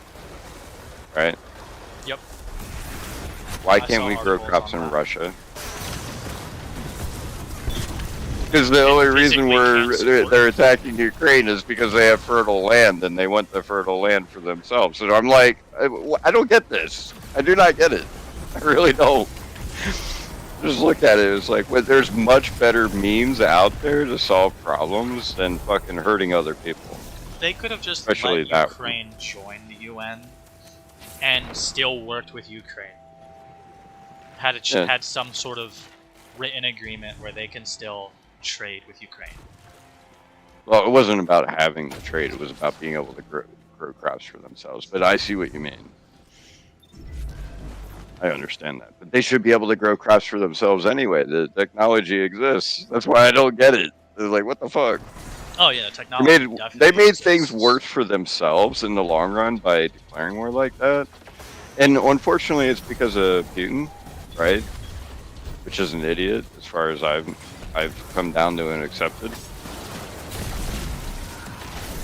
right? Yep. Why can't we grow crops in Russia? Because the only reason they're attacking Ukraine is because they have fertile land and they want the fertile land for themselves. So I'm like, I don't get this. I do not get it. I really don't. Just look at it. It's like, well, there's much better means out there to solve problems than fucking hurting other people. They could have just Especially let Ukraine join the UN and still worked with Ukraine. Had some sort of written agreement where they can still trade with Ukraine. Well, it wasn't about having the trade. It was about being able to grow crops for themselves. But I see what you mean. I understand that. But they should be able to grow crops for themselves anyway. The technology exists. That's why I don't get it. They're like, what the fuck? Oh yeah, technology. They made things worse for themselves in the long run by declaring war like that. And unfortunately, it's because of Putin, right? Which is an idiot, as far as I've come down to and accepted.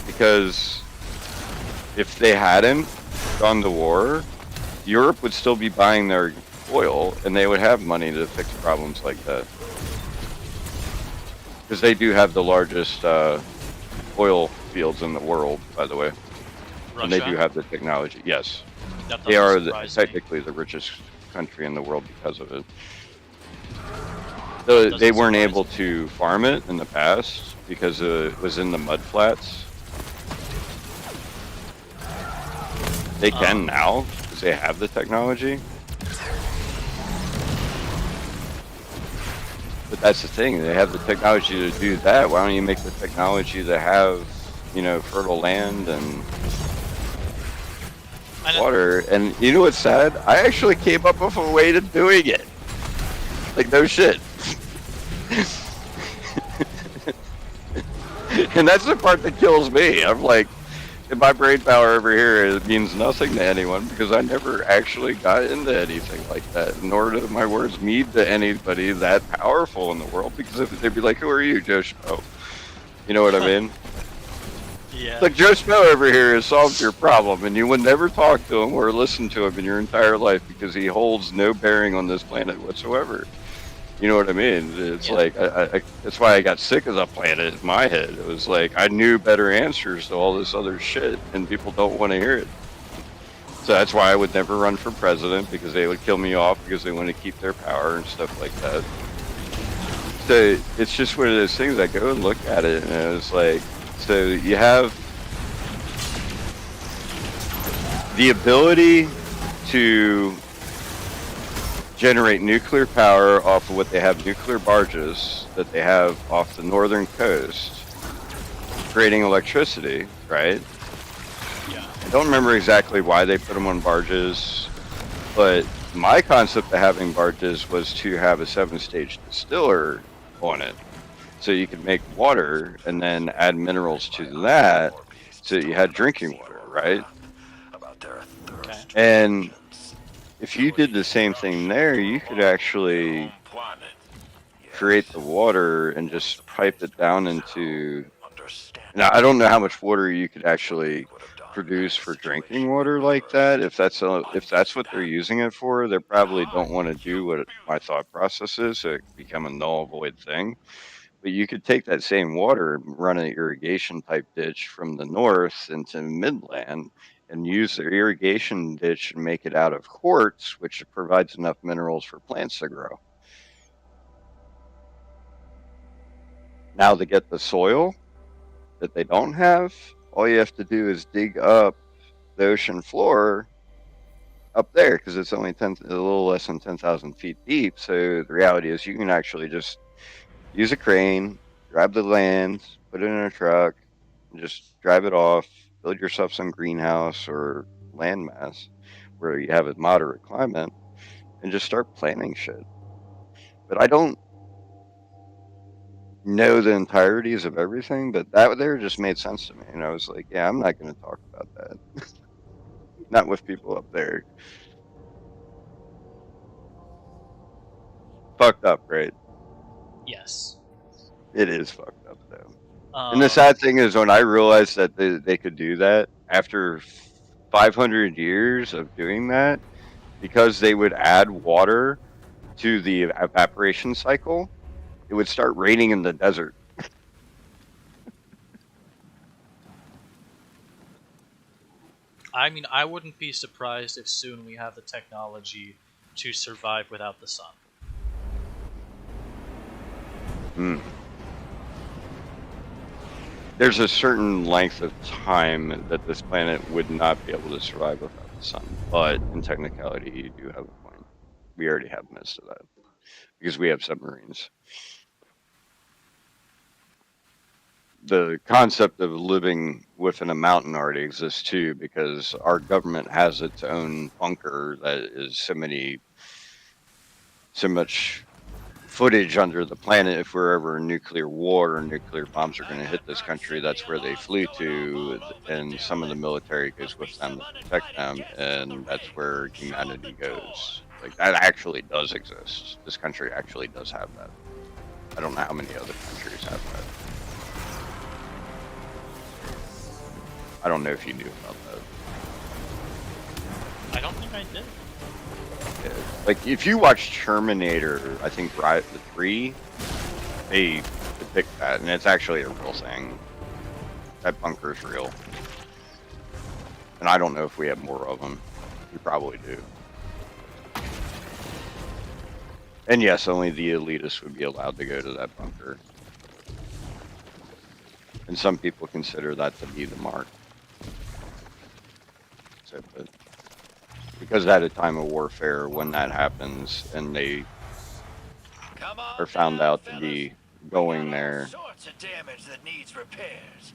Because if they hadn't gone to war, Europe would still be buying their oil, and they would have money to fix problems like that. Because they do have the largest oil fields in the world, by the way. Russia? And they do have the technology. Yes, That they doesn't are surprise me. technically the richest country in the world because of it. So they weren't able to farm it in the past because it was in the mud flats. They can now because they have the technology. But that's the thing, they have the technology to do that. Why don't you make the technology to have, you know, fertile land and water? And you know what's sad? I actually came up with a way to doing it. Like, no shit. And that's the part that kills me. I'm like, my brain power over here it means nothing to anyone because I never actually got into anything like that. Nor do my words mean to anybody that powerful in the world because if they'd be like, "Who are you, Joe Schmo?" You know what I mean? Yeah. Like Joe Schmo over here has solved your problem, and you would never talk to him or listen to him in your entire life because he holds no bearing on this planet whatsoever. You know what I mean? It's like, that's why I got sick of the planet in my head. It was like, I knew better answers to all this other shit, and people don't want to hear it. So that's why I would never run for president, because they would kill me off because they want to keep their power and stuff like that. So it's just one of those things, I go and look at it, and it was like, so you have the ability to generate nuclear power off of what they have, nuclear barges that they have off the northern coast, creating electricity, right? Yeah. I don't remember exactly why they put them on barges, but my concept of having barges was to have a 7-stage distiller on it. So you could make water and then add minerals to that, so you had drinking water, right? Okay. And if you did the same thing there, you could actually create the water and just pipe it down into. Now, I don't know how much water you could actually produce for drinking water like that. If that's what they're using it for, they probably don't want to do what my thought process is, so it could become a null void thing. But you could take that same water and run an irrigation type ditch from the north into Midland and use the irrigation ditch and make it out of quartz, which provides enough minerals for plants to grow. Now, to get the soil that they don't have, all you have to do is dig up the ocean floor up there because it's only a little less than 10,000 feet deep. So the reality is you can actually just use a crane, grab the land, put it in a truck, and just drive it off, build yourself some greenhouse or landmass where you have a moderate climate, and just start planting shit. But I don't know the entireties of everything, but that there just made sense to me. And I was like, yeah, I'm not going to talk about that. Not with people up there. Fucked up, right? Yes. It is fucked up, though. And the sad thing is, when I realized that they could do that after 500 years of doing that, because they would add water to the evaporation cycle, it would start raining in the desert. I mean, I wouldn't be surprised if soon we have the technology to survive without the sun. There's a certain length of time that this planet would not be able to survive without the sun. But in technicality, you do have a point. We already have most of that because we have submarines. The concept of living within a mountain already exists too, because our government has its own bunker that is so much footage under the planet. If we're ever in nuclear war or nuclear bombs are going to hit this country, that's where they flew to, and some of the military goes with them to protect them, and that's where humanity goes. Like, that actually does exist. This country actually does have that. I don't know how many other countries have that. I don't know if you knew about that. I don't think I did. Yeah. Like, if you watch Terminator, I think the 3, they depict that, and it's actually a real thing. That bunker's real. And I don't know if we have more of them. We probably do. And yes, only the elitists would be allowed to go to that bunker. And some people consider that to be the mark. So, but because at a time of warfare, when that happens and they are found out to be going there, Sorts of damage that needs repairs.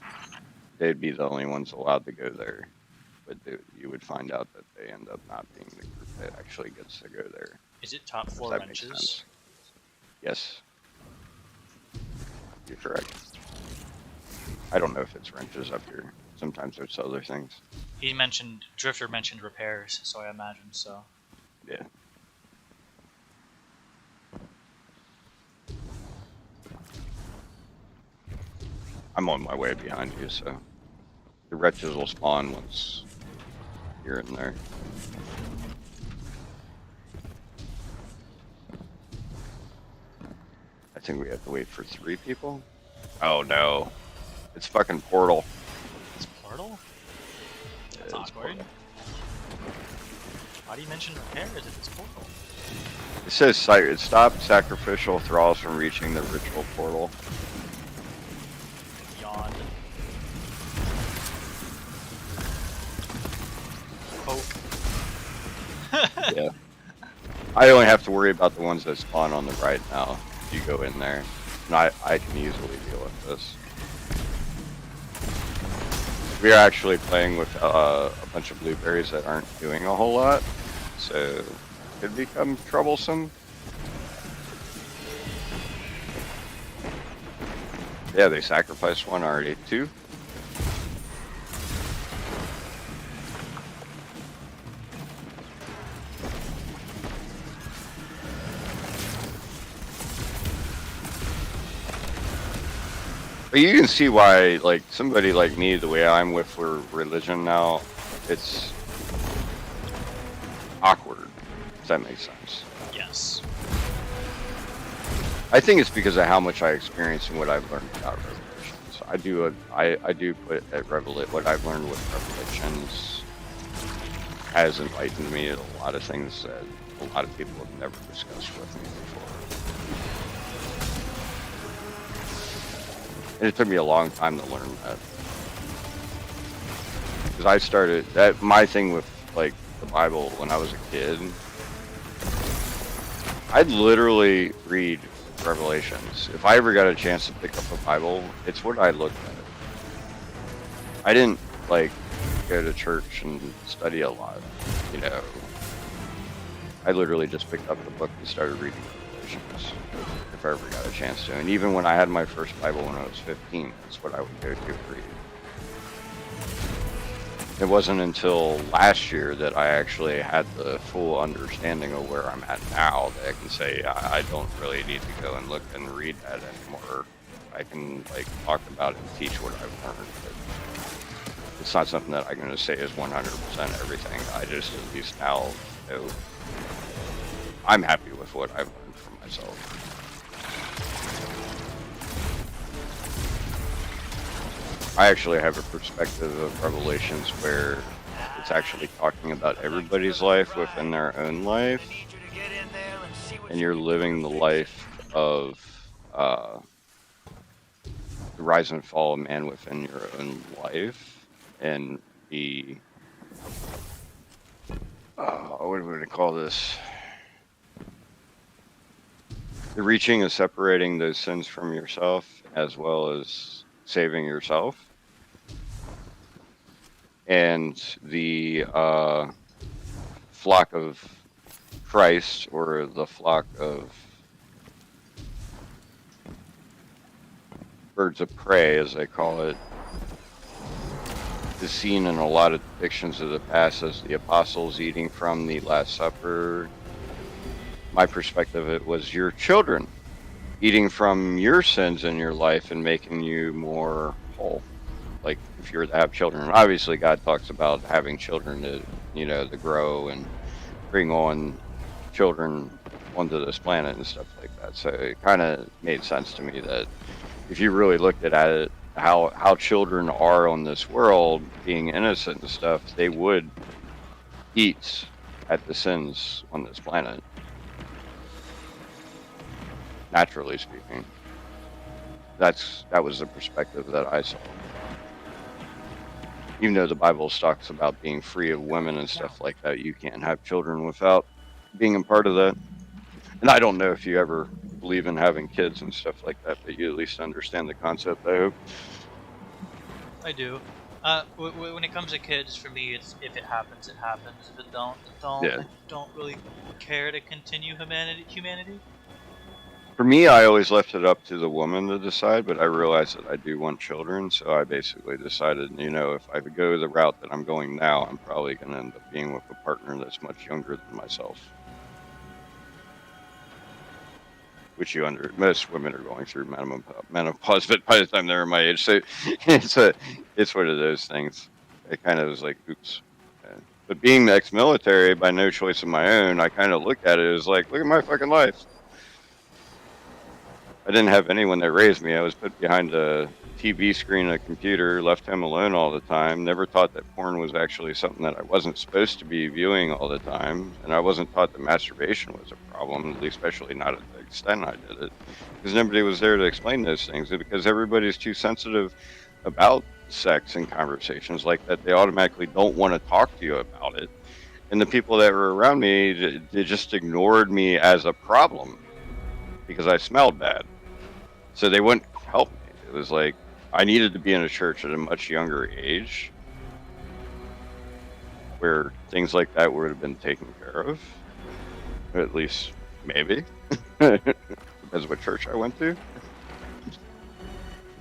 they'd be the only ones allowed to go there. But you would find out that they end up not being the group that actually gets to go there. Is it top If 4 that makes wrenches? sense. Yes. You're correct. I don't know if it's wrenches up here. Sometimes there's other things. Drifter mentioned repairs, so I imagine so. Yeah. I'm on my way behind you, so the wretches will spawn once you're in there. I think we have to wait for 3 people. Oh no. It's fucking Portal. It's Portal? That's It's awkward. Portal. Why do you mention repairs if it's Portal? It says stop sacrificial thralls from reaching the ritual portal. Yawn. Oh. Yeah. I only have to worry about the ones that spawn on the right now. If you go in there. And I can easily deal with this. We are actually playing with a bunch of blueberries that aren't doing a whole lot. So it could become troublesome. Yeah, they sacrificed one already. 2. But you can see why, like, somebody like me, the way I'm with for religion now, it's awkward. If that makes sense. Yes. I think it's because of how much I experience and what I've learned about Revelations. I do put at what I've learned with Revelations has enlightened me to a lot of things that a lot of people have never discussed with me before. And it took me a long time to learn that. Because I started my thing with like the Bible when I was a kid. I'd literally read Revelations. If I ever got a chance to pick up a Bible, it's what I looked at. I didn't like go to church and study a lot, you know. I literally just picked up the book and started reading Revelations if I ever got a chance to. And even when I had my first Bible when I was 15, that's what I would go to read. It wasn't until last year that I actually had the full understanding of where I'm at now that I can say I don't really need to go and look and read that anymore. I can like talk about it and teach what I've learned. But it's not something that I'm going to say is 100% everything. I just at least now know I'm happy with what I've learned for myself. I actually have a perspective of Revelations where it's actually talking about everybody's life within their own life, and you're living the life of the rise and fall of man within your own life, and the what are we going to call this? The reaching is separating those sins from yourself, as well as saving yourself. And the flock of Christ, or the flock of birds of prey, as they call it, is seen in a lot of depictions of the past as the apostles eating from the Last Supper. My perspective, it was your children eating from your sins in your life and making you more whole. Like if you were to have children, obviously God talks about having children to, to grow and bring on children onto this planet and stuff like that. So it kind of made sense to me that if you really looked at it, how children are on this world, being innocent and stuff, they would eat at the sins on this planet, naturally speaking. That was the perspective that I saw. Even though the Bible talks about being free of women and stuff like that, you can't have children without being a part of that. And I don't know if you ever believe in having kids and stuff like that, but you at least understand the concept, I hope. I do. When it comes to kids, for me, it's if it happens, it happens. If it don't, it don't. Yeah. I don't really care to continue humanity. For me, I always left it up to the woman to decide, but I realized that I do want children, so I basically decided, if I would go the route that I'm going now, I'm probably going to end up being with a partner that's much younger than myself. Which most women are going through menopause, but by the time they're my age, so it's one of those things. It kind of was like, oops. But being ex-military by no choice of my own, I kind of look at it as like, look at my fucking life. I didn't have anyone that raised me. I was put behind a TV screen, a computer, left home alone all the time. Never taught that porn was actually something that I wasn't supposed to be viewing all the time. And I wasn't taught that masturbation was a problem, especially not at the extent I did it. Because nobody was there to explain those things. And because everybody's too sensitive about sex and conversations like that, they automatically don't want to talk to you about it. And the people that were around me, they just ignored me as a problem because I smelled bad. So they wouldn't help me. It was like I needed to be in a church at a much younger age where things like that would have been taken care of. Or at least maybe. Depends what church I went to.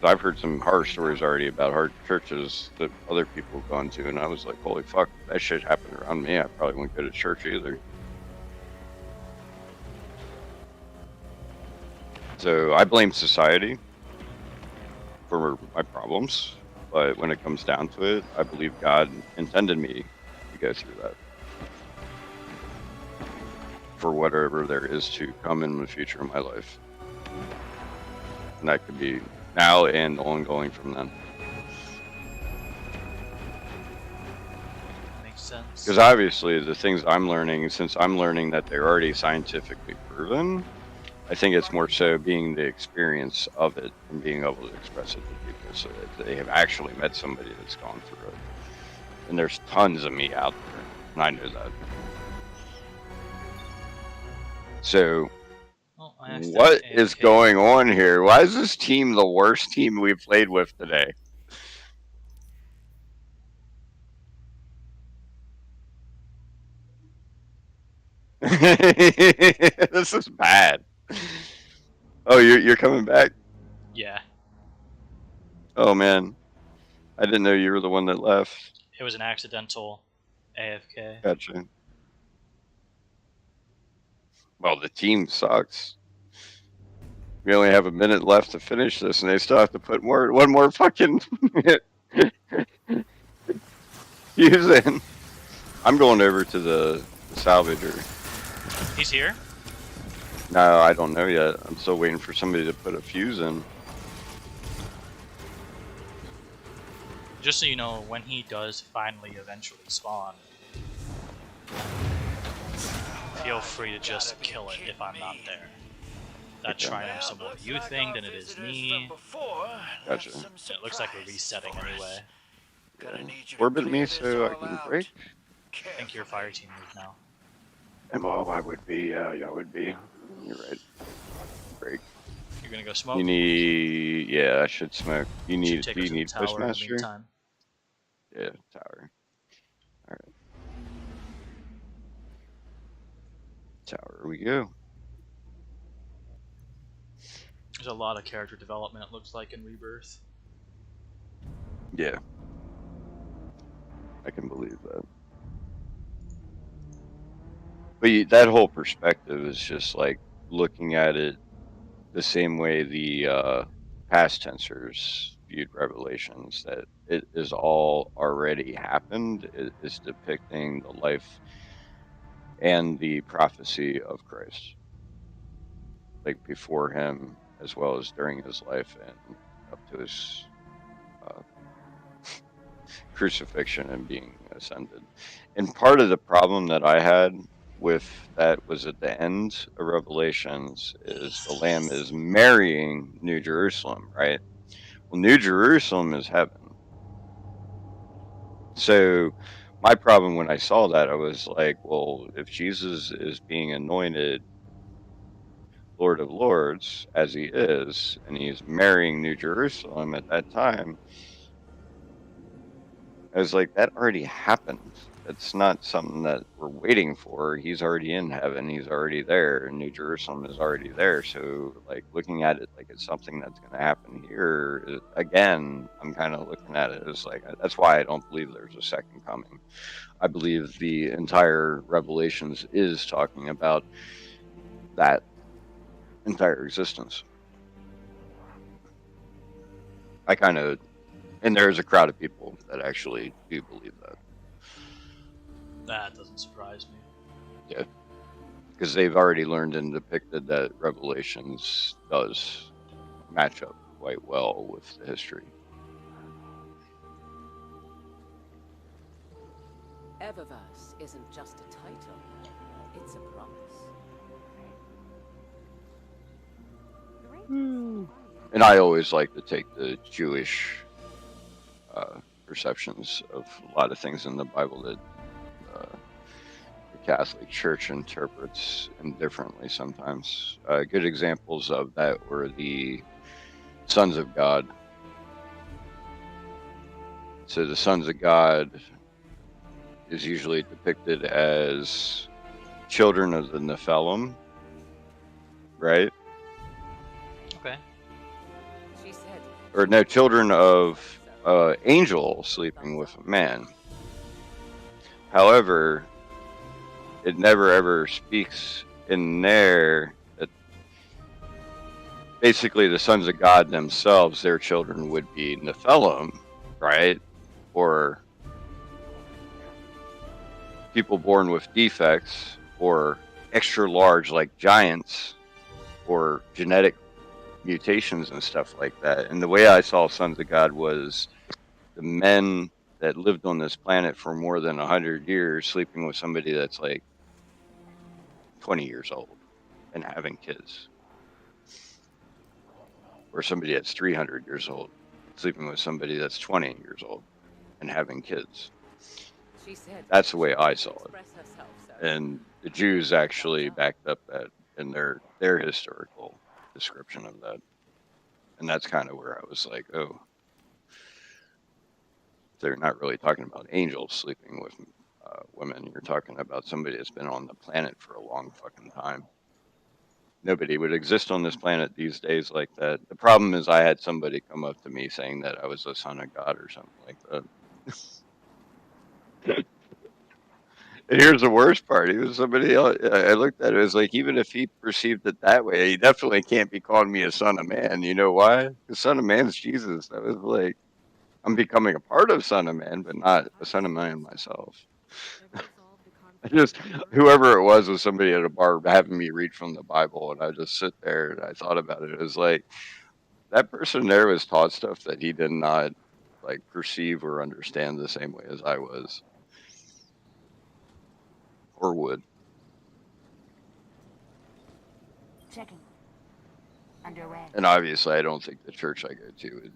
I've heard some horror stories already about hard churches that other people have gone to, and I was like, holy fuck, if that shit happened around me, I probably wouldn't go to church either. So I blame society for my problems, but when it comes down to it, I believe God intended me to go through that for whatever there is to come in the future of my life. And that could be now and ongoing from then. Makes sense. Because obviously the things I'm learning, since I'm learning that they're already scientifically proven, I think it's more so being the experience of it and being able to express it to people so that they have actually met somebody that's gone through it. And there's tons of me out there, and I know that. So, what is going on here? Why is this team the worst team we've played with today? This is bad. Oh, you're coming back? Yeah. Oh man, I didn't know you were the one that left. It was an accidental AFK. Gotcha. Well, the team sucks. We only have a minute left to finish this, and they still have to put one more fucking fuse in. I'm going over to the salvager. He's here? No, I don't know yet. I'm still waiting for somebody to put a fuse in. Just so you know, when he does finally eventually spawn, feel free to just kill it if I'm not there. That triumphs some more you thing than it is me. Gotcha. It looks like we're resetting anyway. Orbit me so I can break? I think your fire team moved now. Oh, I would be. Yeah, I would be. You're right. Break. You're gonna go smoke? You need. Yeah, I should smoke. Do you need Postmaster? Yeah, tower. Alright. Tower we go. There's a lot of character development, it looks like, in Rebirth. Yeah. I can believe that. But that whole perspective is just like looking at it the same way the past tensors viewed Revelations, that it is all already happened. It is depicting the life and the prophecy of Christ, like before him, as well as during his life and up to his uh, crucifixion and being ascended. And part of the problem that I had with that was at the end of Revelations is the Lamb is marrying New Jerusalem, right? Well, New Jerusalem is heaven. So my problem when I saw that, I was like, well, if Jesus is being anointed Lord of Lords, as he is, and he's marrying New Jerusalem at that time, I was like, that already happened. It's not something that we're waiting for. He's already in heaven. He's already there. And New Jerusalem is already there. So, like, looking at it like it's something that's going to happen here, again, I'm kind of looking at it as like, that's why I don't believe there's a second coming. I believe the entire Revelations is talking about that entire existence. I kind of, and there's a crowd of people that actually do believe that. That doesn't surprise me. Yeah. Because they've already learned and depicted that Revelations does match up quite well with the history. Eververse isn't just a title, it's a promise. And I always like to take the Jewish perceptions of a lot of things in the Bible that the Catholic Church interprets indifferently sometimes. Good examples of that were the sons of God. So the sons of God is usually depicted as children of the Nephilim, right? Okay. She said, Or no, children of angel sleeping with a man. However, it never ever speaks in there that basically the sons of God themselves, their children would be Nephilim, right? Or people born with defects, or extra large like giants, or genetic mutations and stuff like that. And the way I saw sons of God was the men that lived on this planet for more than 100 years sleeping with somebody that's like 20 years old and having kids, or somebody that's 300 years old sleeping with somebody that's 20 years old and having kids. she said, That's the way I saw it. express herself, sir. And the Jews actually backed up that in their historical description of that. And that's kind of where I was like, oh, they're not really talking about angels sleeping with women. You're talking about somebody that's been on the planet for a long fucking time. Nobody would exist on this planet these days like that. The problem is I had somebody come up to me saying that I was a son of God or something like that. And here's the worst part. He was somebody else. I looked at it, it was like, even if he perceived it that way, he definitely can't be calling me a son of man. You know why? The son of man's Jesus. I was like, I'm becoming a part of son of man, but not a son of man myself. I just, whoever it was somebody at a bar having me read from the Bible, and I just sit there and I thought about it. It was like, that person there was taught stuff that he did not like perceive or understand the same way as I was. Or would. Checking. Underway. And obviously, I don't think the church I go to would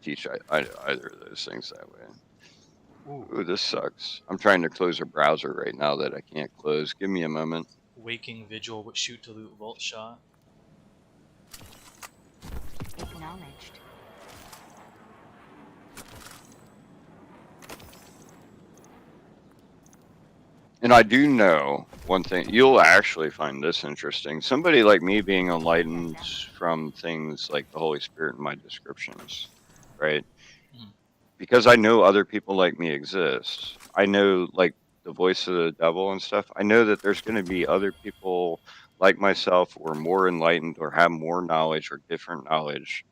teach either of those things that way. Ooh, this sucks. I'm trying to close a browser right now that I can't close. Give me a moment. Waking vigil, but shoot to loot vault shot. Acknowledged. And I do know one thing. You'll actually find this interesting. Somebody like me being enlightened from things like the Holy Spirit in my descriptions, right? Mhm. Because I know other people like me exist. I know, like, the voice of the devil and stuff. I know that there's going to be other people like myself or more enlightened or have more knowledge or different knowledge.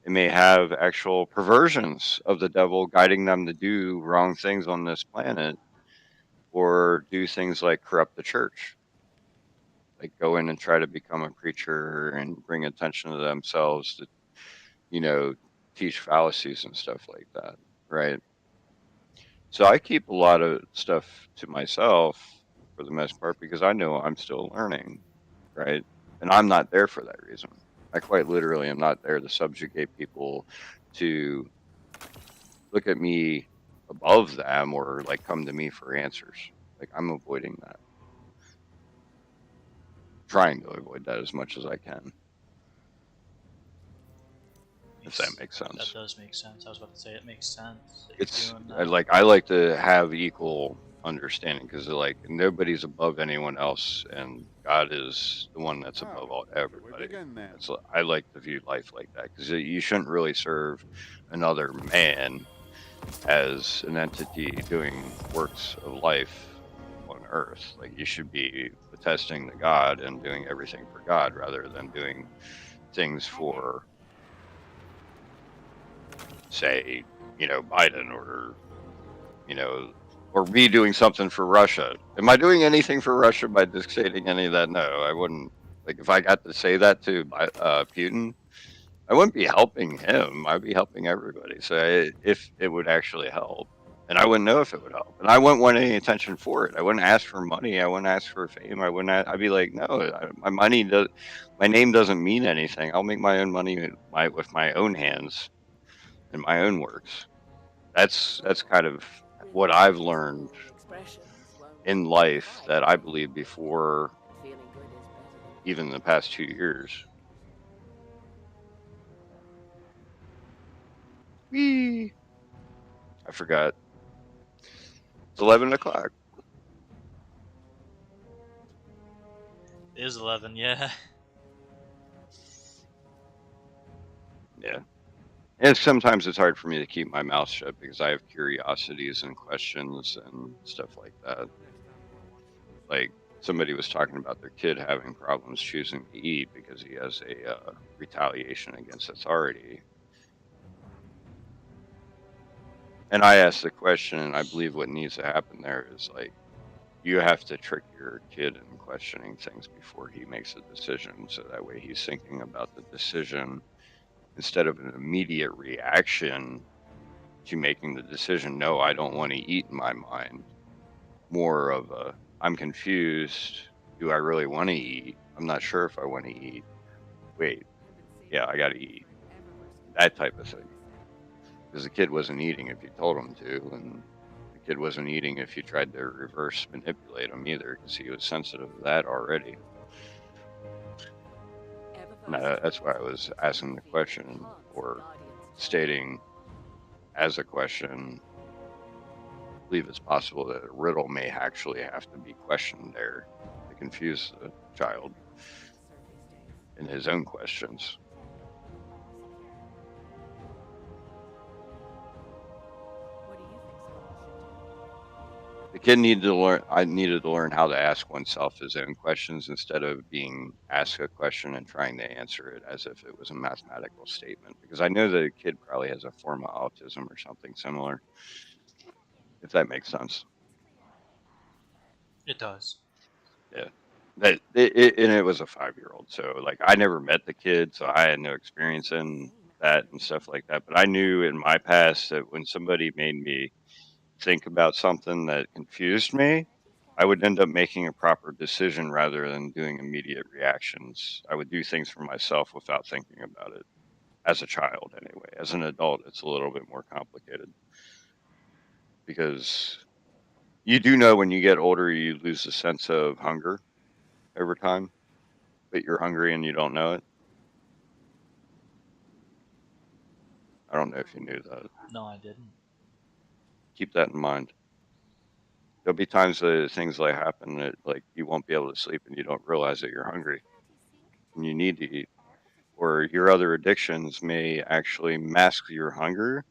It may have actual perversions of the devil guiding them to do wrong things on this planet or do things like corrupt the church, like go in and try to become a preacher and bring attention to themselves to, you know, teach fallacies and stuff like that, right? So I keep a lot of stuff to myself for the most part because I know I'm still learning, right? And I'm not there for that reason. I quite literally am not there to subjugate people to look at me above them or like come to me for answers. Like I'm avoiding that, trying to avoid that as much as I can, if that makes That sense. does make sense. I was about to say it makes sense that you're It's doing I that. like I like to have equal understanding because like nobody's above anyone else, and God is the one that's above all everybody. That's I like to view life like that because you shouldn't really serve another man as an entity doing works of life on earth. Like you should be attesting to God and doing everything for God rather than doing things for, say, Biden or you know, or me doing something for Russia. Am I doing anything for Russia by dictating any of that? No, I wouldn't. Like, if I got to say that to Putin, I wouldn't be helping him. I'd be helping everybody. So if it would actually help, and I wouldn't know if it would help, and I wouldn't want any attention for it. I wouldn't ask for money. I wouldn't ask for fame. I wouldn't. I'd be like, no, my name doesn't mean anything. I'll make my own money with my own hands and my own works. That's kind of what I've learned in life that I believe before even the past 2 years. Whee! I forgot. It's 11 o'clock. It is 11, yeah. Yeah. And sometimes it's hard for me to keep my mouth shut because I have curiosities and questions and stuff like that. Like somebody was talking about their kid having problems choosing to eat because he has a retaliation against authority. And I asked the question, and I believe what needs to happen there is like, you have to trick your kid in questioning things before he makes a decision. So that way he's thinking about the decision instead of an immediate reaction to making the decision. No, I don't want to eat in my mind. More of a, I'm confused. Do I really want to eat? I'm not sure if I want to eat. Wait, yeah, I got to eat. That type of thing. Because the kid wasn't eating if you told him to. And the kid wasn't eating if you tried to reverse manipulate him either because he was sensitive to that already. No, that's why I was asking the question or stating as a question. I believe it's possible that a riddle may actually have to be questioned there to confuse the child in his own questions. The kid needed to learn. I needed to learn how to ask oneself his own questions instead of being asked a question and trying to answer it as if it was a mathematical statement. Because I know the kid probably has a form of autism or something similar, if that makes sense. It does. Yeah. And it was a 5-year-old. So like I never met the kid, so I had no experience in that and stuff like that. But I knew in my past that when somebody made me think about something that confused me, I would end up making a proper decision rather than doing immediate reactions. I would do things for myself without thinking about it. As a child, anyway. As an adult, it's a little bit more complicated because you do know when you get older, you lose the sense of hunger over time, but you're hungry and you don't know it. I don't know if you knew that. No, I didn't. Keep that in mind. there'll be times that things like happen that like you won't be able to sleep and you don't realize that you're hungry and you need to eat, or your other addictions may actually mask your hunger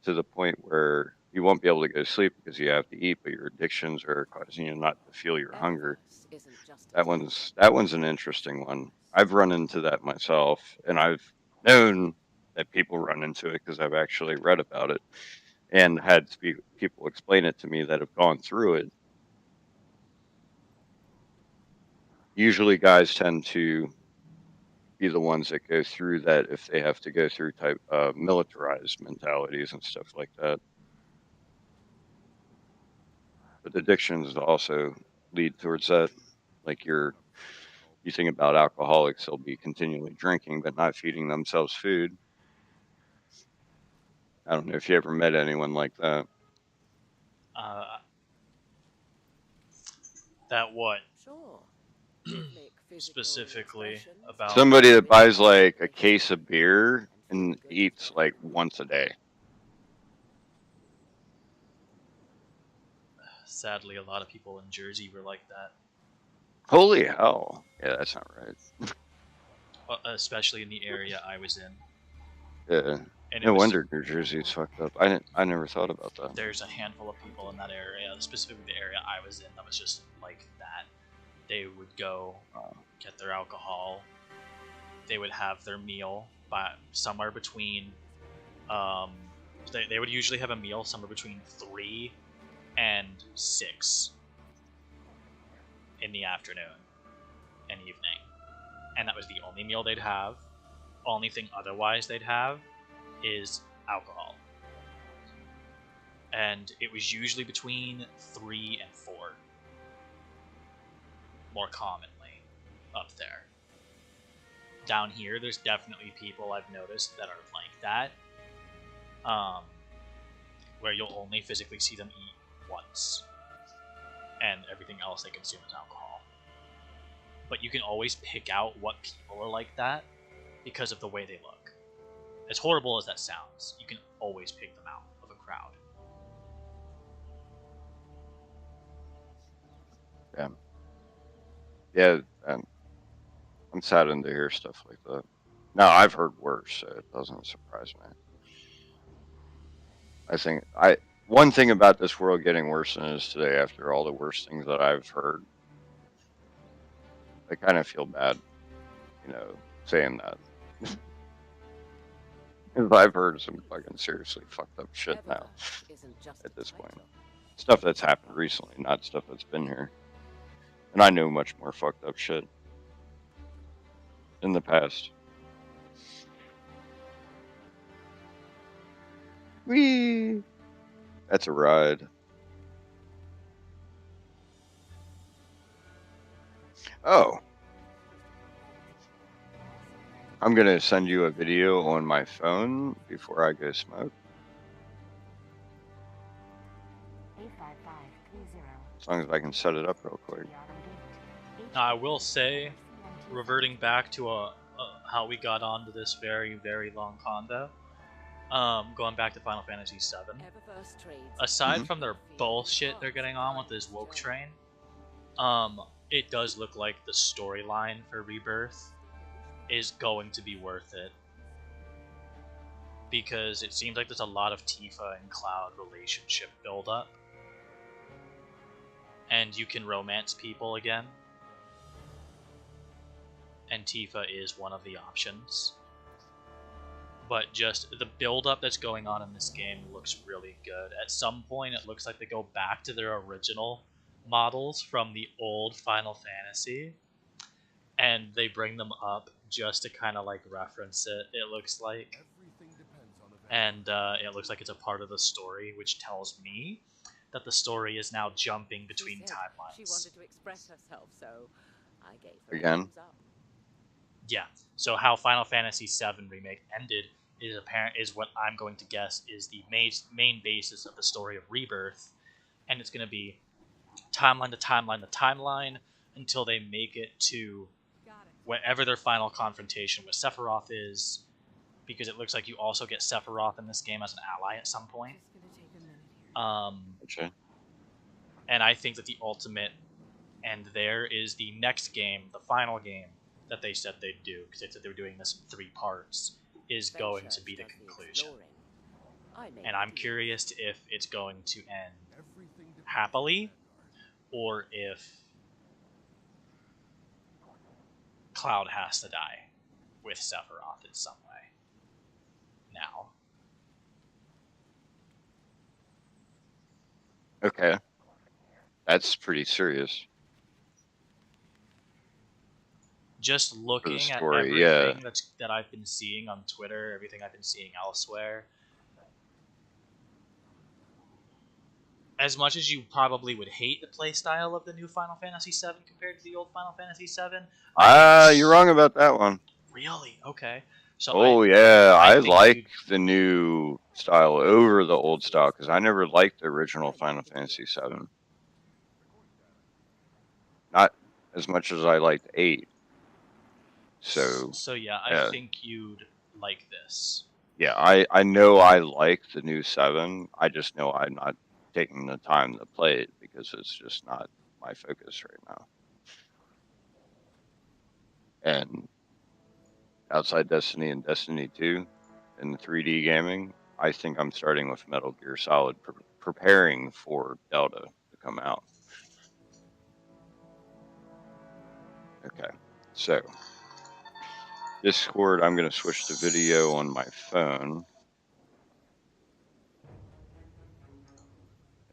to the point where you won't be able to go to sleep because you have to eat, but your addictions are causing you not to feel your hunger. Eververse isn't just a title. That one's an interesting one. I've run into that myself, and I've known that people run into it because I've actually read about it and had people explain it to me that have gone through it. Usually, guys tend to be the ones that go through that if they have to go through type militarized mentalities and stuff like that. But addictions also lead towards that. Like you think about alcoholics, they'll be continually drinking but not feeding themselves food. I don't know if you ever met anyone like that. Uh, that what Sure. Rhythmic physical specifically expressions, about Somebody that buys rituals, like a case meditation, of beer and and feeling good eats after. like once a day. sadly a lot of people in Jersey were like that, Holy hell. Yeah, that's not right. especially in the area I was in, Yeah. and it No was wonder New Jersey's fucked up. I never thought about that. there's a handful of people in that area, specifically the area I was in, that was just like that. They would go get their alcohol. They would have their meal by somewhere between. Um, they would usually have a meal somewhere between 3 and 6 in the afternoon and evening, and that was the only meal they'd have. Only thing otherwise they'd have is alcohol, and it was usually between 3 and 4, more commonly up there. Down here, there's definitely people I've noticed that are like that, um, where you'll only physically see them eat once, and everything else they consume is alcohol. But you can always pick out what people are like that because of the way they look. As horrible as that sounds, you can always pick them out of a crowd. Yeah. Yeah. I'm saddened to hear stuff like that. Now, I've heard worse, so it doesn't surprise me. I think one thing about this world getting worse than it is today, after all the worst things that I've heard, I kind of feel bad, saying that. Because I've heard some fucking seriously fucked up shit now Eververse isn't just at a this point. title. Stuff that's happened recently, not stuff that's been here. And I know much more fucked up shit in the past. Whee! That's a ride. Oh, I'm going to send you a video on my phone before I go smoke. As long as I can set it up real quick. Now, I will say, reverting back to how we got onto this very, very long convo, going back to Final Fantasy VII, Eververse trades aside Mhm. from their bullshit they're getting on with this woke train, it does look like the storyline for Rebirth is going to be worth it. Because it seems like there's a lot of Tifa and Cloud relationship buildup. And you can romance people again. And Tifa is one of the options. But just the build-up that's going on in this game looks really good. At some point, it looks like they go back to their original models from the old Final Fantasy, and they bring them up just to kind of like reference it. It looks like, and it looks like it's a part of the story, which tells me that the story is now jumping between She said timelines. She wanted to express herself, so I gave her Again? a thumbs up. Yeah. So how Final Fantasy VII Remake ended is what I'm going to guess is the main basis of the story of Rebirth, and it's going to be timeline to timeline to timeline until they make it to wherever their final confrontation with Sephiroth is, because it looks like you also get Sephiroth in this game as an ally at some point. Okay. And I think that the ultimate end there is the next game, the final game that they said they'd do, because they said they were doing this in 3 parts, is going to be the conclusion. And I'm curious if it's going to end happily, or if Cloud has to die with Sephiroth in some way. Now. Okay. That's pretty serious. Just looking at story, everything that I've been seeing on Twitter, everything I've been seeing elsewhere, as much as you probably would hate the playstyle of the new Final Fantasy VII compared to the old Final Fantasy VII, you're wrong about that one. Really? Okay. So I think like the new style over the old style because I never liked the original Final Fantasy VII. Not as much as I liked 8. So yeah, I think you'd like this. Yeah, I know I like the new 7. I just know I'm not taking the time to play it because it's just not my focus right now. And outside Destiny and Destiny 2 and the 3D gaming, I think I'm starting with Metal Gear Solid, preparing for Delta to come out. Okay, so Discord, I'm going to switch to video on my phone.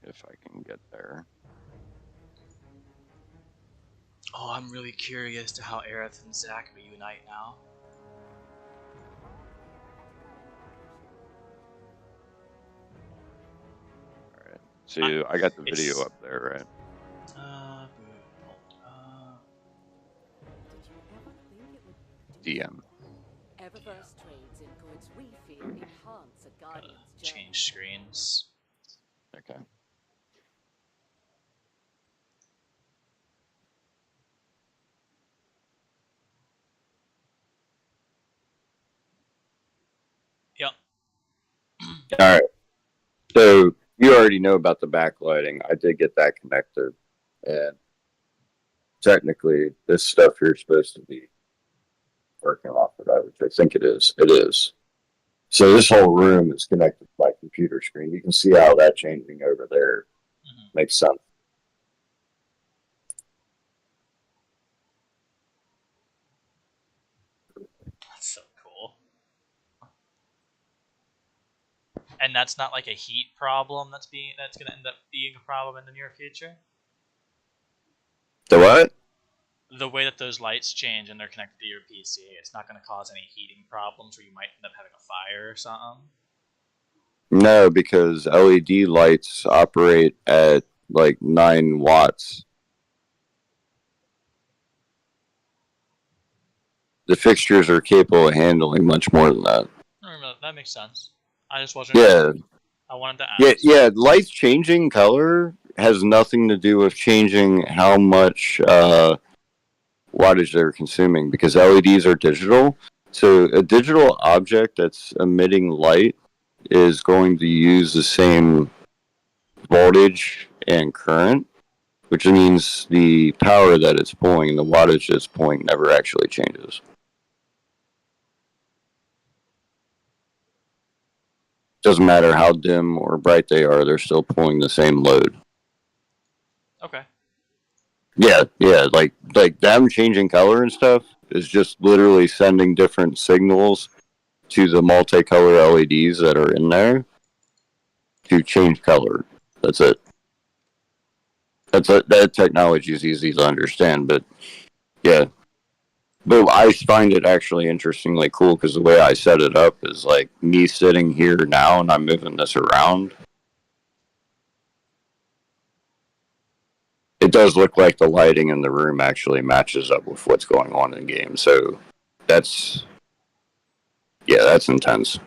If I can get there. Oh, I'm really curious to how Aerith and Zack reunite now. Alright, so I got the video up there, right? DM. Eververse trades in goods we fear enhance a guardian's journey. Change screens. Okay. Yep. Alright. So you already know about the backlighting. I did get that connected. And technically this stuff here is supposed to be working off of that, which I think it is. It is. So this whole room is connected to my computer screen. You can see how that changing over there makes sense. That's so cool. And that's not like a heat problem that's going to end up being a problem in the near future? The what? The way that those lights change and they're connected to your PC, it's not going to cause any heating problems where you might end up having a fire or something? No, because LED lights operate at like 9 watts. The fixtures are capable of handling much more than that. That makes sense. I just wasn't. Yeah. I wanted to ask. Yeah. Lights changing color has nothing to do with changing how much wattage they're consuming because LEDs are digital. So a digital object that's emitting light is going to use the same voltage and current, which means the power that it's pulling and the wattage it's pulling never actually changes. Doesn't matter how dim or bright they are, they're still pulling the same load. Okay. Yeah, like them changing color and stuff is just literally sending different signals to the multicolor LEDs that are in there to change color. That's it. That technology is easy to understand, but yeah. But I find it actually interestingly cool because the way I set it up is like me sitting here now and I'm moving this around. It does look like the lighting in the room actually matches up with what's going on in the game. So that's intense.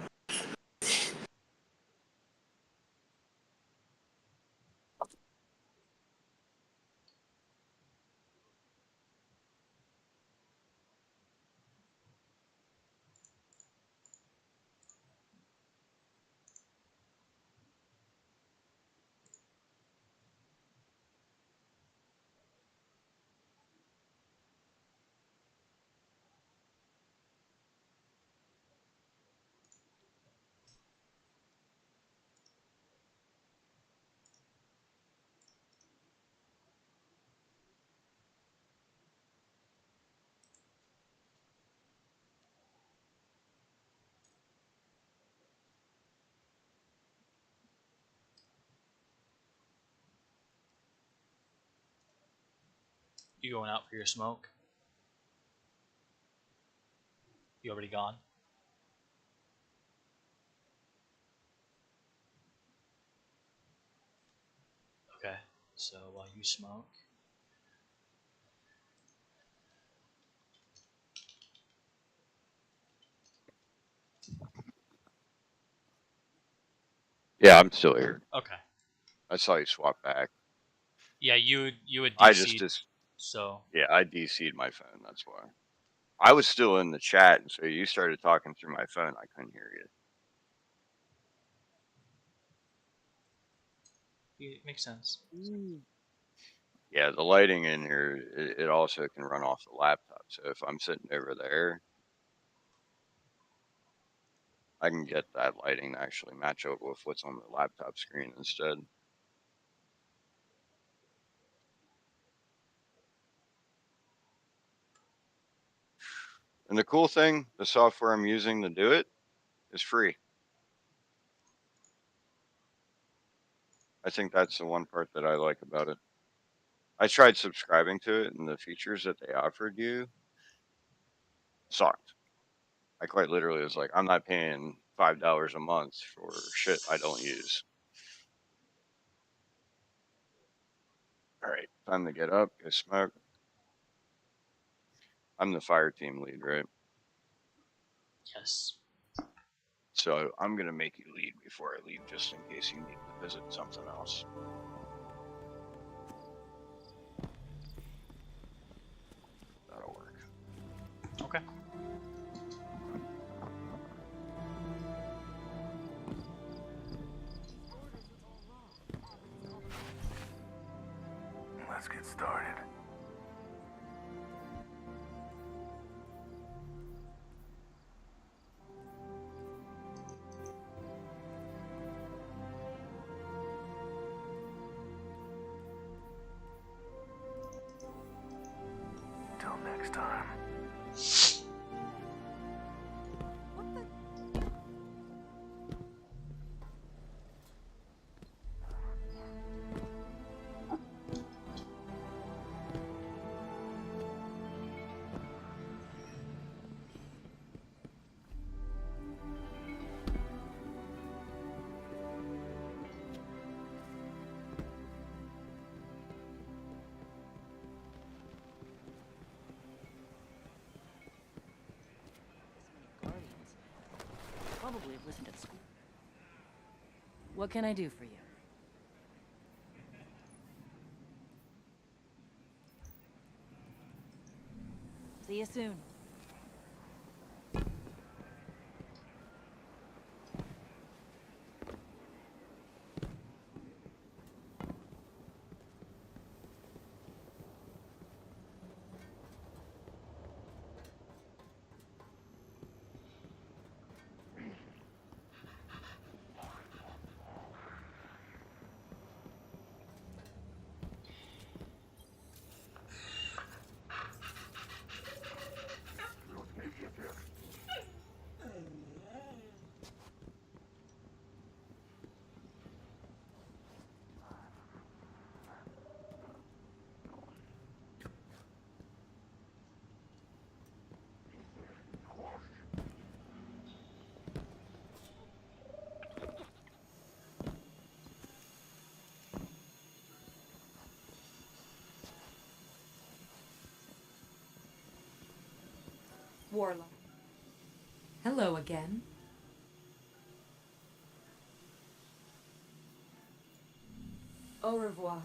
You going out for your smoke? You already gone? Okay, so while you smoke. Yeah, I'm still here. Okay. I saw you swap back. Yeah, you had I DC'd, just so yeah, I DC'd my phone. That's why. I was still in the chat, and so you started talking through my phone. I couldn't hear it makes sense. you. Yeah, the lighting in here, it also can run off the laptop. So if I'm sitting over there, I can get that lighting to actually match up with what's on the laptop screen instead. And the cool thing, the software I'm using to do it is free. I think that's the one part that I like about it. I tried subscribing to it, and the features that they offered you sucked. I quite literally was like, I'm not paying $5 a month for shit I don't use. All right, time to get up, go smoke. I'm the fire team lead, right? Yes. So I'm going to make you lead before I leave, just in case you need to visit something else. That'll work. Okay. Let's get started. Till next time. Guardians. Probably have listened at school. What can I do for you? See you soon. Warlock. Hello again. Au revoir.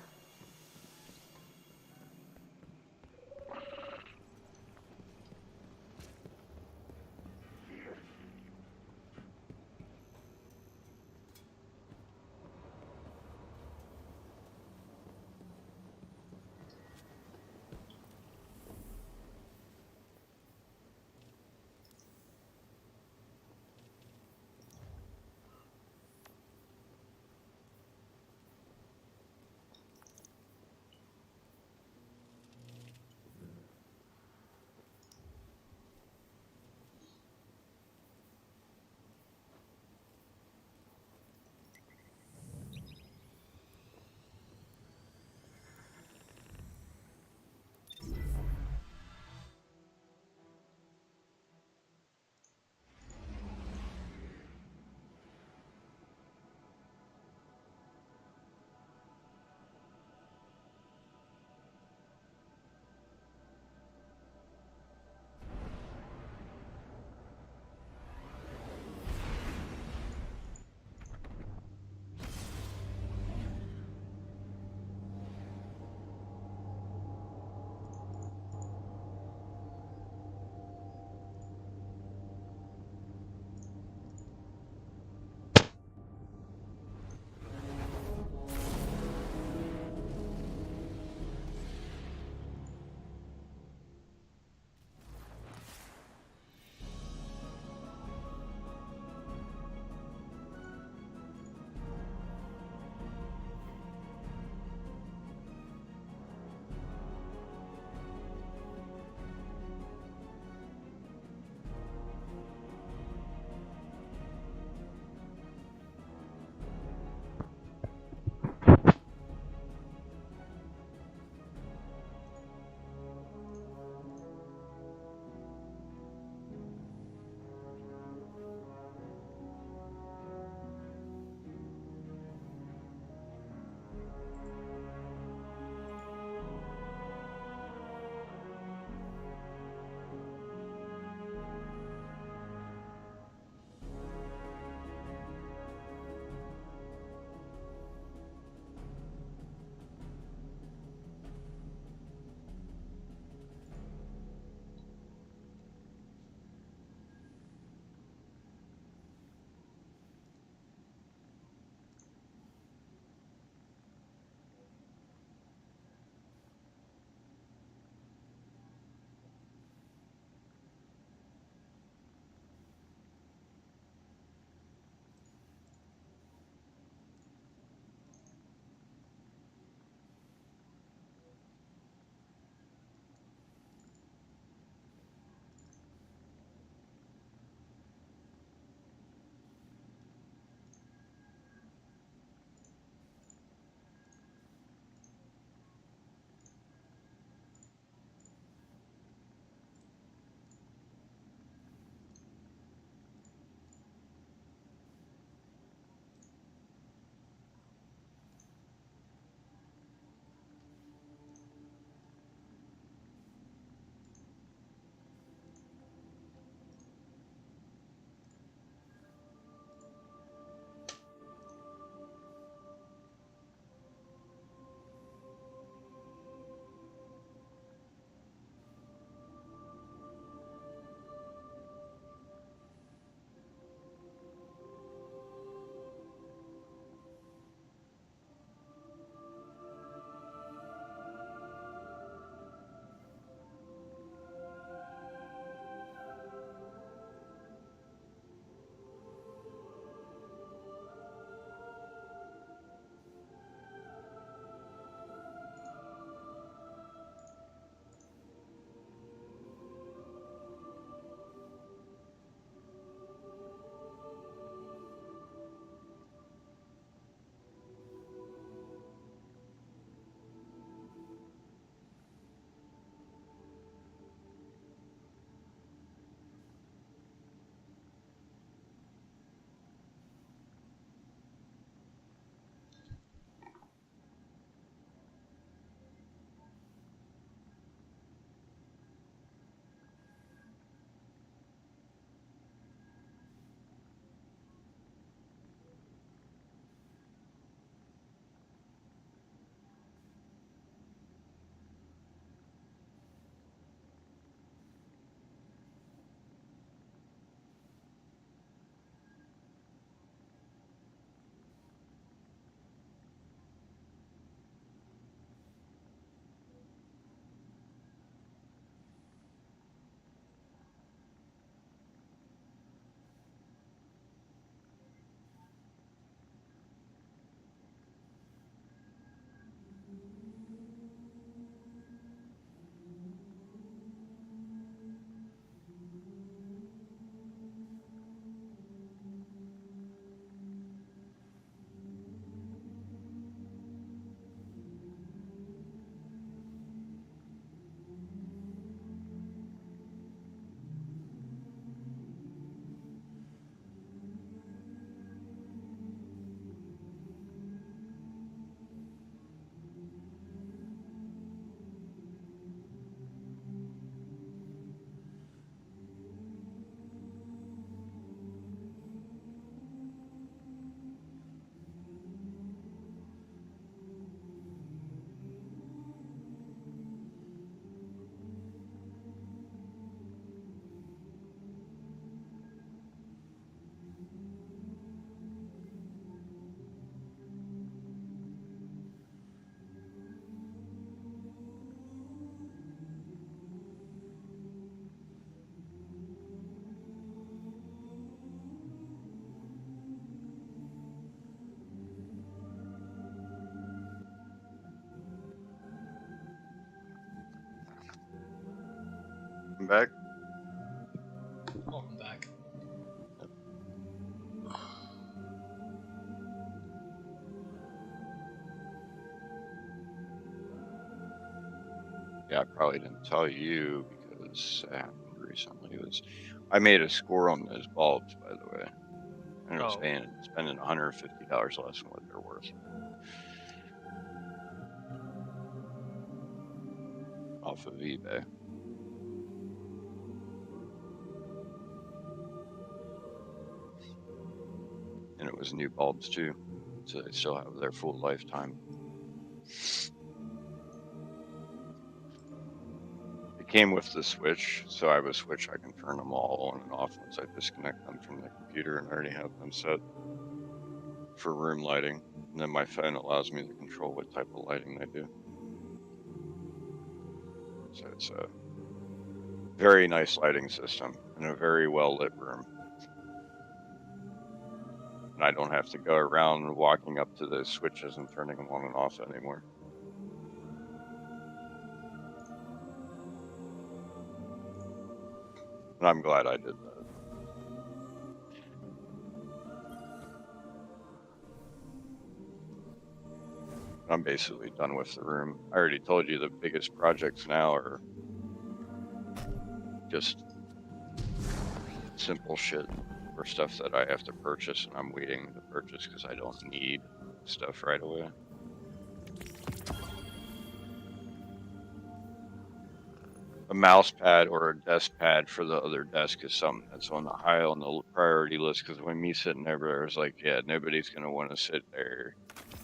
back. Welcome back. Yeah, I probably didn't tell you because it happened recently. I made a score on those bulbs, by the way. I ended up spending $150 less than what they're worth off of eBay. And it was new bulbs too, so they still have their full lifetime. It came with the switch, so I have a switch I can turn them all on and off once I disconnect them from the computer, and I already have them set for room lighting. And then my phone allows me to control what type of lighting they do. So it's a very nice lighting system in a very well lit room. And I don't have to go around walking up to those switches and turning them on and off anymore. And I'm glad I did that. I'm basically done with the room. I already told you the biggest projects now are just simple shit or stuff that I have to purchase and I'm waiting to purchase because I don't need stuff right away. A mouse pad or a desk pad for the other desk is something that's on the high on the priority list, because when me sitting over there, it's like, yeah, nobody's going to want to sit there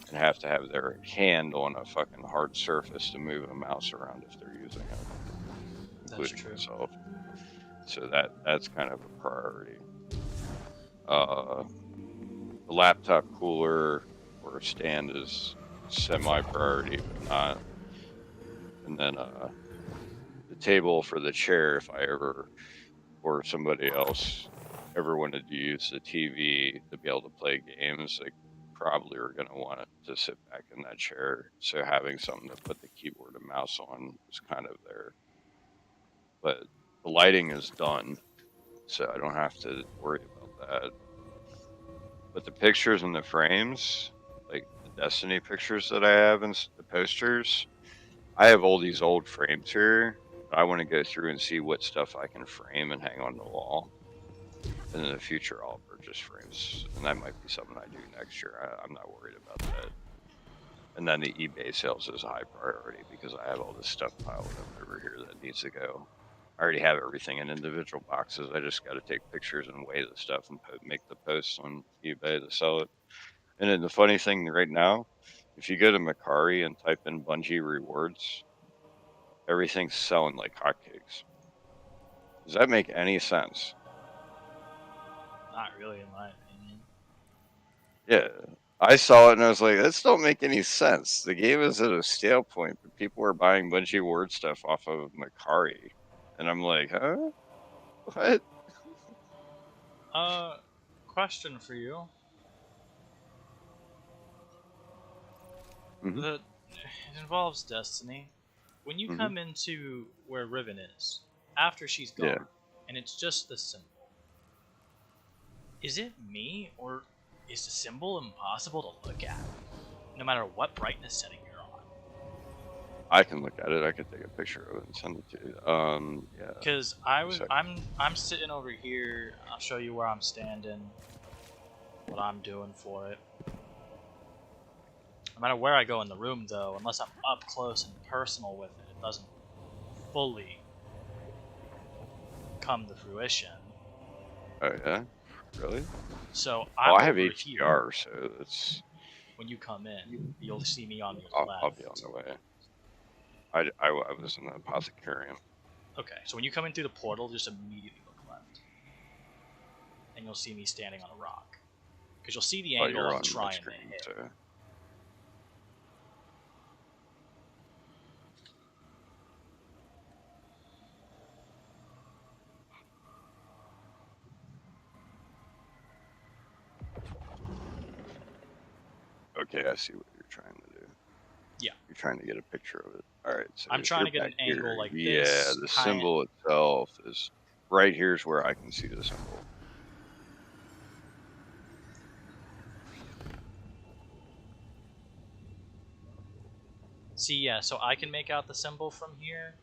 and have to have their hand on a fucking hard surface to move a mouse around if they're using it, including myself. So that's kind of a priority. The laptop cooler or stand is semi-priority, but not. And then the table for the chair, if I ever or somebody else ever wanted to use the TV to be able to play games, they probably are going to want it to sit back in that chair. So having something to put the keyboard and mouse on is kind of there. But the lighting is done, so I don't have to worry about that. But the pictures and the frames, like the Destiny pictures that I have and the posters, I have all these old frames here. I want to go through and see what stuff I can frame and hang on the wall. And in the future, I'll purchase frames, and that might be something I do next year. I'm not worried about that. And then the eBay sales is a high priority because I have all this stuff piled up over here that needs to go. I already have everything in individual boxes. I just got to take pictures and weigh the stuff and make the posts on eBay to sell it. And then the funny thing right now, if you go to Macari and type in Bungie rewards, everything's selling like hotcakes. Does that make any sense? Not really, in my opinion. Yeah, I saw it and I was like, this don't make any sense. The game is at a stale point, but people are buying Bungie Word stuff off of Macari. And I'm like, huh? What? Question for you. Mm-hmm. It involves Destiny. When you Mm-hmm. come into where Riven is, after she's gone, Yeah. and it's just the symbol, is it me, or is the symbol impossible to look at, no matter what brightness setting you're on? I can look at it. I can take a picture of it and send it to you. Yeah. Because I'm sitting over here. I'll show you where I'm standing, what I'm doing for it. No matter where I go in the room, though, unless I'm up close and personal with it, it doesn't fully come to fruition. Oh yeah, really? So I have over HDR, here. so it's. When you come in, you'll see me on the left. I'll be on the way. I was in the apothecarium. Okay, so when you come in through the portal, just immediately look left, and you'll see me standing on a rock, because you'll see the angle I'm trying to hit. So. Okay, I see what you're trying to do. Yeah. You're trying to get a picture of it. Alright, so I'm if trying you're to get back an angle here, like yeah, this, the kinda. symbol itself is right here's where I can see the symbol. See, yeah, so I can make out the symbol from here,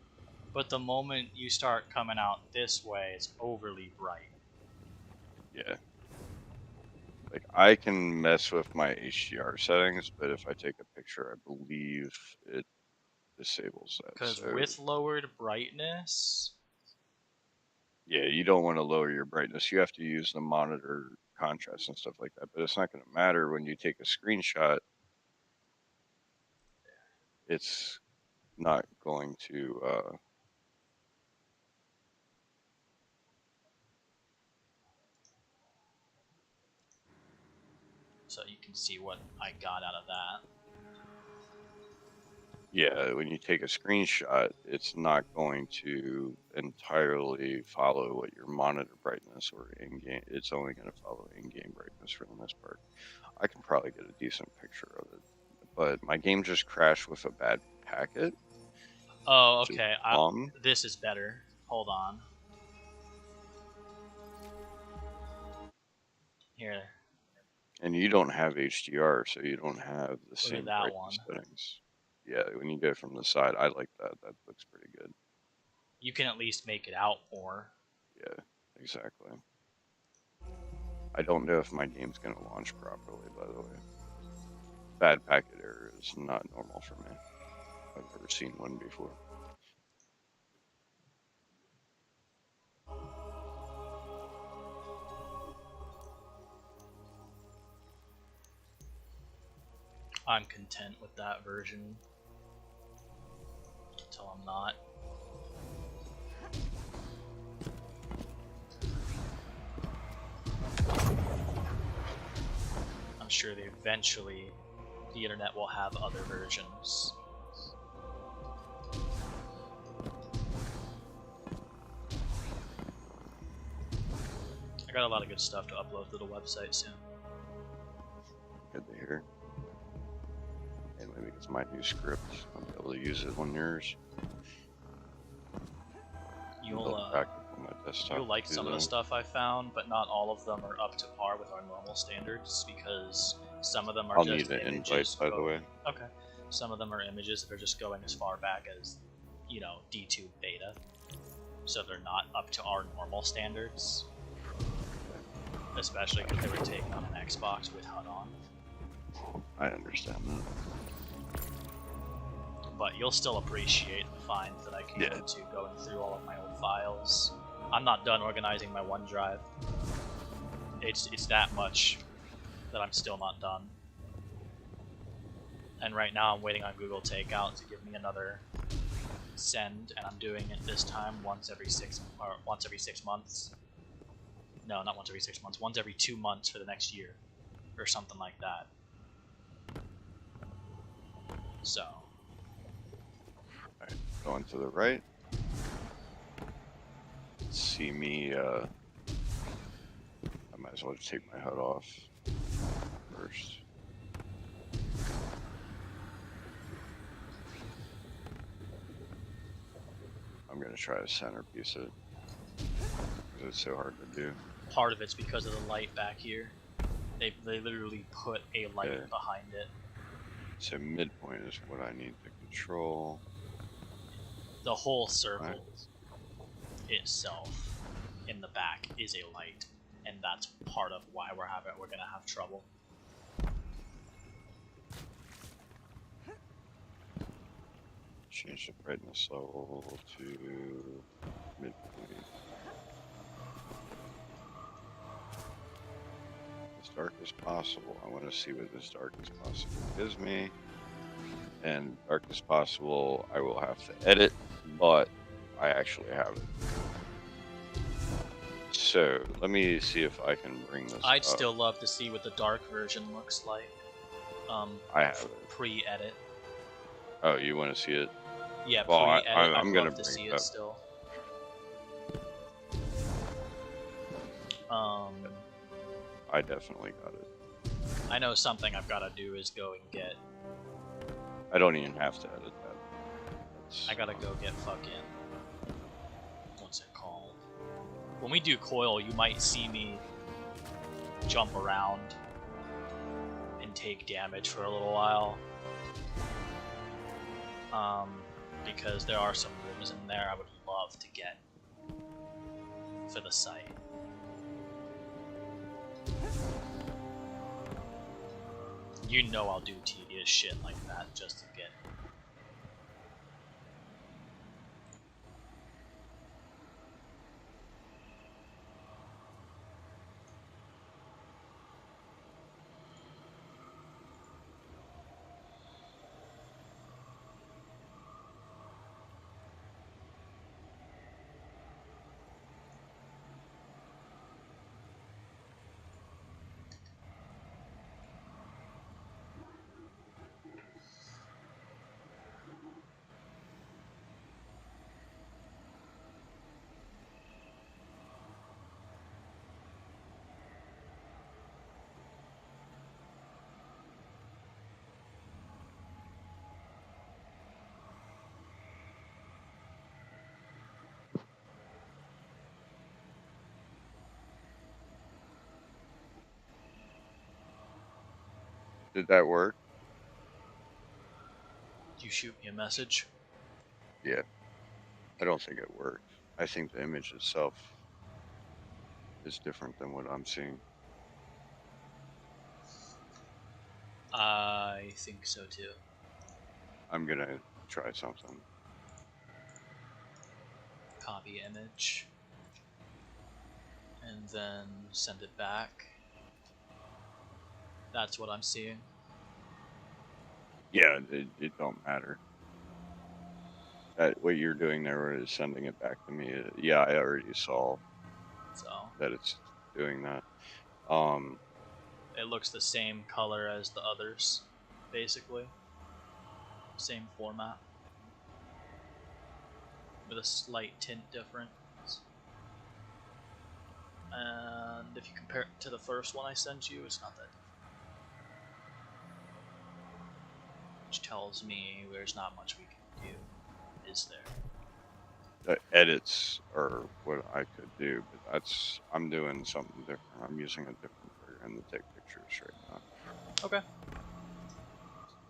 but the moment you start coming out this way, it's overly bright. Yeah. Like, I can mess with my HDR settings, but if I take a picture, I believe it disables that. Because So, with lowered brightness, yeah, you don't want to lower your brightness. You have to use the monitor contrast and stuff like that, but it's not going to matter when you take a screenshot. It's not going to, so you can see what I got out of that. yeah, when you take a screenshot, it's not going to entirely follow what your monitor brightness or in-game. It's only going to follow in-game brightness for the most part. I can probably get a decent picture of it, but my game just crashed with a bad packet. Oh, Which is okay. bomb. This is better. Hold on. Here. And you don't have HDR, so you don't have the Look same at that brightness one. settings. Yeah, when you go from the side, I like that. That looks pretty good. You can at least make it out more. Yeah, exactly. I don't know if my game's going to launch properly, by the way. Bad packet error is not normal for me. I've never seen one before. I'm content with that version. Until I'm not. I'm sure that eventually the internet will have other versions. I got a lot of good stuff to upload to the website soon. Good to hear. And maybe it's my new script. I'll be able to use it on yours. You'll on my desktop you'll like to some of do the that. stuff I found, but not all of them are up to par with our normal standards because some of them are I'll just need an invite, images. by the way. Okay. Some of them are images that are just going as far back as, you know, D2 beta. So they're not up to our normal standards. Especially because they were taken on an Xbox with HUD on. I understand that. But you'll still appreciate the finds that I came into going through all of my old files. I'm not done organizing my OneDrive. It's that much that I'm still not done. And right now I'm waiting on Google Takeout to give me another send, and I'm doing it this time once every 6 months. No, not once every 6 months. Once every 2 months for the next year, or something like that. So. Alright, going to the right. See me, I might as well just take my HUD off first. I'm gonna try to centerpiece it, because it's so hard to do. Part of it's because of the light back here. They literally put a light behind it. So midpoint is what I need to control. The whole circle itself in the back is a light, and that's part of why we're gonna have trouble. Change the brightness level to midpoint. As dark as possible. I want to see what as dark as possible gives me. And dark as possible, I will have to edit, but I actually have it. So let me see if I can bring this I'd up. still love to see what the dark version looks like. I have it. Pre-edit. Oh, you want to see it? Yeah, Well, pre-edit. I'm I'd gonna love to bring see it it up. still. I definitely got it. I know something I've got to do is go and get I don't even have to edit that. I gotta go get fucking... What's it called? When we do coil, you might see me jump around and take damage for a little while. Because there are some rooms in there I would love to get for the site. You know I'll do tedious shit like that just to get it. Did that work? You shoot me a message? Yeah. I don't think it worked. I think the image itself is different than what I'm seeing. I think so too. I'm gonna try something. Copy image. And then send it back. That's what I'm seeing. Yeah, it don't matter. That what you're doing there is sending it back to me. Yeah, I already saw So that it's doing that. it looks the same color as the others, basically. Same format. With a slight tint difference. And if you compare it to the first one I sent you, it's not that different. Which tells me there's not much we can do, is there? The edits are what I could do, but I'm doing something different. I'm using a different program to take pictures right now. Okay.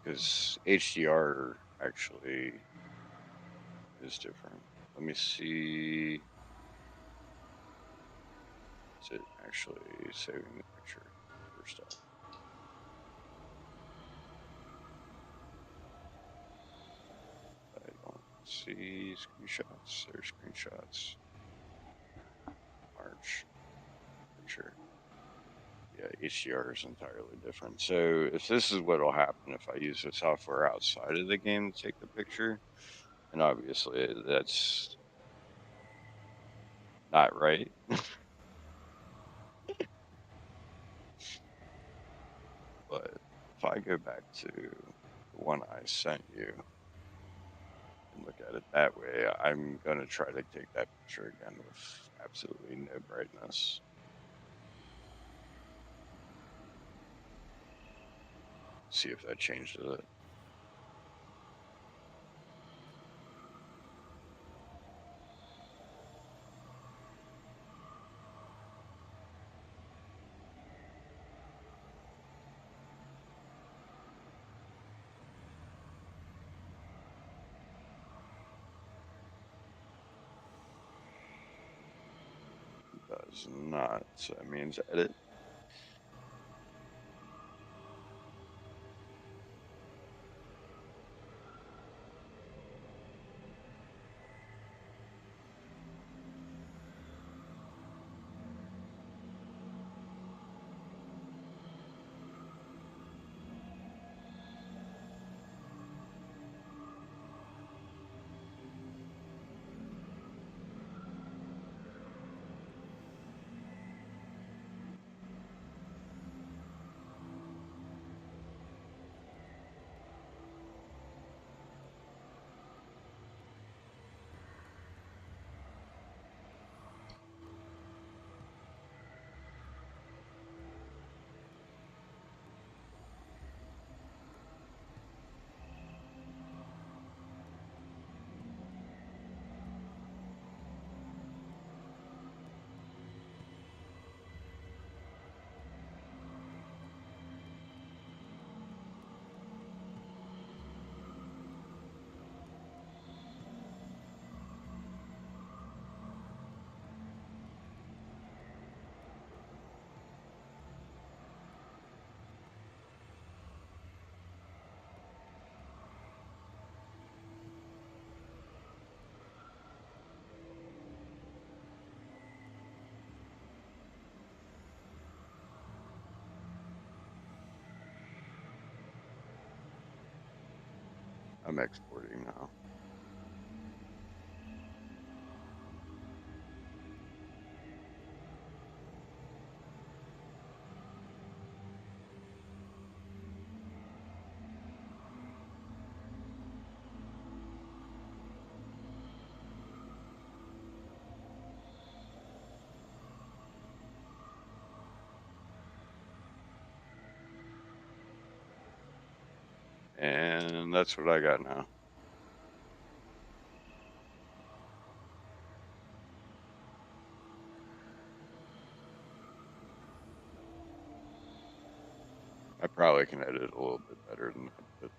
Because HDR actually is different. Let me see. Is it actually saving the picture first off? I don't see screenshots. There's screenshots. March picture. Yeah, HDR is entirely different. So if this is what will happen if I use the software outside of the game to take the picture, and obviously that's not right. But if I go back to the one I sent you and look at it that way, I'm going to try to take that picture again with absolutely no brightness. See if that changes it. Does not. So that means edit. I'm exporting now. And that's what I got now. I probably can edit a little bit better than that, but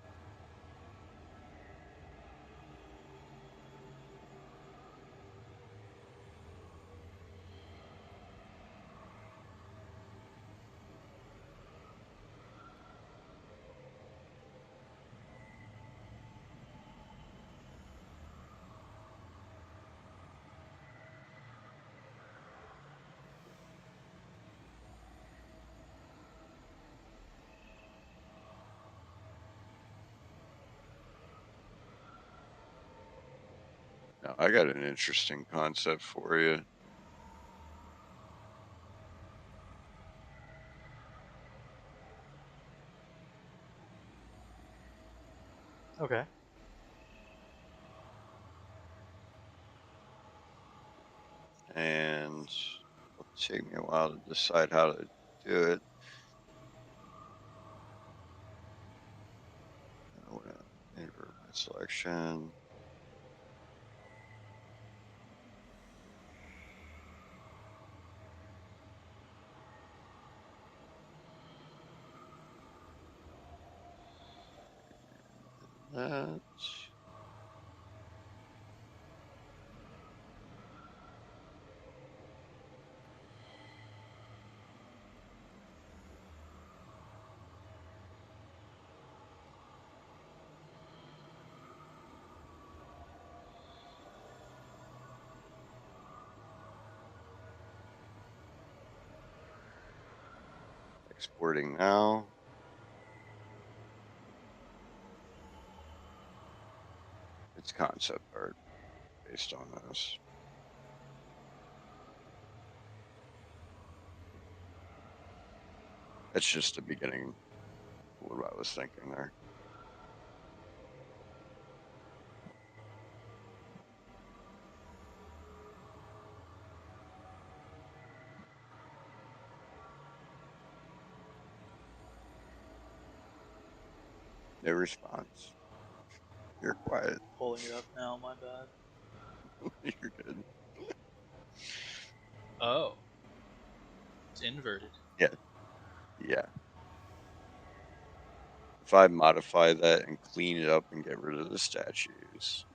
no, I got an interesting concept for you. Okay. And it'll take me a while to decide how to do it. I want to invert my selection. That. Exporting now. It's concept art based on this. That's just the beginning of what I was thinking there. No response. You're quiet. Pulling it up now, my bad. You're good. Oh. It's inverted. Yeah. Yeah. If I modify that and clean it up and get rid of the statues,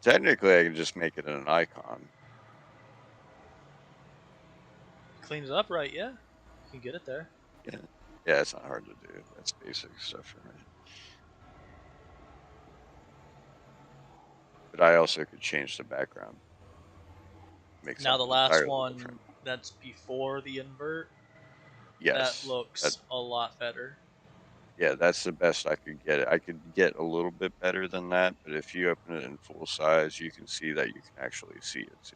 technically I can just make it an icon. Cleans it up right, yeah. You can get it there. Yeah. Yeah, it's not hard to do. That's basic stuff for me. But I also could change the background. Make Now the something last entirely one different. that's before the invert, that Yes. looks a lot better. Yeah, that's the best I could get. I could get a little bit better than that, but if you open it in full size, you can see that you can actually see it.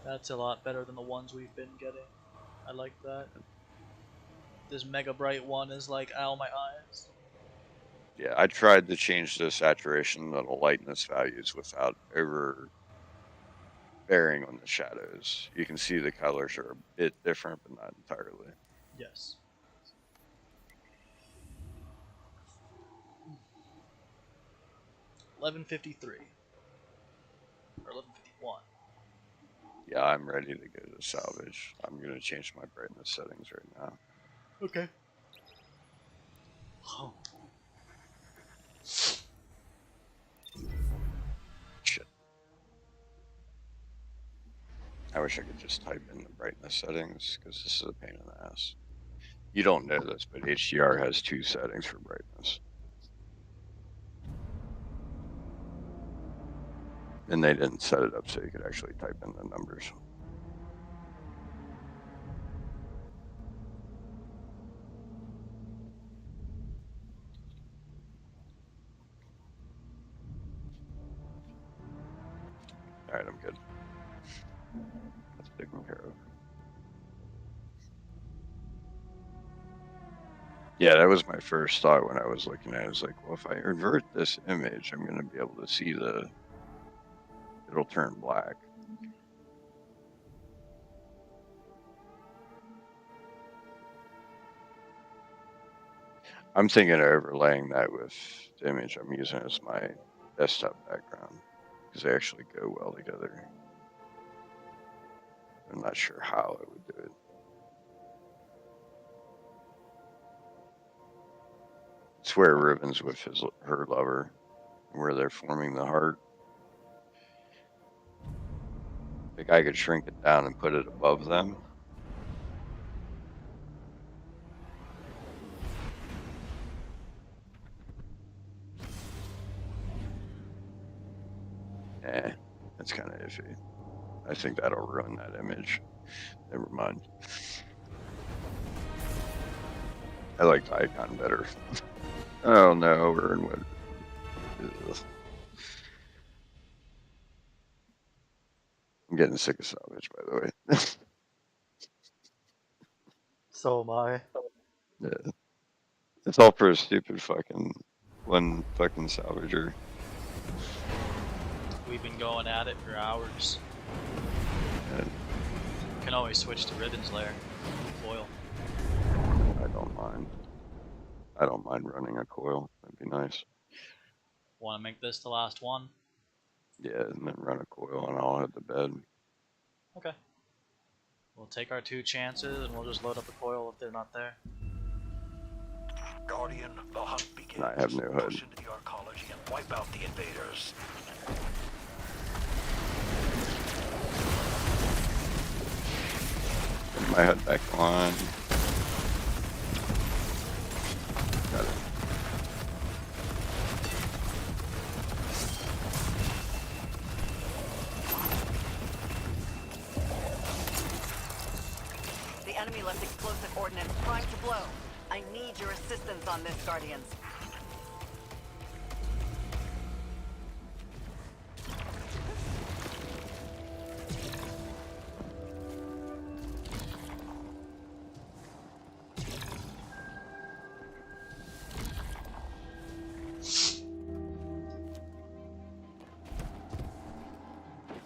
That's a lot better than the ones we've been getting. I like that. This mega bright one is like, ow, my eyes. Yeah, I tried to change the saturation and the lightness values without over bearing on the shadows. You can see the colors are a bit different, but not entirely. Yes. $11.53 or $11.51. Yeah, I'm ready to go to salvage. I'm going to change my brightness settings right now. Okay. Oh. Shit. I wish I could just type in the brightness settings because this is a pain in the ass. You don't know this, but HDR has 2 settings for brightness. And they didn't set it up so you could actually type in the numbers. Alright, I'm good. That's taken care of. Yeah, that was my first thought when I was looking at it. I was like, well, if I invert this image, I'm going to be able to see it'll turn black. I'm thinking of overlaying that with the image I'm using as my desktop background, because they actually go well together. I'm not sure how I would do it. It's where Ribbon's with her lover, where they're forming the heart. Like I could shrink it down and put it above them. That's kind of iffy. I think that'll ruin that image. Never mind. I like the icon better. Oh no, we're in what? Ugh. I'm getting sick of salvage, by the way. So am I. Yeah. It's all for a stupid fucking one fucking salvager. We've been going at it for hours. And You can always switch to Ribbon's lair. Foil. I don't mind. I don't mind running a coil. That'd be nice. Want to make this the last one? Yeah, and then run a coil and I'll head to bed. Okay. We'll take our 2 chances and we'll just load up a coil if they're not there. Guardian, the hunt begins. And I have no hood. Push into the arcology and wipe out the invaders. Put my head back on. Got it. The enemy left explosive ordnance primed to blow. I need your assistance on this, Guardians.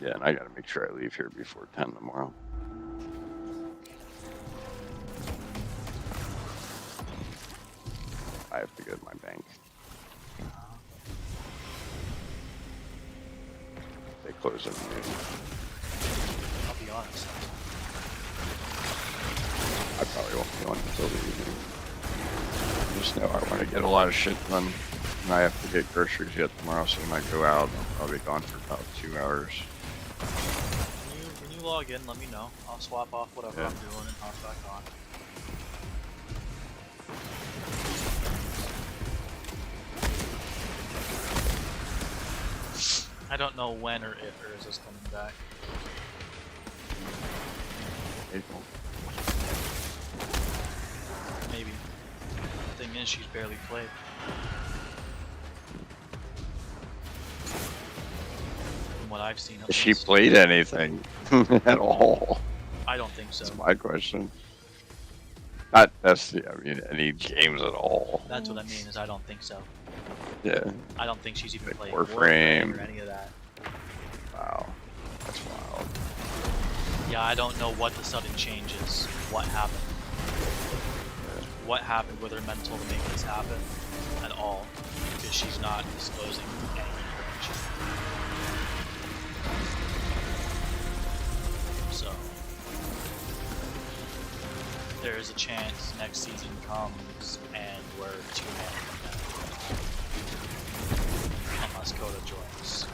Yeah, and I gotta make sure I leave here before 10 tomorrow. I have to go to my bank. They close at noon. I'll be honest. I probably won't be on until the evening. I just know I want to get a lot of shit done. And I have to get groceries yet tomorrow, so when I go out, I'll probably be gone for about 2 hours. When you log in, let me know. I'll swap off whatever I'm doing and hop back on. I don't know when or if Urza's is coming back. April. Maybe. The thing is, she's barely played. From what I've seen, Has she played anything at all? I don't think so. That's my question. Not necessarily, I mean, any games at all. That's what I mean, is I don't think so. Yeah. I don't think she's even Like played Warframe or any of that. Wow. That's wild. Yeah, I don't know what the sudden change is. What happened? What happened with her mental to make this happen at all? Because she's not disclosing any information. So, there is a chance next season comes and we're 2-man from that. Unless Coda joins.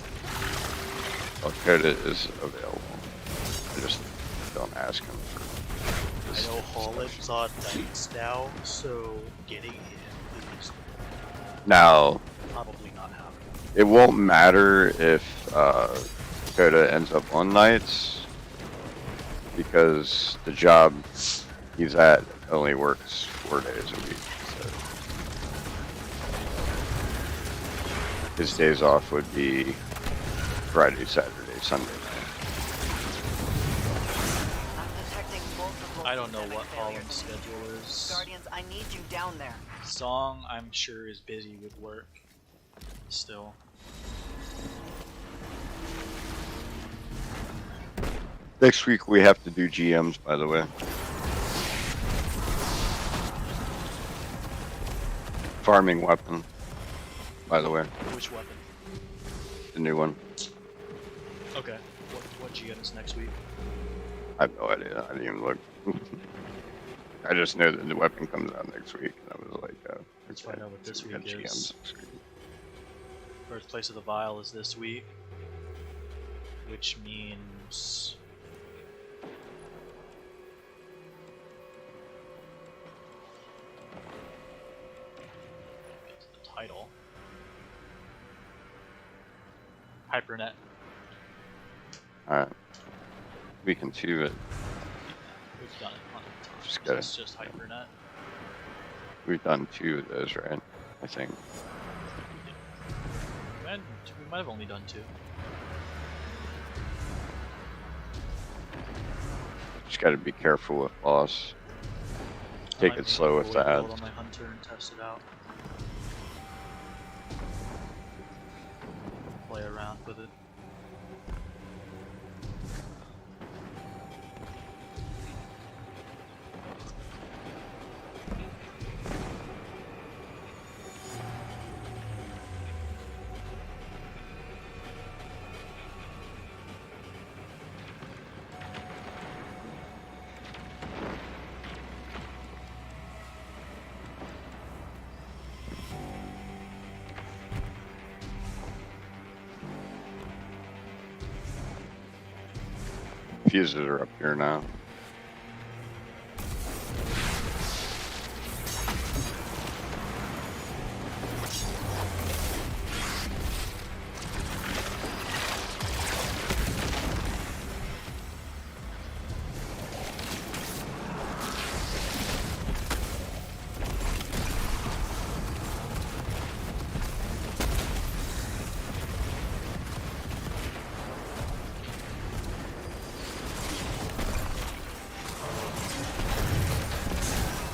Well, Coda is available. I just don't ask him for I this know stuff. Holland's on nights now, so getting in is Now, probably not happening. it won't matter if Coda ends up on nights, because the job he's at only works 4 days a week. So his days off would be Friday, Saturday, Sunday night. don't know what Holland's schedule is. Guardians, I need you down there. Song, I'm sure, is busy with work. Still. Next week we have to do GMs, by the way. Farming weapon, by the way, Which weapon? the new one. Okay. What GM is next week? I have no idea. I didn't even look. I just know that the weapon comes out next week, and I was like, Let's find out what this we got week is. GMs next week. Birthplace of the Vile is this week, which means get to the title. Hypernet. Alright. We can see it. We've done it on the top. Just gotta- It's just Hypernet. We've done 2 of those, right? I think. And we might have only done 2. Just gotta be careful with boss. Take it slow with the build ads. on my hunter and test it out. Play around with it. Fuses are up here now.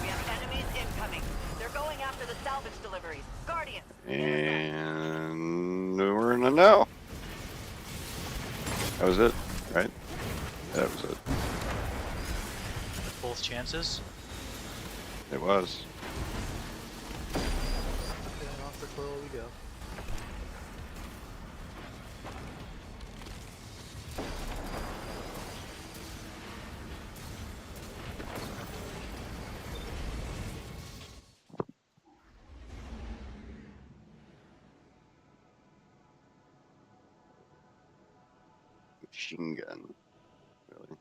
We have enemies incoming. They're going after the salvage deliveries. Guardians! And we're in a no. That was it, right? That was it. Both chances. It was. Okay, off the coil we go. Machine gun. Really?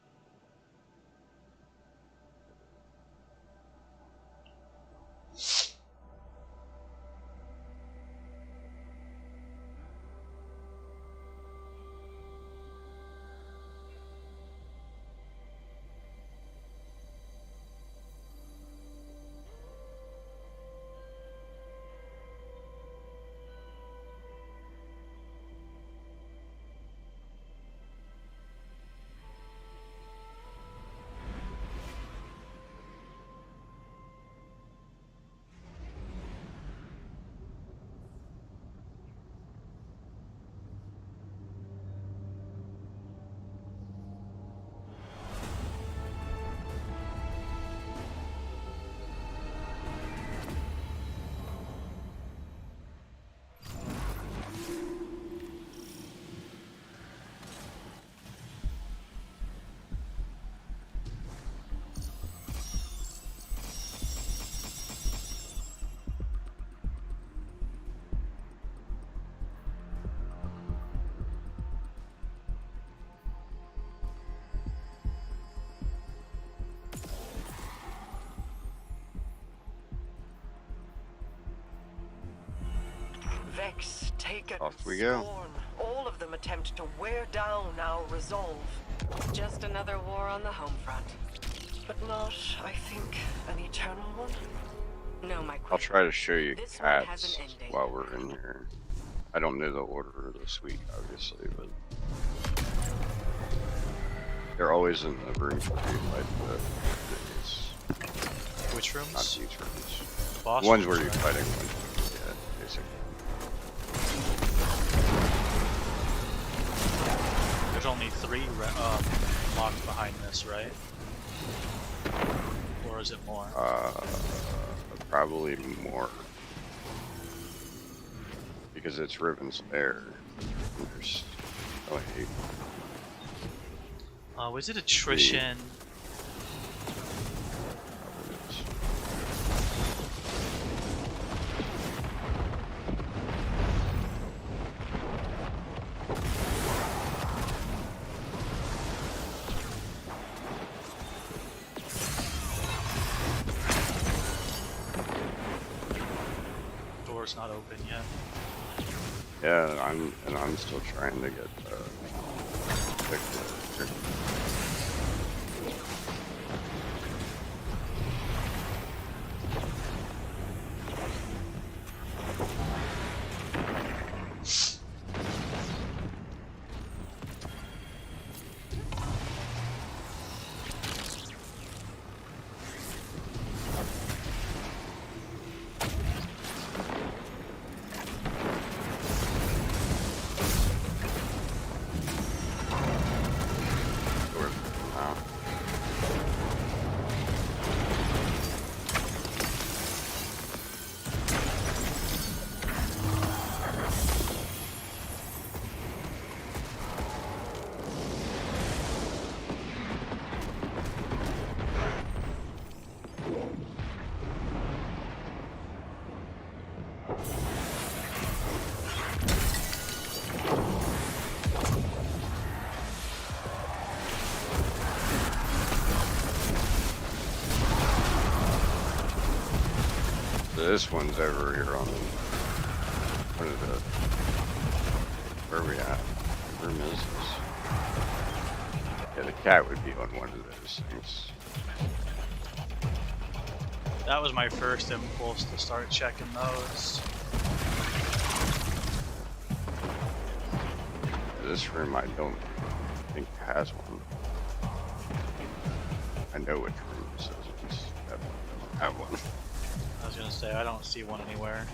Vex, taken, Off we go. scorn. All of them attempt to wear down our resolve. Just another war on the home front. But not, I think, an eternal one. No, my queen. I'll try to show you This one has cats an ending. while we're in here. I don't know the order this week, obviously, but they're always in the room for 3 5 days. Which rooms? Not these rooms. The boss Ones rooms, where you're right? fighting one. Yeah, basically. There's only 3 locked behind this, right? Or is it more? Probably more. Because it's Riven's lair. There's only 8. Was it attrition? Door's not open yet. Yeah, I'm still trying to get pick the door. Wow. This one's over here on what is it? Where are we at? Where is this? Yeah, the cat would be on one of those things. That was my first impulse to start checking those. This room I don't think has one. I know which room this is. It's definitely don't have one. I was gonna say, I don't see one anywhere.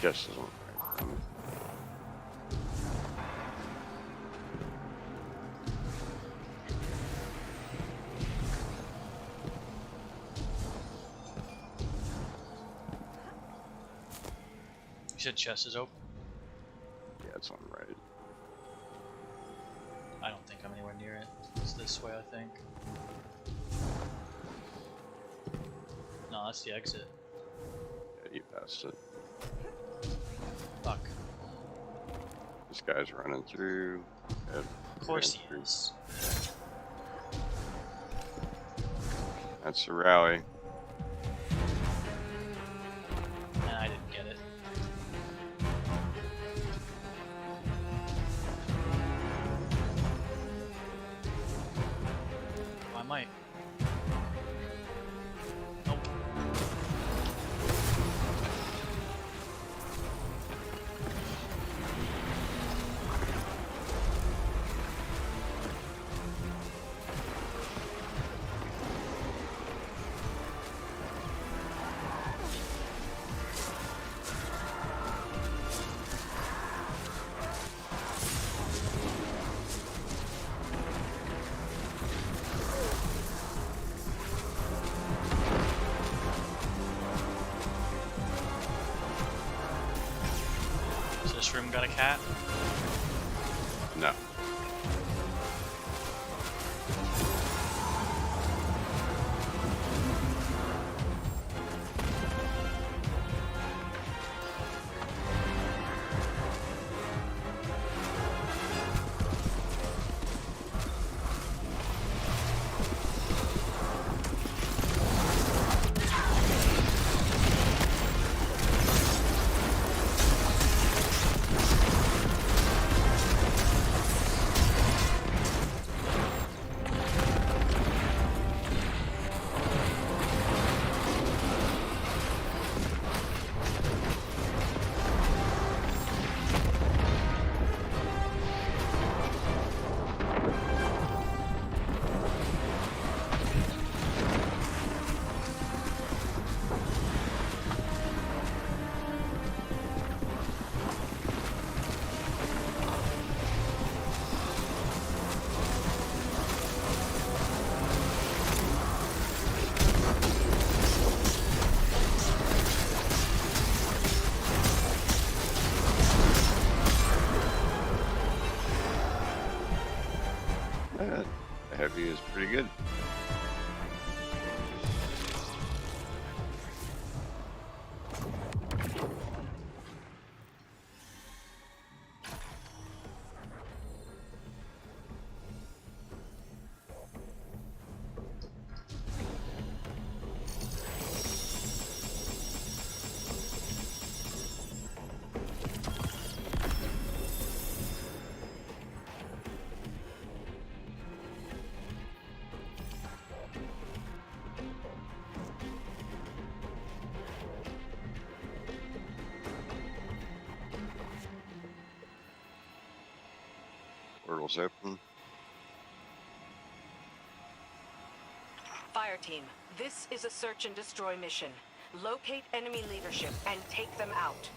Just as one. You said chest is open? Yeah, it's on right. I don't think I'm anywhere near it. It's this way, I think. No, that's the exit. Yeah, you passed it. Fuck. This guy's running through. Yeah, Of course he ran through. is. That's the rally. And I didn't get it. this room got a cat? No. The heavy is pretty good. Portal's open. Fire team, this is a search and destroy mission. Locate enemy leadership and take them out.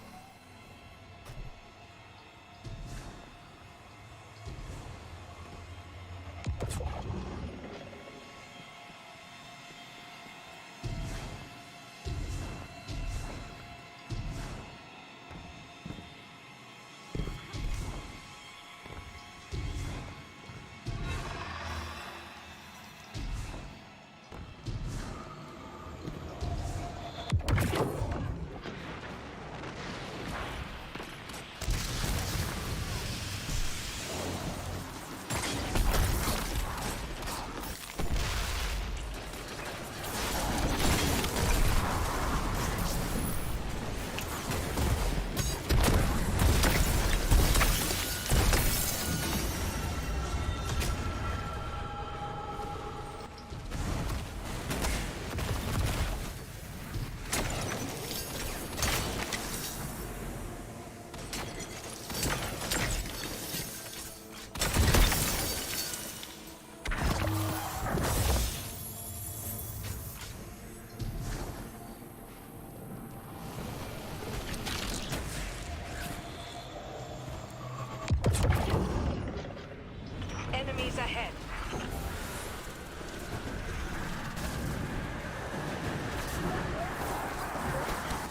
Enemies ahead.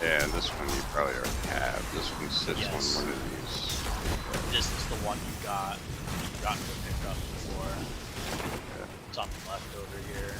And this one you probably already have. This one sits Yes. on one of these. This is the one you got to pick up before. It's on the left over here.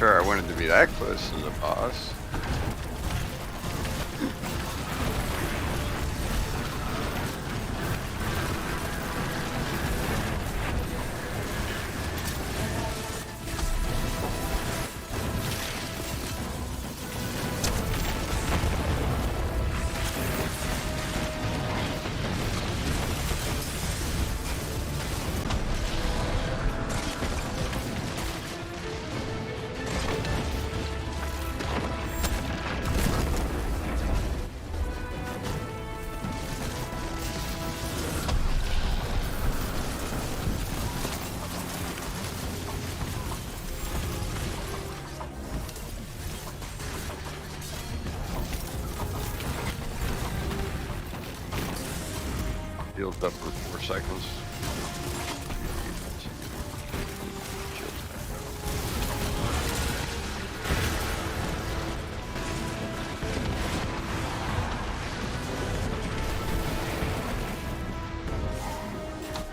sure I wanted to be that close to the boss. Healed up for 4 seconds.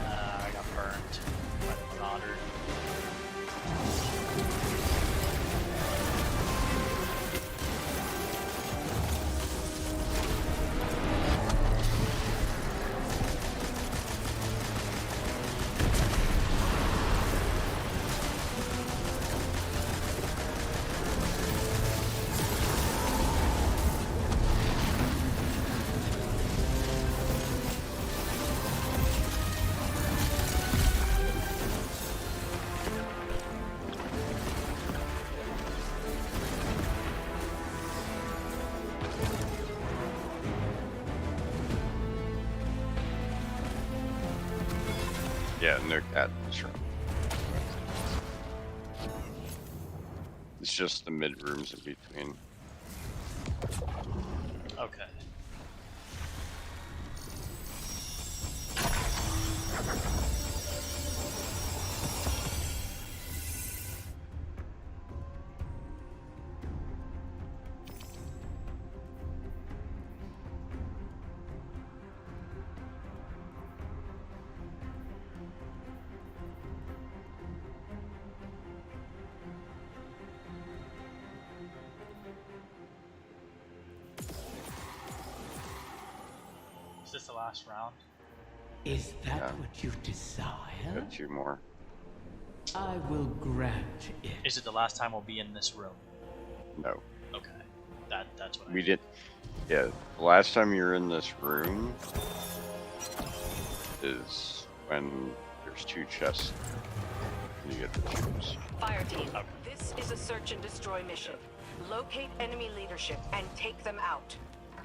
I got burned by the Marauder. Yeah, no cat in this room. It's just the mid rooms in between. Okay. Is this the last round? Is that Yeah. what you desire? Got 2 more. I will grant it. Is it the last time we'll be in this room? No. Okay. That's what We did. Yeah, the last time you're in this room is when there's 2 chests and you get to choose. Fire team, Okay. this is a search and destroy mission. Locate enemy leadership and take them out.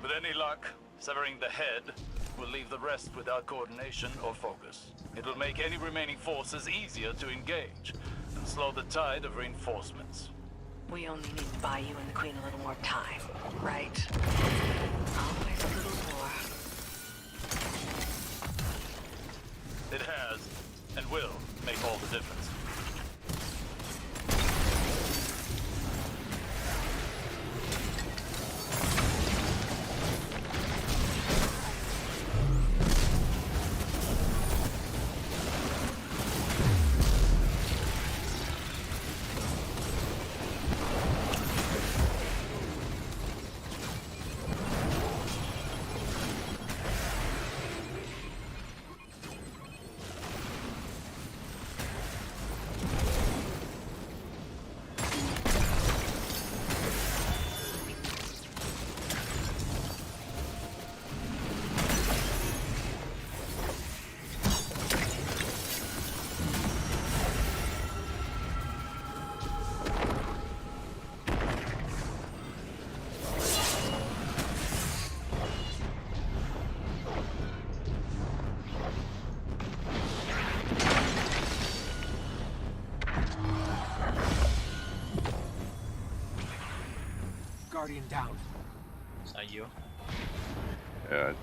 With any luck, severing the head will leave the rest without coordination or focus. It will make any remaining forces easier to engage and slow the tide of reinforcements. We only need to buy you and the Queen a little more time, right? Always a little more. It has and will make all the difference. Guardian down. Is that you? Yeah,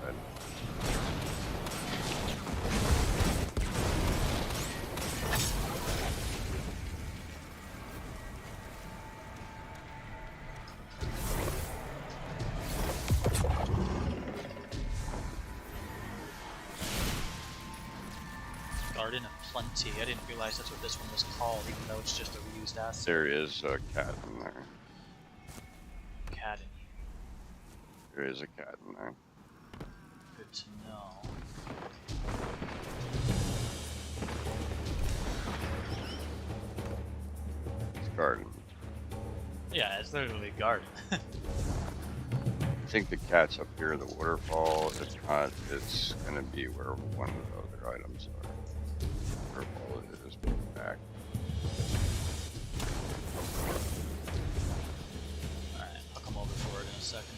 Guardian ups. plenty. I didn't realize that's what this one was called, even though it's just a reused asset. There is a cat in there. Cat in here. There is a cat in there. Good to know. It's a garden. Yeah, it's literally a garden. I think the cat's up here, the waterfall. If not, it's gonna be where one of the other items are. Waterfall is back. Alright, I'll come over for it in a second.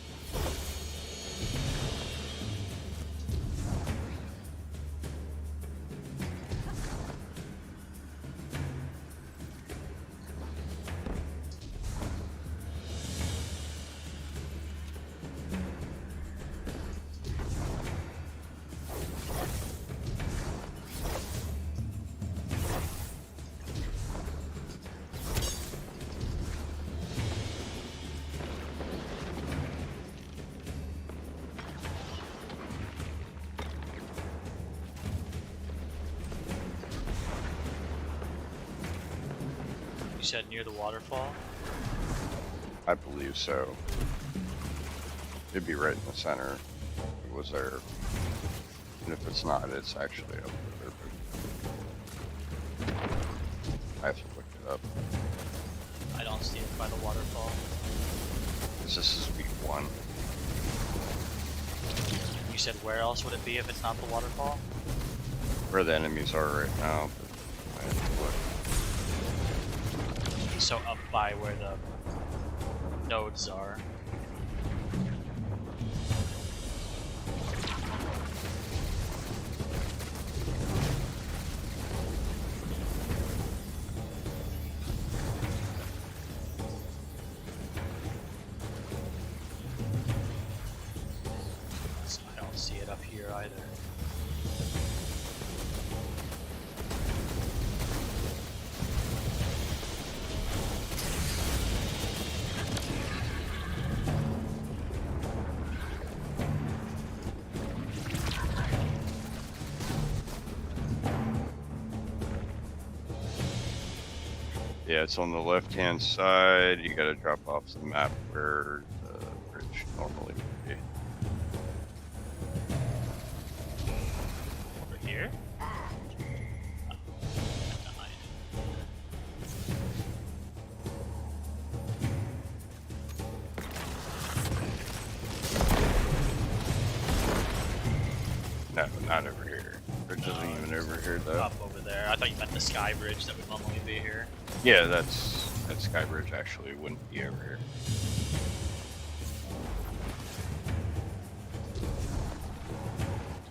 You said near the waterfall? I believe so. It'd be right in the center. It was there. And if it's not, it's actually up there. But I have to look it up. I don't see it by the waterfall. 'Cause this is week 1. You said where else would it be if it's not the waterfall? Where the enemies are right now. But I have to look. So up by where the nodes are. So I don't see it up here either. Yeah, it's on the left-hand side. You gotta drop off the map where the bridge normally would be. Over here? No, not over here. Bridge isn't even over here though. Up over there. I thought you meant the sky bridge that would normally be here. Yeah, that Skybridge actually wouldn't be over here.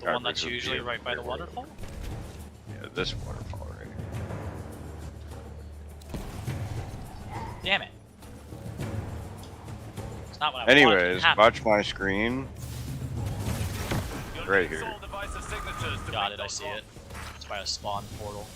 The one that's Skybridge would be usually over right by here the where- waterfall? Yeah, this waterfall right here. Damn it. It's not what I wanted to Anyways, happen. watch my screen. You'll Right need here. Soul Device's signatures to Got make it, I those see it. It's by a spawn portal.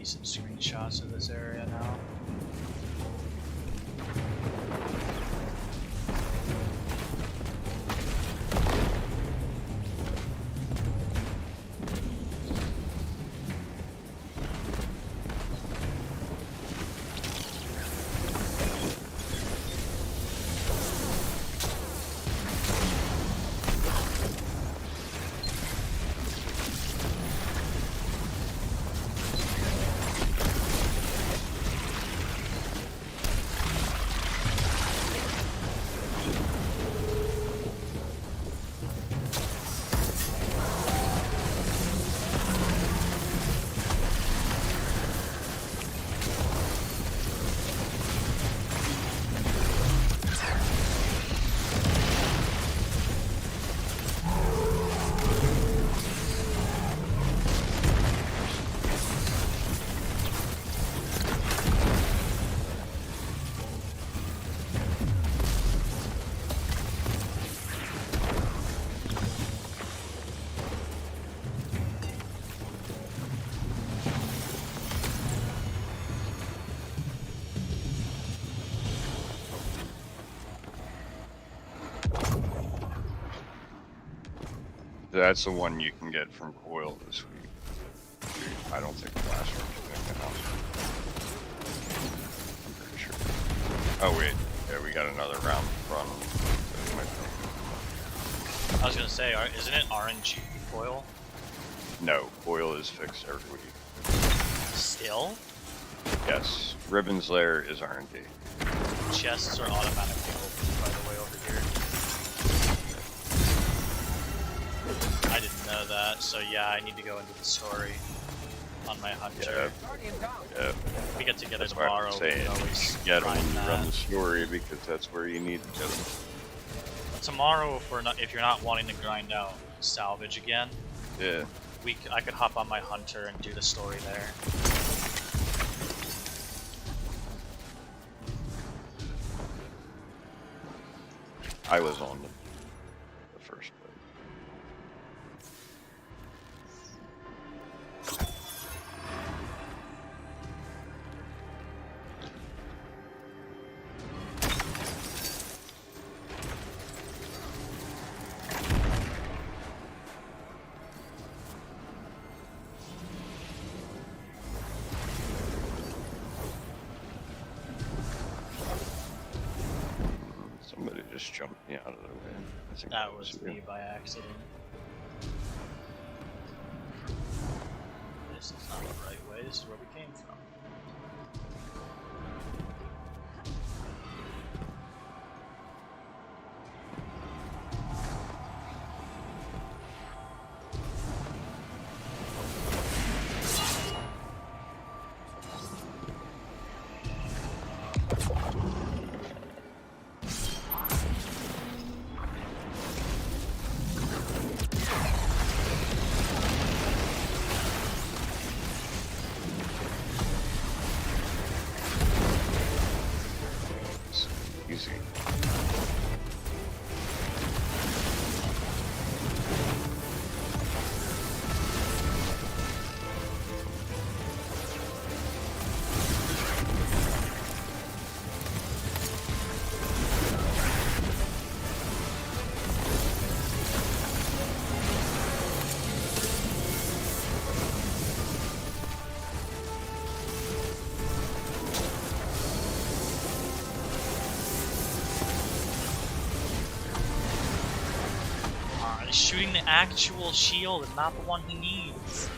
decent screenshots of this area now. That's the one you can get from Coil this week. I don't think the last one's gonna get out. I'm pretty sure. Oh wait, yeah, we got another round run. I was gonna say, isn't it RNG foil? No, Coil is fixed every week. Still? Yes, Ribbon's Lair is RNG. Chests are automatically open, by the way, over here. I didn't know that, so yeah, I need to go into the story on my hunter. Yeah. If we get together That's why tomorrow, I'm we saying can always get them grind when you that. run the story because that's where you need to get them. But tomorrow, if you're not wanting to grind out salvage again, Yeah. I could hop on my hunter and do the story there. I was on the first one. Somebody just jumped me out of the way. I think That was you. me by accident. This is not the right way, this is where we came from. Easy. He's shooting the actual shield and not the one he needs.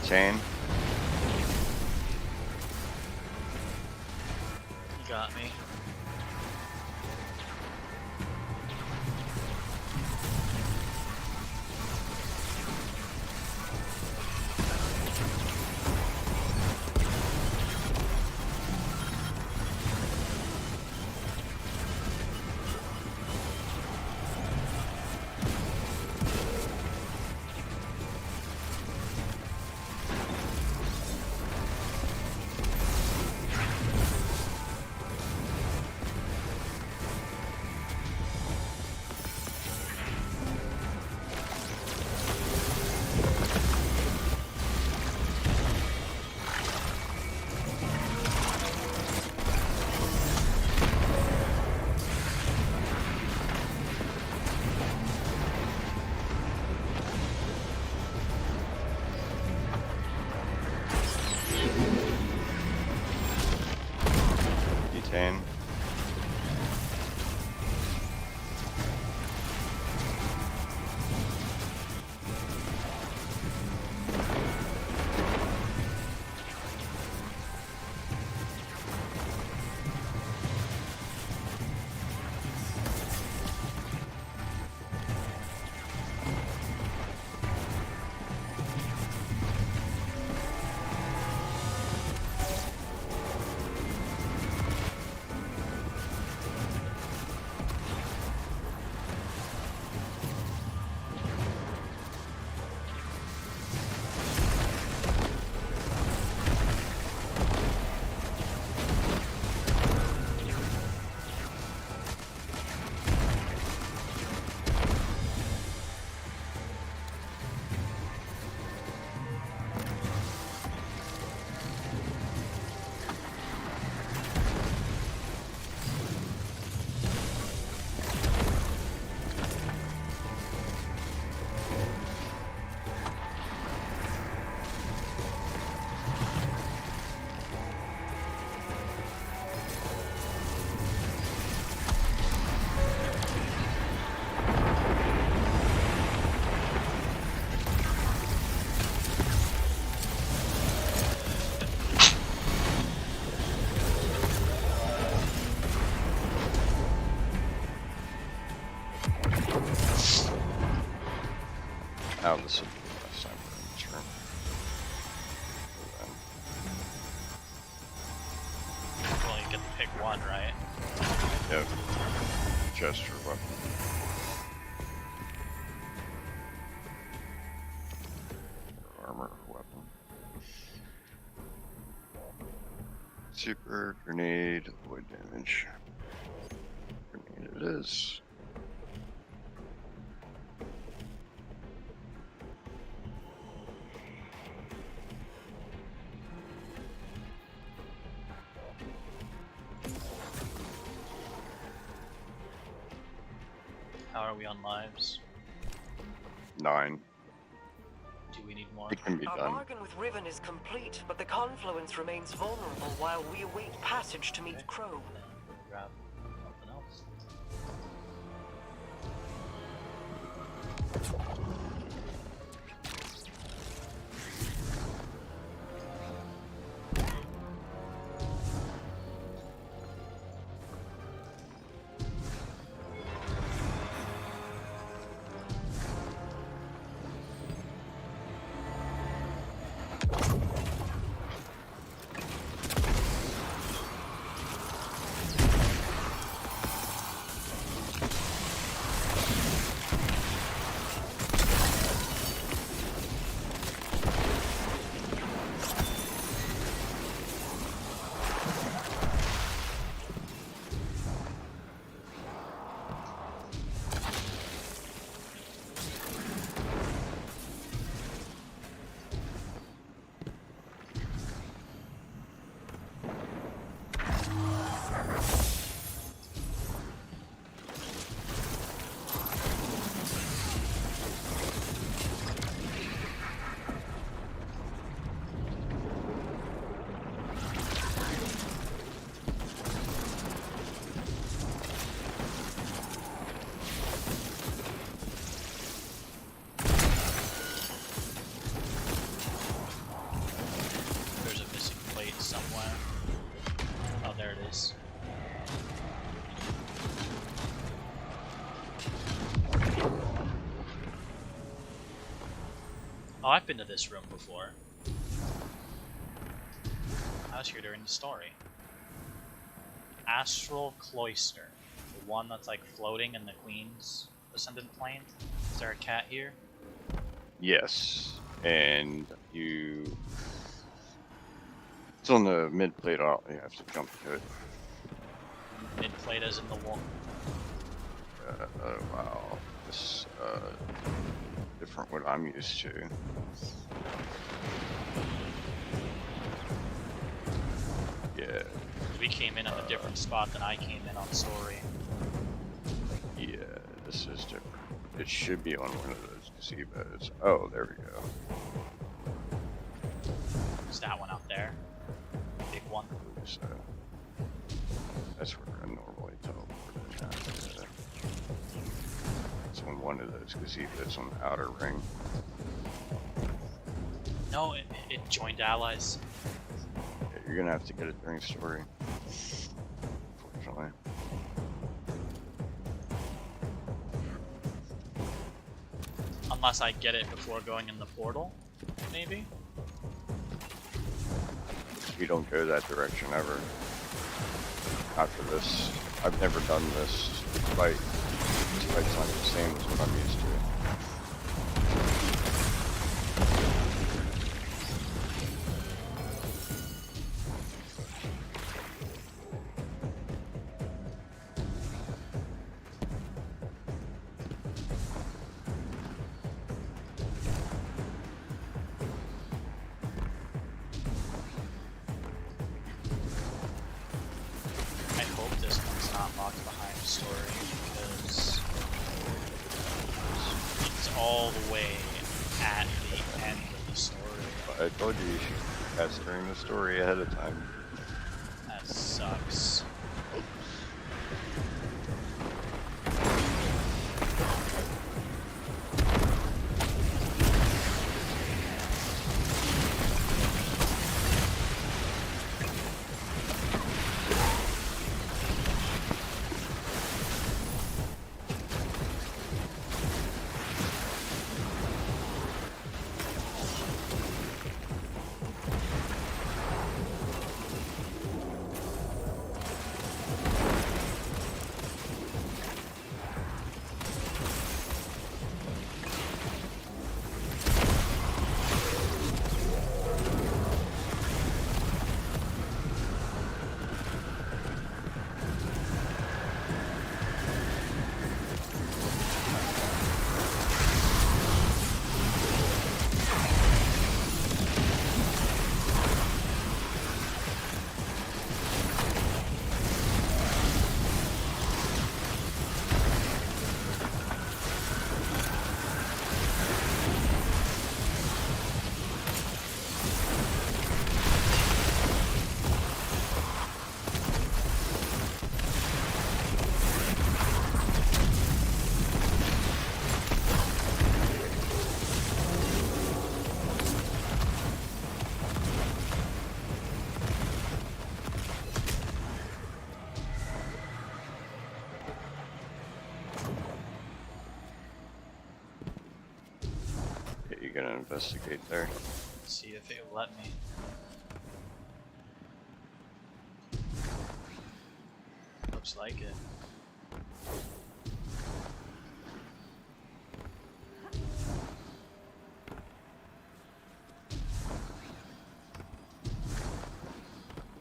Chain. You got me. Now this will be the last time we're in this room. Well, you get to pick one, right? Yep. Gesture weapon. Armor weapon. Super grenade, avoid damage. Grenade it is. How are we on lives? 9. Do we need more? It can be Our done. bargain with Riven is complete, but the confluence remains vulnerable while we await passage to meet Crow. Grab something else. There's a missing plate somewhere. Oh, there it is. Oh, I've been to this room before. I was here during the story. Astral Cloister. The one that's like floating in the Queen's Ascendant Plane. Is there a cat here? Yes. And you... It's on the mid plate out. You have to jump to it. Mid plate as in the wall. Wow. This, different what I'm used to. Yeah. We came in at a different spot than I came in on story. Yeah, this is different. It should be on one of those gazebos. Oh, there we go. Is that one out there? Big one. So, that's where I normally teleport it. It's on one of those gazebos on the outer ring. No, it joined allies. Yeah, you're gonna have to get it during story. Unfortunately. Unless I get it before going in the portal, maybe? We don't go that direction ever. After this, I've never done this fight. This fight's not the same as what I'm used to. I hope this one's not locked behind story because it's all the way at the end of the story. I told you should cast during the story ahead of time. That sucks. You gonna investigate there? See if it will let me. Looks like it.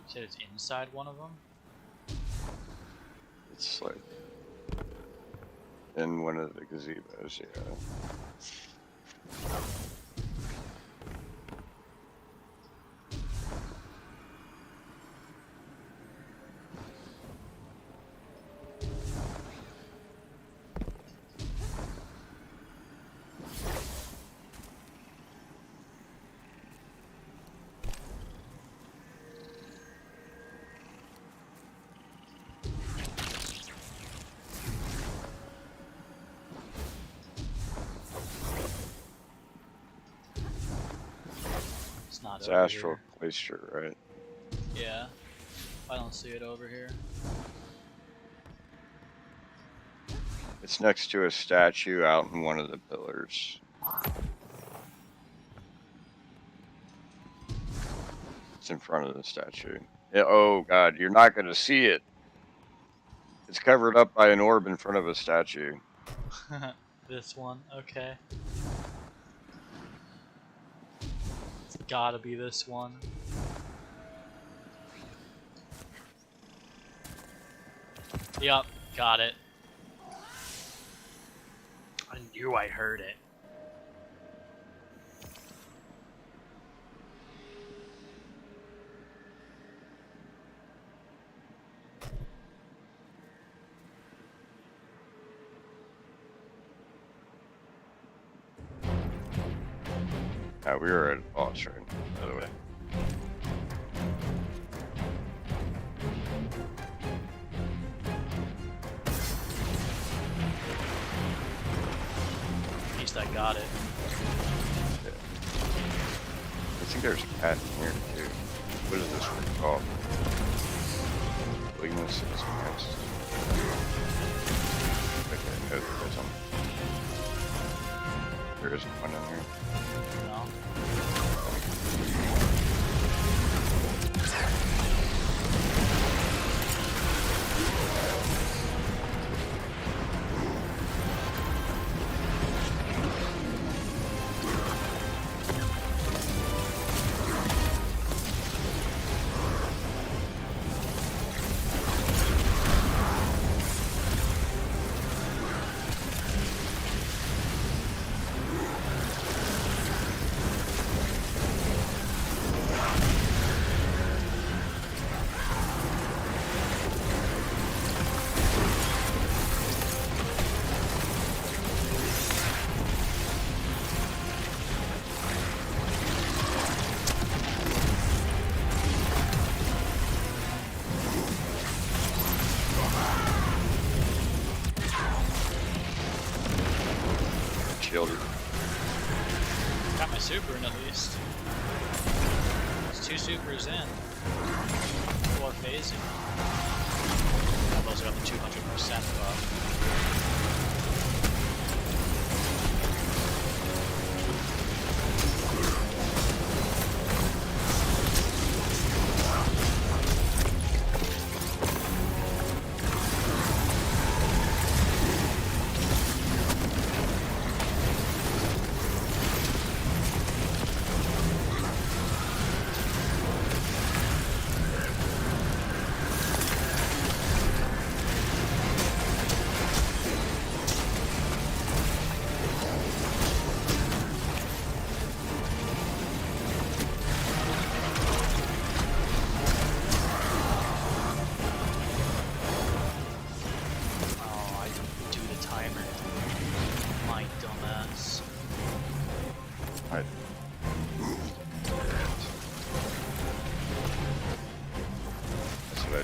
Said it's inside one of them? It's like in one of the gazebos, yeah. It's not It's over astral here. glacier, right? Yeah. I don't see it over here. It's next to a statue out in one of the pillars. It's in front of the statue. Yeah, oh god, you're not gonna see it. It's covered up by an orb in front of a statue. This one, okay. It's gotta be this one. Yup, got it. I knew I heard it. We were at a boss right now, by the way. At least I got it. Yeah. I think there's a cat in here too. What is this one called? Weakness is against. Okay, no, there isn't one in here. No. Children. Got my super in at least. It's 2 supers in. 4 phasing. I've also got the 200% buff.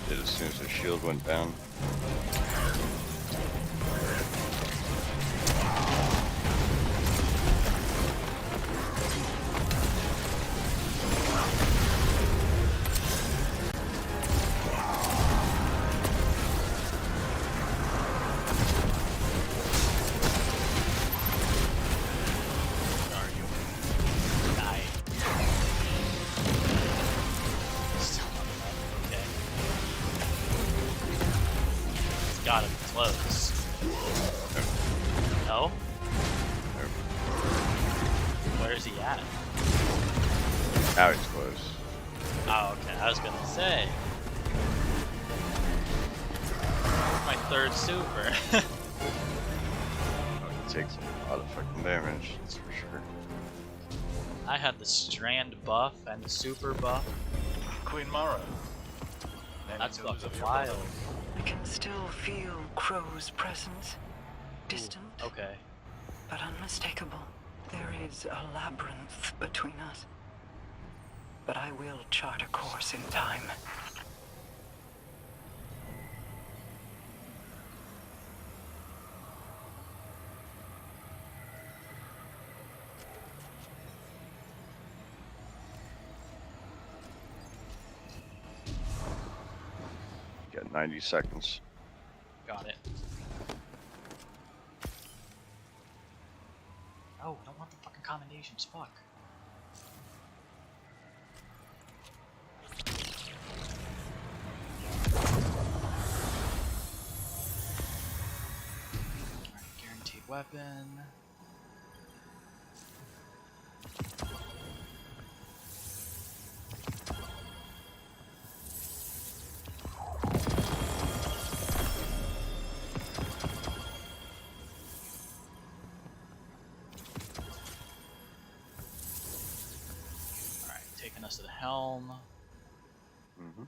As soon as the shield went down. close. No? Where's he at? Now he's close. Oh, okay. I was gonna say. My third super. He takes a lot of fucking damage, that's for sure. I had the strand buff and the super buff. Queen Mara. That's fucking wild. I can still feel Crow's presence. Distant, Okay. but unmistakable. There is a labyrinth between us. But I will chart a course in time. Got 90 seconds. Got it. Oh, I don't want the fucking commendations. Fuck. Alright, guaranteed weapon. Taking us to the helm. Mm-hmm.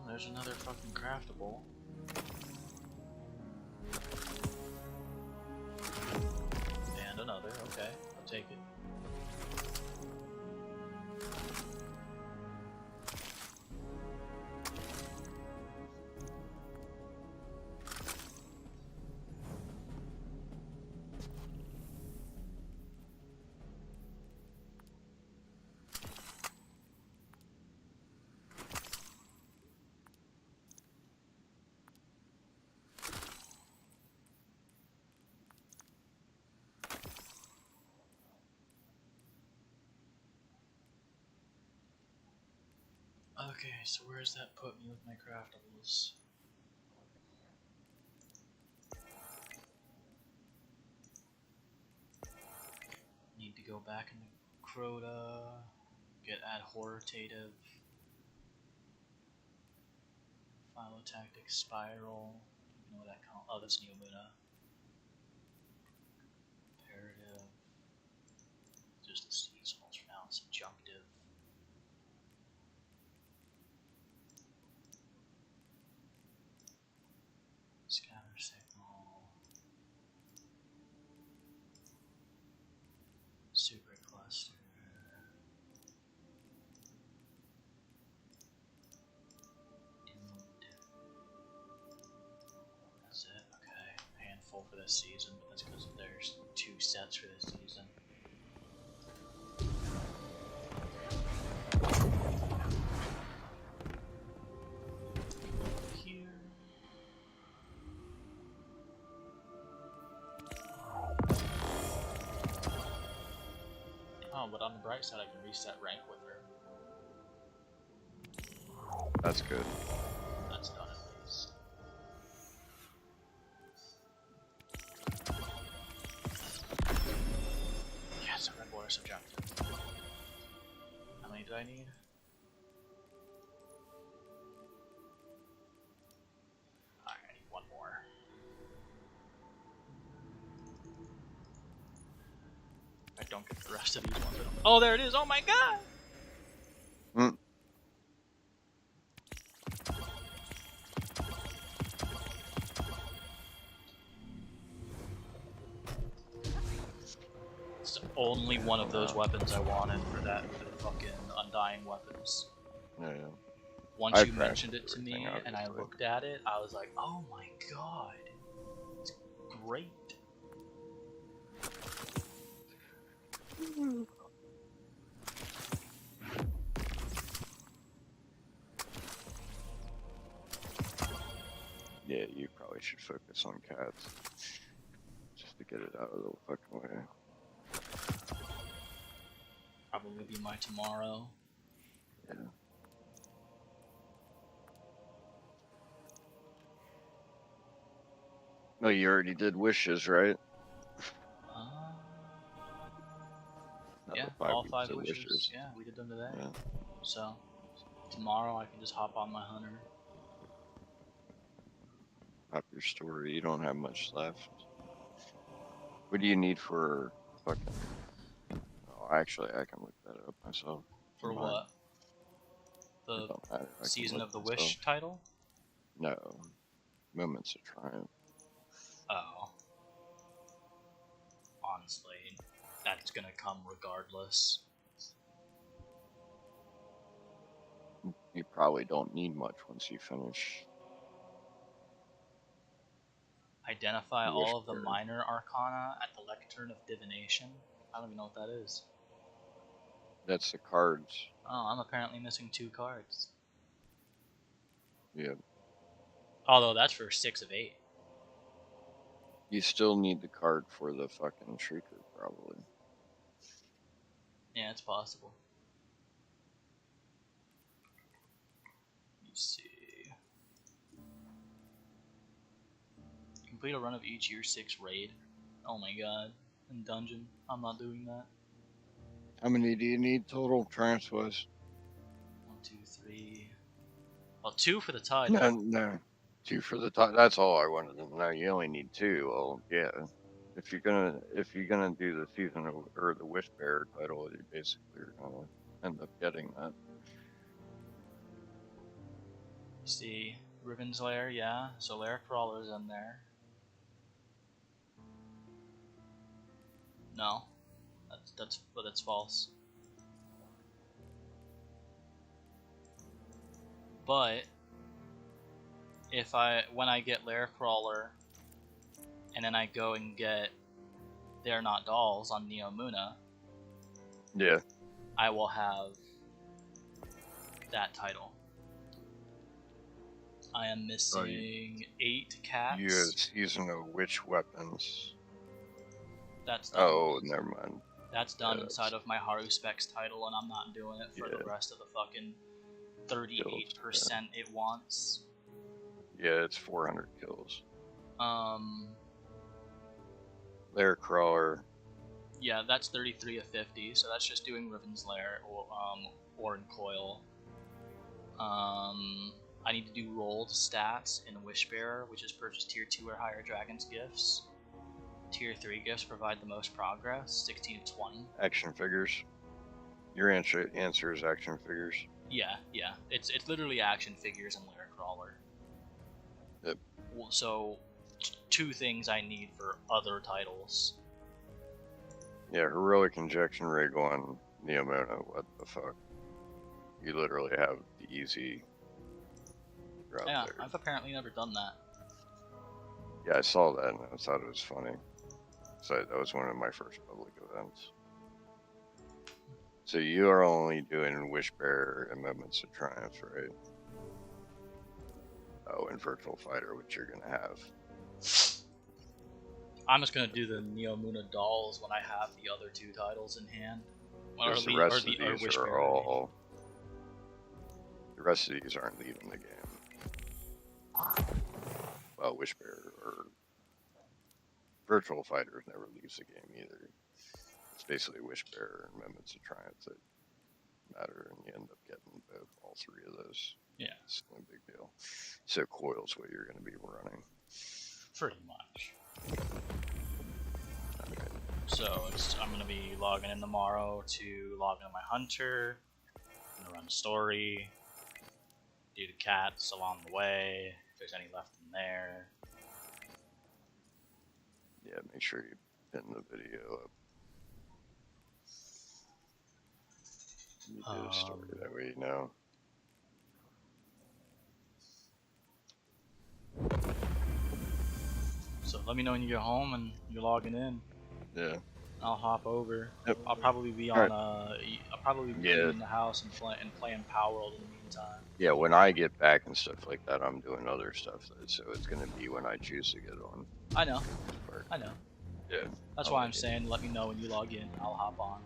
There's another fucking craftable. And another, okay, I'll take it. Okay, so where does that put me with my craftables? Need to go back into Crota, get adhortative, phylotactic spiral. I don't know what that calls. Oh, that's Neomuna. Imperative. Just the seasonals for now. Subjunctive. Scatter signal. Super cluster. Doomed. That's it. Okay. Handful for this season, but that's because there's 2 sets for this season. Oh, but on the bright side, I can reset rank with her. That's good. That's done at least. Yes, a red water subjective. How many do I need? Alright, I need one more. I don't get the rest of these ones. Oh, there it is! Oh my god! Hmm. It's only one of those weapons I wanted for the fucking Undying weapons. Yeah. Once I you mentioned it to everything, me and I obviously. looked at it, I was like, oh my god. It's great. Yeah, you probably should focus on cats. Just to get it out of the fucking way. Probably be my tomorrow. Yeah. No, you already did wishes, right? Yeah, The 5 all weeks 5 of wishes. Yeah, we did them today. Yeah. So, tomorrow I can just hop on my hunter. Up your story. You don't have much left. What do you need for fucking? Oh, actually, I can look that up myself. For Mine. what? The It don't matter. I can Season look of the myself. Wish title? No. Moments of Triumph. Oh. Honestly, that's gonna come regardless. You probably don't need much once you finish. Identify The Wish all of the Bearer. minor arcana at the Lectern of Divination. I don't even know what that is. That's the cards. Oh, I'm apparently missing 2 cards. Yeah. Although that's for 6 of 8. You still need the card for the fucking Shrieker, probably. Yeah, it's possible. Let me see. Complete a run of each year 6 raid. Oh my god. In dungeon. I'm not doing that. How many do you need total, Triumphs-wise? 1, 2, 3. Well, 2 for the title. No. 2 for the top. That's all I wanted to know. You only need 2. Well, yeah. If you're gonna do the season or the Wish Bearer title, you basically are gonna end up getting that. See, Riven's Lair, yeah. So Lair Crawler's in there. No, that's false. But when I get Lair Crawler, and then I go and get They're Not Dolls on Neomuna, Yeah. I will have that title. I am missing 8 cats. You have season of Witch Weapons. That's done. Oh, never mind. That's done Yeah, inside of my Haru Specs title, and I'm not doing it for the rest of the fucking 38% it wants. Yeah, it's 400 kills. Lair Crawler. Yeah, that's 33 of 50, so that's just doing Riven's Lair or in Coil. I need to do rolled stats in Wishbearer, which is purchase tier 2 or higher Dragon's Gifts. Tier 3 gifts provide the most progress, 16 of 20. Action figures. Your answer is action figures. Yeah. It's literally action figures and Lair Crawler. Yep. So, 2 things I need for other titles. Yeah, Heroic Injection Rig on Neomuna. What the fuck? You literally have the easy route Yeah, there. I've apparently never done that. Yeah, I saw that and I thought it was funny. So that was one of my first public events. So you are only doing Wishbearer and Moments of Triumph, right? Oh, and Virtual Fighter, which you're gonna have. I'm just gonna do the Neomuna Dolls when I have the other 2 titles in hand. Because the rest of these are all... The rest of these aren't leaving the game. Well, Wishbearer or Virtual Fighters never leaves the game either. It's basically Wishbearer and Moments of Triumph that matter, and you end up getting all three of those. Yeah. It's no big deal. So Coil's what you're going to be running. Pretty much. Okay. So I'm going to be logging in tomorrow to log into my Hunter. I'm going to run the story. Do the cats along the way, if there's any left in there. Yeah, make sure you pin the video up. You do a story, that way you know. So let me know when you get home and you're logging in. Yeah. I'll hop over. Yep. I'll probably be on I'll probably be in the house and playing Power World in the meantime. Yeah, when I get back and stuff like that, I'm doing other stuff, so it's gonna be when I choose to get on. I know. I know. Yeah. That's why I'm saying let me know when you log in. I'll hop on.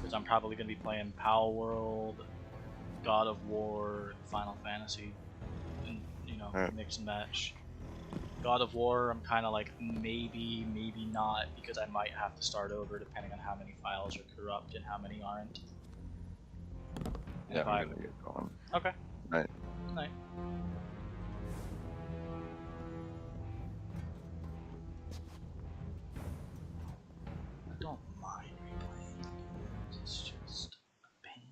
Because I'm probably gonna be playing Power World, God of War, Final Fantasy, and mix and match. God of War, I'm kind of like maybe not, because I might have to start over depending on how many files are corrupt and how many aren't. Yeah, I'm gonna get going. Okay. Night. Night. I don't mind replaying the games, it's just a pain.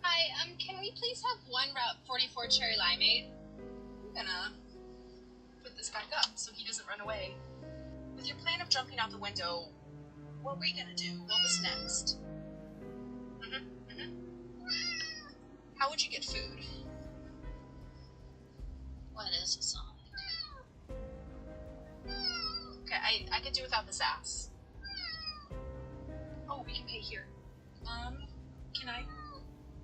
Hi, can we please have one Route 44 cherry limeade? I'm gonna put this back up so he doesn't run away. With your plan of jumping out the window, what were you gonna do? What was next? How would you get food? What is a song? Okay, I could do without this ass. Oh, we can pay here. Can I?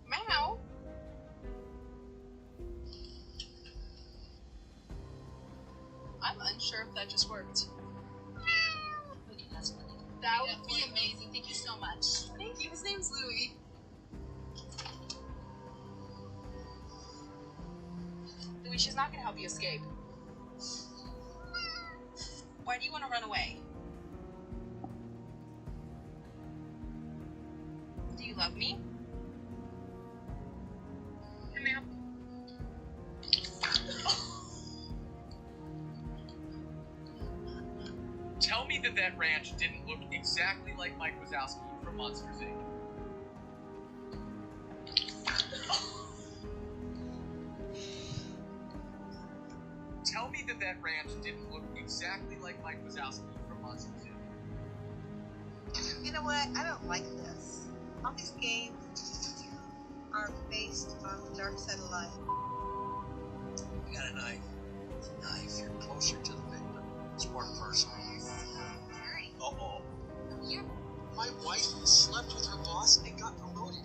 Meow. I'm unsure if that just worked. Okay, that's funny. That would be amazing. Thank you so much. Thank you. His name's Louis. Louis, she's not gonna help you escape. Why do you want to run away? Do you love me? Ma'am. Tell me that that ranch didn't look exactly like Mike Wazowski from Monsters Inc. Tell me that that ranch didn't look exactly like Mike Wazowski from Monsters Inc. You know what? I don't like this. All these games are based on the dark side of life. You got a knife. With a knife, you're closer to the victim. It's more personal. Uh-oh. My wife slept with her boss and got promoted.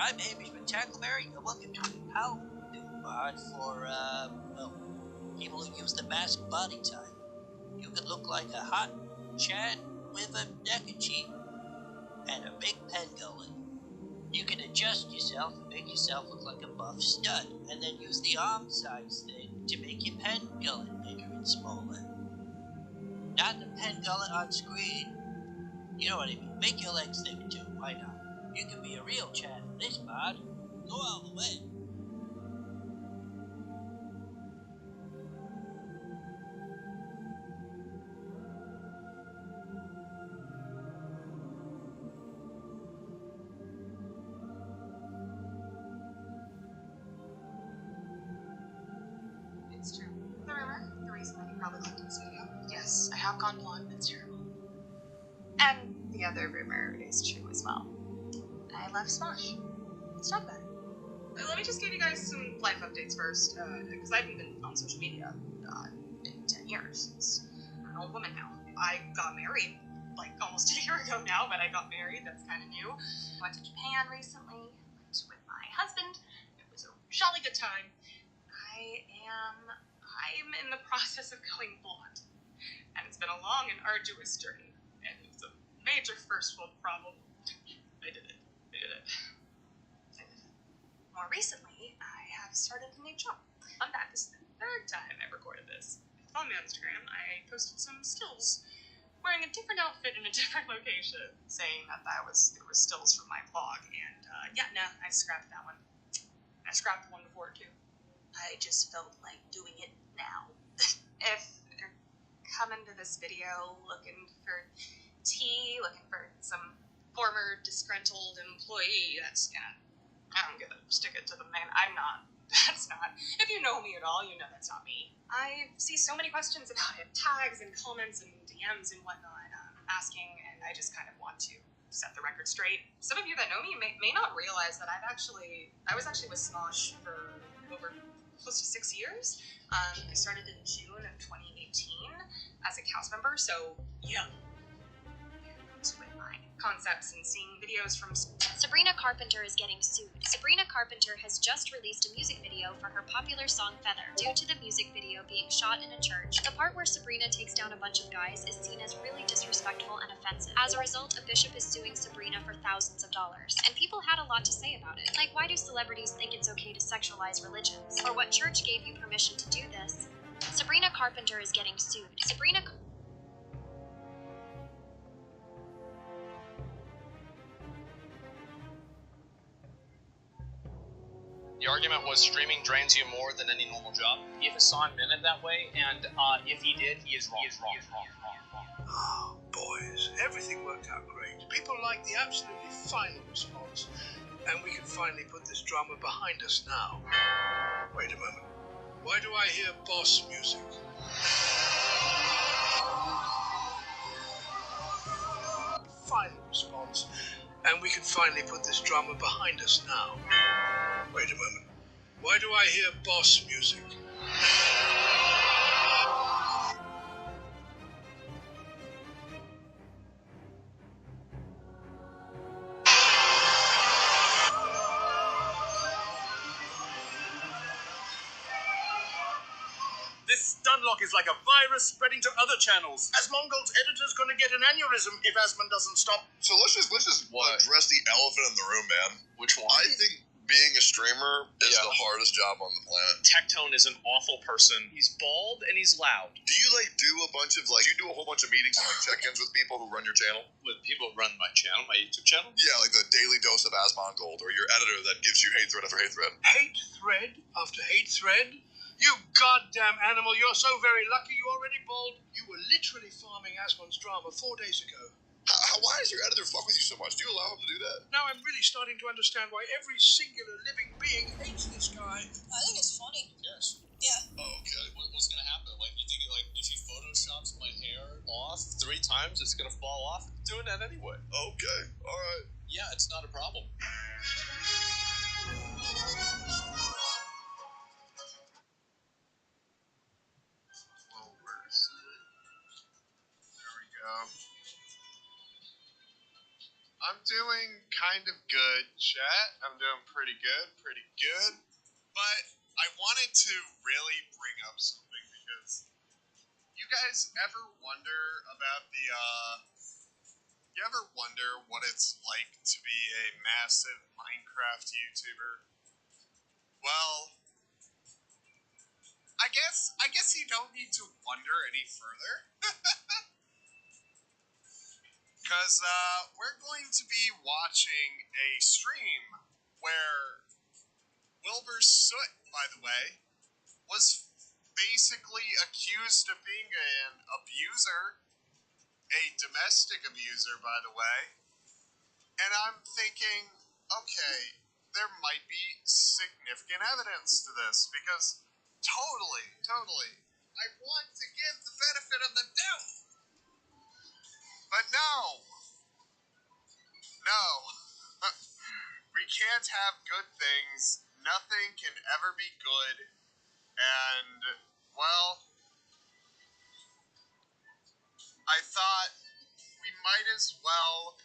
I'm Amy Tackleberry, and welcome to How Do Mod for, well, people who use the mask body type. You can look like a hot Chad with a neck and cheek and a big pen gullet. You can adjust yourself and make yourself look like a buff stud, and then use the arm size thing to make your pen gullet bigger and smaller. Not the pen gullet on screen. You know what I mean. Make your legs thicker too, why not? You can be a real Chad in this mod. Go all the way. It's true. The rumor, the reason that you probably looked at this video. Yes, I have gone blonde. It's terrible. And the other rumor is true as well. I left Smosh. Let's talk about it. Let me just give you guys some life updates first, because I haven't been on social media in 10 years. I'm an old woman now. I got married, like, almost a year ago now, but I got married. That's kind of new. I went to Japan recently. Went with my husband. It was a jolly good time. I'm in the process of going blonde. And it's been a long and arduous journey. And it's a major first world problem. I did it. More recently, I have started a new job. Fun fact, this is the third time I recorded this. If on my Instagram, I posted some stills wearing a different outfit in a different location, saying that it was stills from my vlog. And I scrapped that one. I scrapped the one before too. I just felt like doing it now. If you're coming to this video looking for tea, looking for some former disgruntled employee that's I'm gonna stick it to the man. I'm not. That's not. If you know me at all, you know that's not me. I see so many questions about it, tags and comments and DMs and whatnot, asking, and I just kind of want to set the record straight. Some of you that know me may not realize that I was actually with Smosh for over close to 6 years. I started in June of 2018 as a cast member, so yeah. With my concepts and seeing videos from Sabrina Carpenter is getting sued. Sabrina Carpenter has just released a music video for her popular song Feather. Due to the music video being shot in a church, the part where Sabrina takes down a bunch of guys is seen as really disrespectful and offensive. As a result, a bishop is suing Sabrina for thousands of dollars. And people had a lot to say about it. Like, why do celebrities think it's okay to sexualize religions? Or what church gave you permission to do this? Sabrina Carpenter is getting sued. The argument was streaming drains you more than any normal job. If Hassan meant it that way, and if he did, he is wrong. Oh, boys, everything worked out great. People liked the absolutely final response, and we can finally put this drama behind us now. Wait a moment. Why do I hear boss music? Final response, and we can finally put this drama behind us now. Wait a moment. Why do I hear boss music? This stunlock is like a virus spreading to other channels. Asmongold's editor's gonna get an aneurysm if Asmon doesn't stop. So let's just address the elephant in the room, man. Which one? I think being a streamer is the hardest job on the planet. Tectone is an awful person. He's bald and he's loud. Do you do a whole bunch of meetings and check-ins with people who run your channel? With people who run my channel, my YouTube channel? Yeah, like the daily dose of Asmongold, or your editor that gives you hate thread after hate thread. Hate thread after hate thread? You goddamn animal, you're so very lucky you already bald. You were literally farming Asmon's drama 4 days ago. Why does your editor fuck with you so much? Do you allow him to do that? Now I'm really starting to understand why every singular living being hates this guy. I think it's funny. Yes. Yeah. Oh, okay. What's gonna happen? You think if he photoshops my hair off 3 times, it's gonna fall off? I'm doing that anyway. Okay. All right. Yeah, it's not a problem. There we go. I'm doing kind of good, chat. I'm doing pretty good, But I wanted to really bring up something because you guys ever wonder about you ever wonder what it's like to be a massive Minecraft YouTuber? Well, I guess you don't need to wonder any further. Because we're going to be watching a stream where Wilbur Soot, by the way, was basically accused of being an abuser, a domestic abuser, by the way. And I'm thinking, okay, there might be significant evidence to this because totally, I want to give the benefit of the doubt. But no, we can't have good things. Nothing can ever be good. And, well, I thought we might as well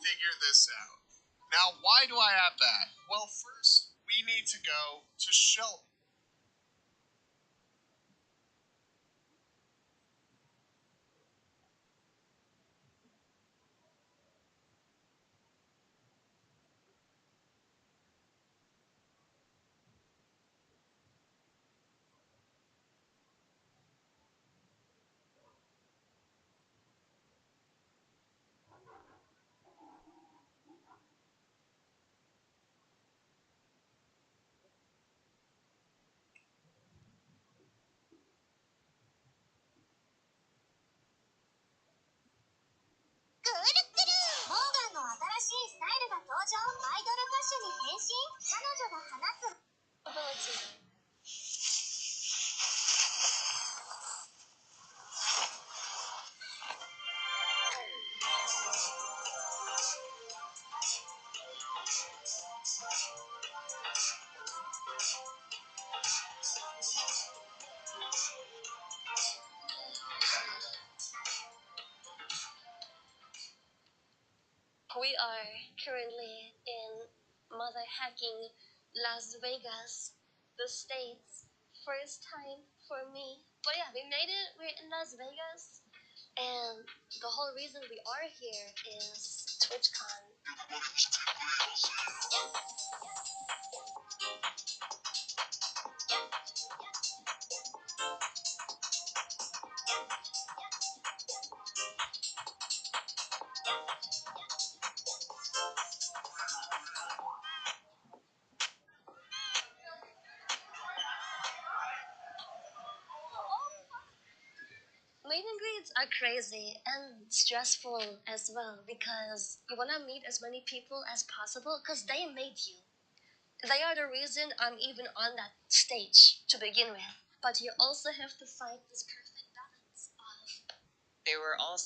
figure this out. Now, why do I have that? Well, first, we need to go to Shelby. We are currently in mother hacking Las Vegas, the States. First time for me. But yeah, we made it. We're in Las Vegas. And the whole reason we are here is TwitchCon. Meet and greets are crazy and stressful as well because you want to meet as many people as possible because they made you. They are the reason I'm even on that stage to begin with. But you also have to find this perfect balance of... They were all